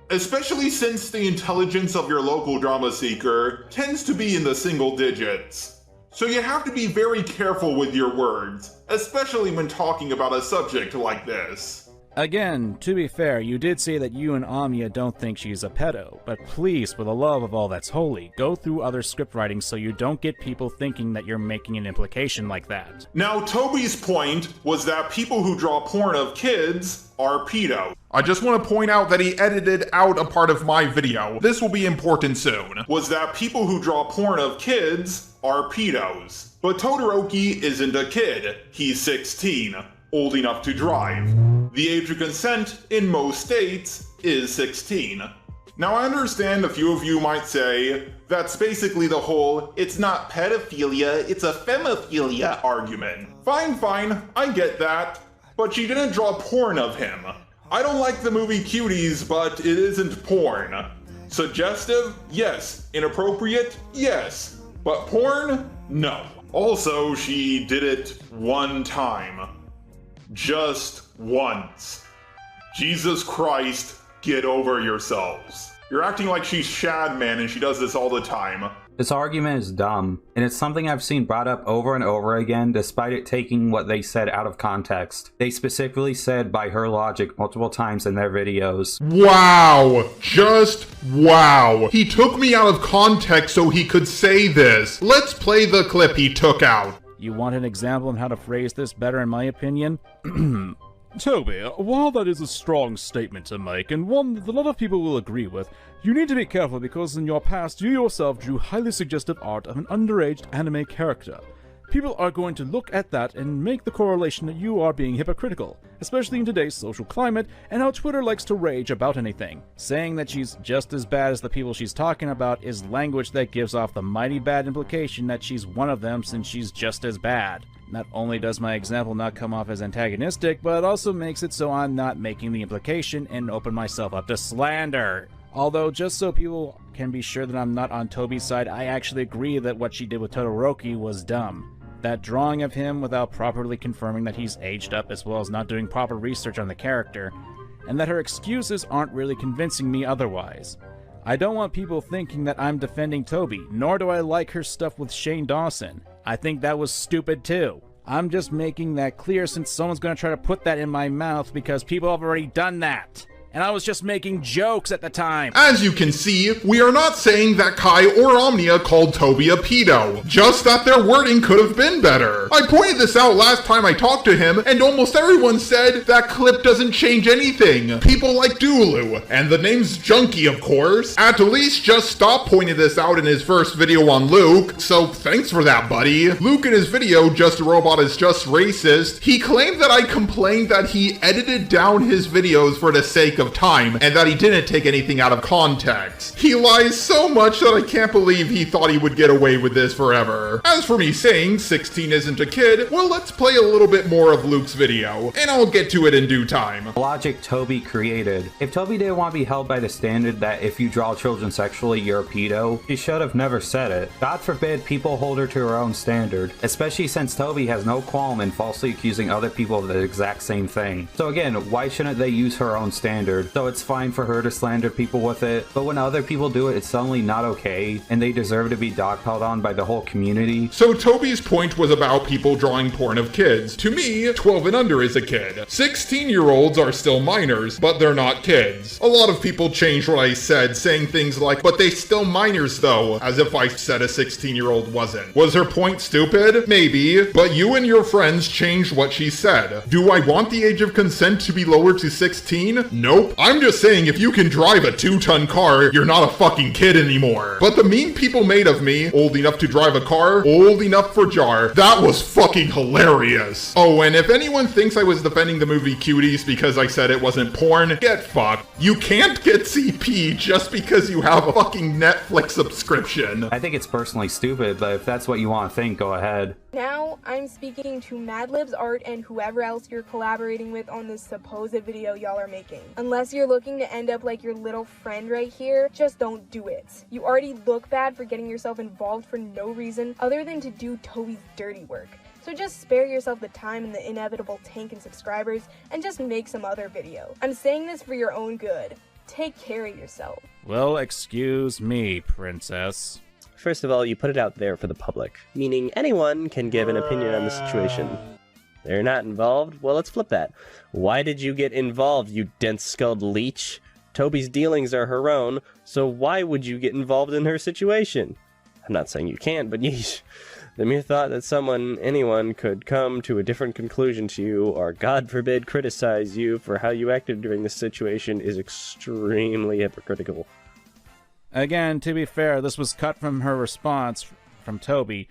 Especially since the intelligence of your local drama seeker tends to be in the single digits. So you have to be very careful with your words, especially when talking about a subject like this. Again, to be fair, you did say that you and Omnia don't think she's a pedo, but please, for the love of all that's holy, go through other script writings so you don't get people thinking that you're making an implication like that. Now, Toby's point was that people who draw porn of kids are pedo. I just want to point out that he edited out a part of my video. This will be important soon. Was that people who draw porn of kids are pedos. But Todoroki isn't a kid. He's 16, old enough to drive. The age of consent in most states is 16. Now I understand a few of you might say that's basically the whole it's not pedophilia, it's a femophilia argument. Fine, I get that. But she didn't draw porn of him. I don't like the movie Cuties, but it isn't porn. Suggestive? Yes. Inappropriate? Yes. But porn? No. Also, she did it one time. Just once. Jesus Christ, get over yourselves. You're acting like she's Shadman and she does this all the time. This argument is dumb, and it's something I've seen brought up over and over again despite it taking what they said out of context. They specifically said by her logic multiple times in their videos. Wow! Just wow! He took me out of context so he could say this. Let's play the clip he took out. You want an example on how to phrase this better in my opinion? Toby, while that is a strong statement to make, and one that a lot of people will agree with, you need to be careful because in your past you yourself drew highly suggestive art of an underage anime character. People are going to look at that and make the correlation that you are being hypocritical, especially in today's social climate and how Twitter likes to rage about anything. Saying that she's just as bad as the people she's talking about is language that gives off the mighty bad implication that she's one of them since she's just as bad. Not only does my example not come off as antagonistic, but it also makes it so I'm not making the implication and open myself up to slander. Although, just so people can be sure that I'm not on Toby's side, I actually agree that what she did with Todoroki was dumb. That drawing of him without properly confirming that he's aged up as well as not doing proper research on the character, and that her excuses aren't really convincing me otherwise. I don't want people thinking that I'm defending Toby, nor do I like her stuff with Shane Dawson. I think that was stupid too. I'm just making that clear since someone's gonna try to put that in my mouth because people have already done that. And I was just making jokes at the time. As you can see, we are not saying that Kai or Omnia called Toby a pedo, just that their wording could have been better. I pointed this out last time I talked to him, and almost everyone said that clip doesn't change anything. People like Dulu, and the name's Junkie, of course. At least just stop pointing this out in his first video on Luke, so thanks for that, buddy. Luke in his video, Just a Robot is Just Racist, he claimed that I complained that he edited down his videos for the sake of time, and that he didn't take anything out of context. He lies so much that I can't believe he thought he would get away with this forever. As for me saying 16 isn't a kid, well, let's play a little bit more of Luke's video, and I'll get to it in due time. Logic Toby created. If Toby didn't want to be held by the standard that if you draw children sexually, you're a pedo, she should have never said it. God forbid people hold her to her own standard, especially since Toby has no qualm in falsely accusing other people of the exact same thing. So again, why shouldn't they use her own standard? So it's fine for her to slander people with it, but when other people do it, it's suddenly not okay, and they deserve to be dogpiled on by the whole community. So Toby's point was about people drawing porn of kids. To me, 12 and under is a kid. 16-year-olds are still minors, but they're not kids. A lot of people changed what I said, saying things like, but they still minors though, as if I said a 16-year-old wasn't. Was her point stupid? Maybe, but you and your friends changed what she said. Do I want the age of consent to be lowered to 16? Nope. I'm just saying if you can drive a 2-ton car, you're not a fucking kid anymore. But the meme people made of me, old enough to drive a car, old enough for jar, that was fucking hilarious. Oh, and if anyone thinks I was defending the movie Cuties because I said it wasn't porn, get fucked. You can't get CP just because you have a fucking Netflix subscription. I think it's personally stupid, but if that's what you want to think, go ahead. Now, I'm speaking to Madlib's Art and whoever else you're collaborating with on this supposed video y'all are making. Unless you're looking to end up like your little friend right here, just don't do it. You already look bad for getting yourself involved for no reason other than to do Toby's dirty work. So just spare yourself the time and the inevitable tank in subscribers and just make some other video. I'm saying this for your own good. Take care of yourself. Well, excuse me, princess. First of all, you put it out there for the public, meaning anyone can give an opinion on the situation. They're not involved? Well, let's flip that. Why did you get involved, you dense-skulled leech? Toby's dealings are her own, so why would you get involved in her situation? I'm not saying you can't, but yeesh. The mere thought that anyone could come to a different conclusion to you, or God forbid criticize you for how you acted during this situation is extremely hypocritical. Again, to be fair, this was cut from her response from Toby,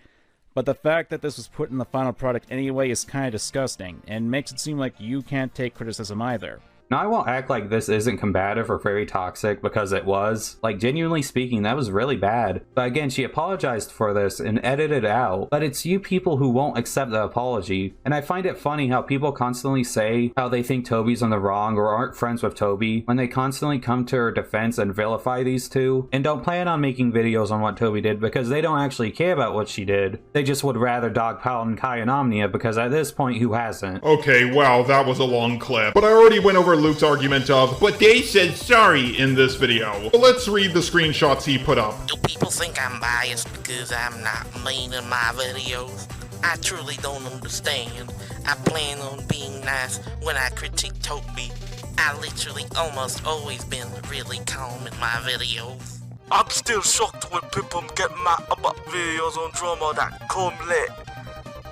but the fact that this was put in the final product anyway is kind of disgusting, and makes it seem like you can't take criticism either. Now, I won't act like this isn't combative or very toxic, because it was. Like, genuinely speaking, that was really bad. But again, she apologized for this and edited it out. But it's you people who won't accept the apology. And I find it funny how people constantly say how they think Toby's on the wrong or aren't friends with Toby, when they constantly come to her defense and vilify these two, and don't plan on making videos on what Toby did because they don't actually care about what she did. They just would rather dogpile on Kai and Omnia, because at this point, who hasn't? Okay, wow, that was a long clip. But I already went over Luke's argument of, but they said sorry in this video. But let's read the screenshots he put up. Do people think I'm biased because I'm not mean in my videos? I truly don't understand. I plan on being nice when I critique Toby. I literally almost always been really calm in my videos. I'm still shocked when people get mad about videos on drama.com lit.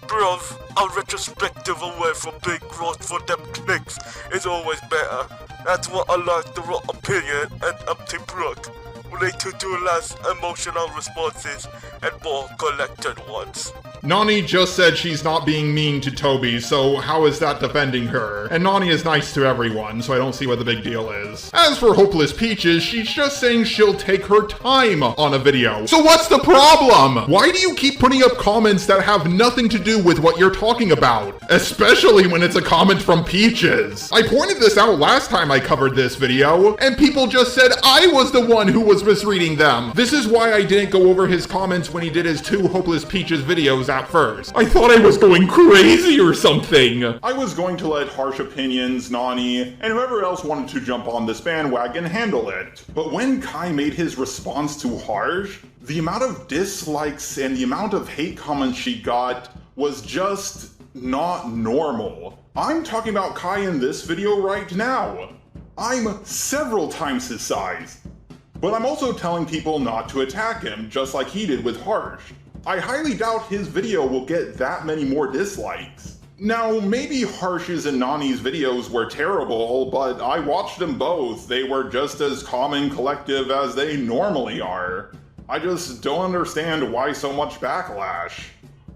Bruv, a retrospective away from big growth for them clicks is always better. That's what I like, the raw opinion and empty plug, related to less emotional responses and more collected ones. Nani just said she's not being mean to Toby, so how is that defending her? And Nani is nice to everyone, so I don't see what the big deal is. As for Hopeless Peaches, she's just saying she'll take her time on a video. So what's the problem? Why do you keep putting up comments that have nothing to do with what you're talking about? Especially when it's a comment from Peaches. I pointed this out last time I covered this video, and people just said I was the one who was misreading them. This is why I didn't go over his comments when he did his 2 Hopeless Peaches videos at first. I thought I was going crazy or something. I was going to let Harsh Opinions, Nani, and whoever else wanted to jump on this bandwagon handle it. But when Kai made his response to Harsh, the amount of dislikes and the amount of hate comments she got was just not normal. I'm talking about Kai in this video right now. I'm several times his size. But I'm also telling people not to attack him, just like he did with Harsh. I highly doubt his video will get that many more dislikes. Now, maybe Harsh's and Nani's videos were terrible, but I watched them both. They were just as calm and collective as they normally are. I just don't understand why so much backlash.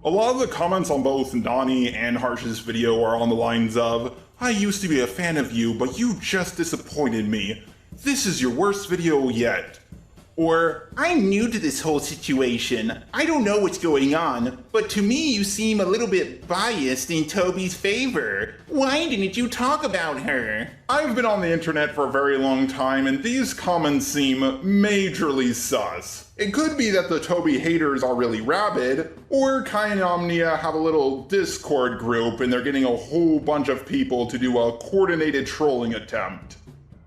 A lot of the comments on both Nani and Harsh's video are on the lines of, I used to be a fan of you, but you just disappointed me. This is your worst video yet. Or, I'm new to this whole situation. I don't know what's going on, but to me you seem a little bit biased in Toby's favor. Why didn't you talk about her? I've been on the internet for a very long time, and these comments seem majorly sus. It could be that the Toby haters are really rabid, or Kai and Omnia have a little Discord group and they're getting a whole bunch of people to do a coordinated trolling attempt.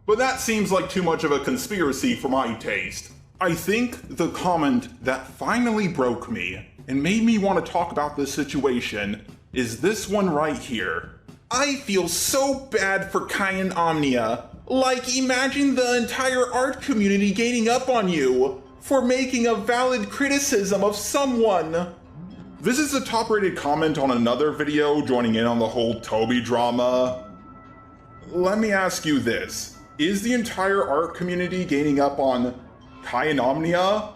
But that seems like too much of a conspiracy for my taste. I think the comment that finally broke me and made me want to talk about this situation is this one right here. I feel so bad for Kai and Omnia. Like, imagine the entire art community gaining up on you for making a valid criticism of someone. This is a top-rated comment on another video joining in on the whole Toby drama. Let me ask you this. Is the entire art community gaining up on Kai and Omnia?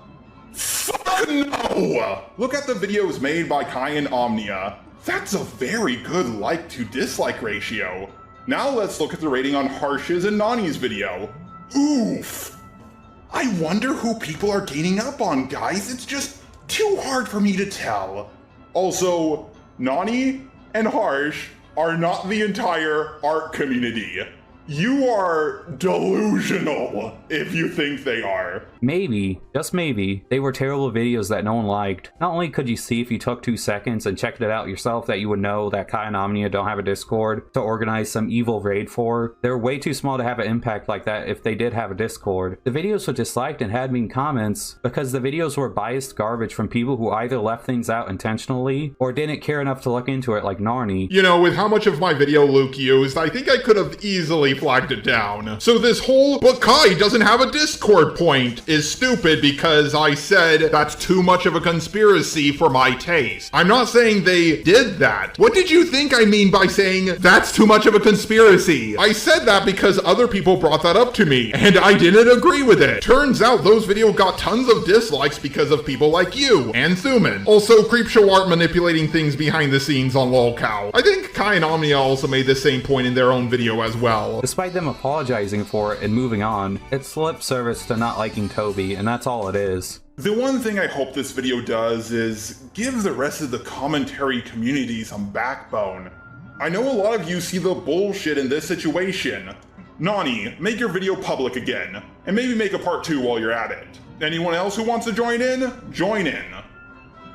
Fuck no! Look at the videos made by Kai and Omnia. That's a very good like to dislike ratio. Now let's look at the rating on Harsh's and Nani's video. Oof! I wonder who people are gaining up on, guys. It's just too hard for me to tell. Also, Nani and Harsh are not the entire art community. You are delusional if you think they are. maybe, just maybe, they were terrible videos that no one liked. Not only could you see if you took 2 seconds and checked it out yourself that you would know that Kai and Omnia don't have a Discord to organize some evil raid for, they're way too small to have an impact like that if they did have a Discord. The videos were disliked and had mean comments because the videos were biased garbage from people who either left things out intentionally or didn't care enough to look into it, like Narni. You know, with how much of my video Luke used, I think I could have easily flagged it down. So this whole, but Kai doesn't have a Discord point is stupid because I said that's too much of a conspiracy for my taste. I'm not saying they did that. What did you think I mean by saying that's too much of a conspiracy? I said that because other people brought that up to me, and I didn't agree with it. Turns out those videos got tons of dislikes because of people like you and Thuman. Also, Creepshow Art manipulating things behind the scenes on lolcow. I think Kai and Omnia also made the same point in their own video as well. Despite them apologizing for it and moving on, it's lip service to not liking Toby, and that's all it is. The one thing I hope this video does is give the rest of the commentary community some backbone. I know a lot of you see the bullshit in this situation. Nani, make your video public again, and maybe make a part 2 while you're at it. Anyone else who wants to join in? Join in.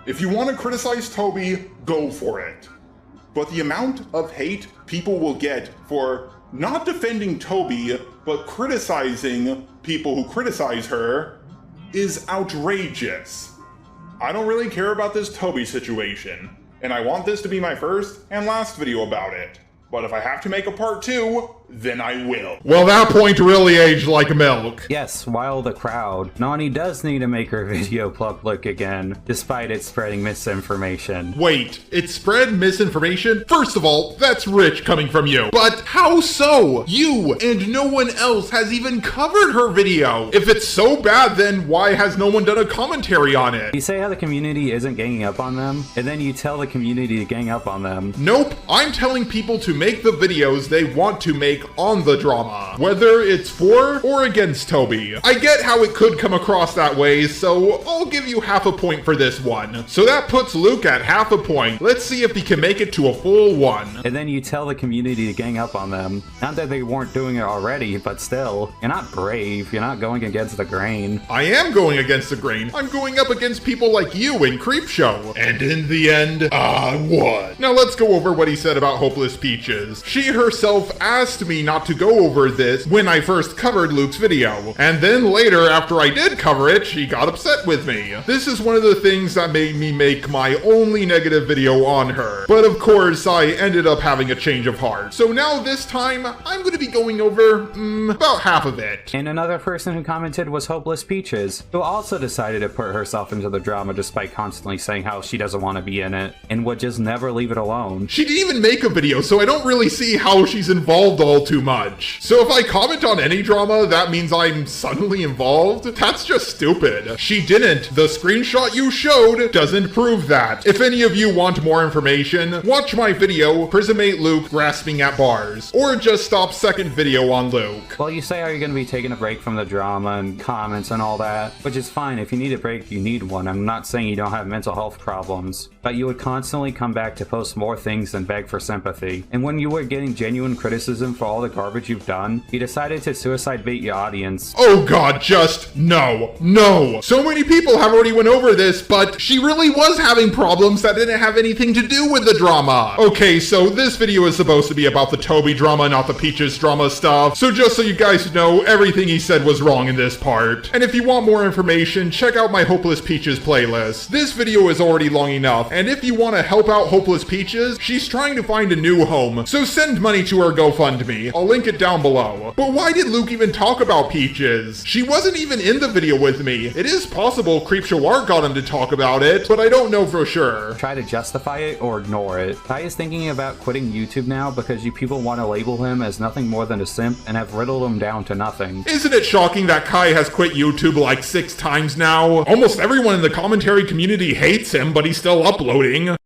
If you want to criticize Toby, go for it. But the amount of hate people will get for not defending Toby, but criticizing people who criticize her is outrageous. I don't really care about this Toby situation, and I want this to be my first and last video about it. But if I have to make a part 2, then I will. Well, that point really aged like milk. Yes, while the crowd. Nani does need to make her video public again, despite it spreading misinformation. Wait, it spread misinformation? First of all, that's rich coming from you. But how so? You and no one else has even covered her video. If it's so bad, then why has no one done a commentary on it? You say how the community isn't ganging up on them, and then you tell the community to gang up on them. Nope, I'm telling people to make the videos they want to make on the drama, whether it's for or against Toby. I get how it could come across that way, so I'll give you half a point for this one. So that puts Luke at half a point. Let's see if he can make it to a full 1. And then you tell the community to gang up on them. Not that they weren't doing it already, but still, you're not brave, you're not going against the grain. I am going against the grain. I'm going up against people like you in Creepshow. And in the end, I won. Now let's go over what he said about Hopeless Peaches. She herself asked me not to go over this when I first covered Luke's video. And then later, after I did cover it, she got upset with me. This is one of the things that made me make my only negative video on her. But of course, I ended up having a change of heart. So now this time, I'm going to be going over, about half of it. And another person who commented was Hopeless Peaches, who also decided to put herself into the drama despite constantly saying how she doesn't want to be in it, and would just never leave it alone. She didn't even make a video, so I don't really see how she's involved all too much. So if I comment on any drama, that means I'm suddenly involved? That's just stupid. She didn't. The screenshot you showed doesn't prove that. If any of you want more information, watch my video, Prismate Luke grasping at bars, or just stop second video on Luke. Well, you say how you're going to be taking a break from the drama and comments and all that, which is fine. If you need a break, you need one. I'm not saying you don't have mental health problems, but you would constantly come back to post more things and beg for sympathy. And when you were getting genuine criticism for all the garbage you've done, you decided to suicide bait your audience. Oh god, just no. No. So many people have already went over this, but she really was having problems that didn't have anything to do with the drama. Okay, so this video is supposed to be about the Toby drama, not the Peaches drama stuff. So just so you guys know, everything he said was wrong in this part. And if you want more information, check out my Hopeless Peaches playlist. This video is already long enough, and if you want to help out Hopeless Peaches, she's trying to find a new home. So send money to her GoFundMe. I'll link it down below. But why did Luke even talk about Peaches? She wasn't even in the video with me. It is possible Creepshow Art got him to talk about it, but I don't know for sure. Try to justify it or ignore it. Kai is thinking about quitting YouTube now because you people want to label him as nothing more than a simp and have riddled him down to nothing. Isn't it shocking that Kai has quit YouTube like 6 times now? Almost everyone in the commentary community hates him, but he's still uploading.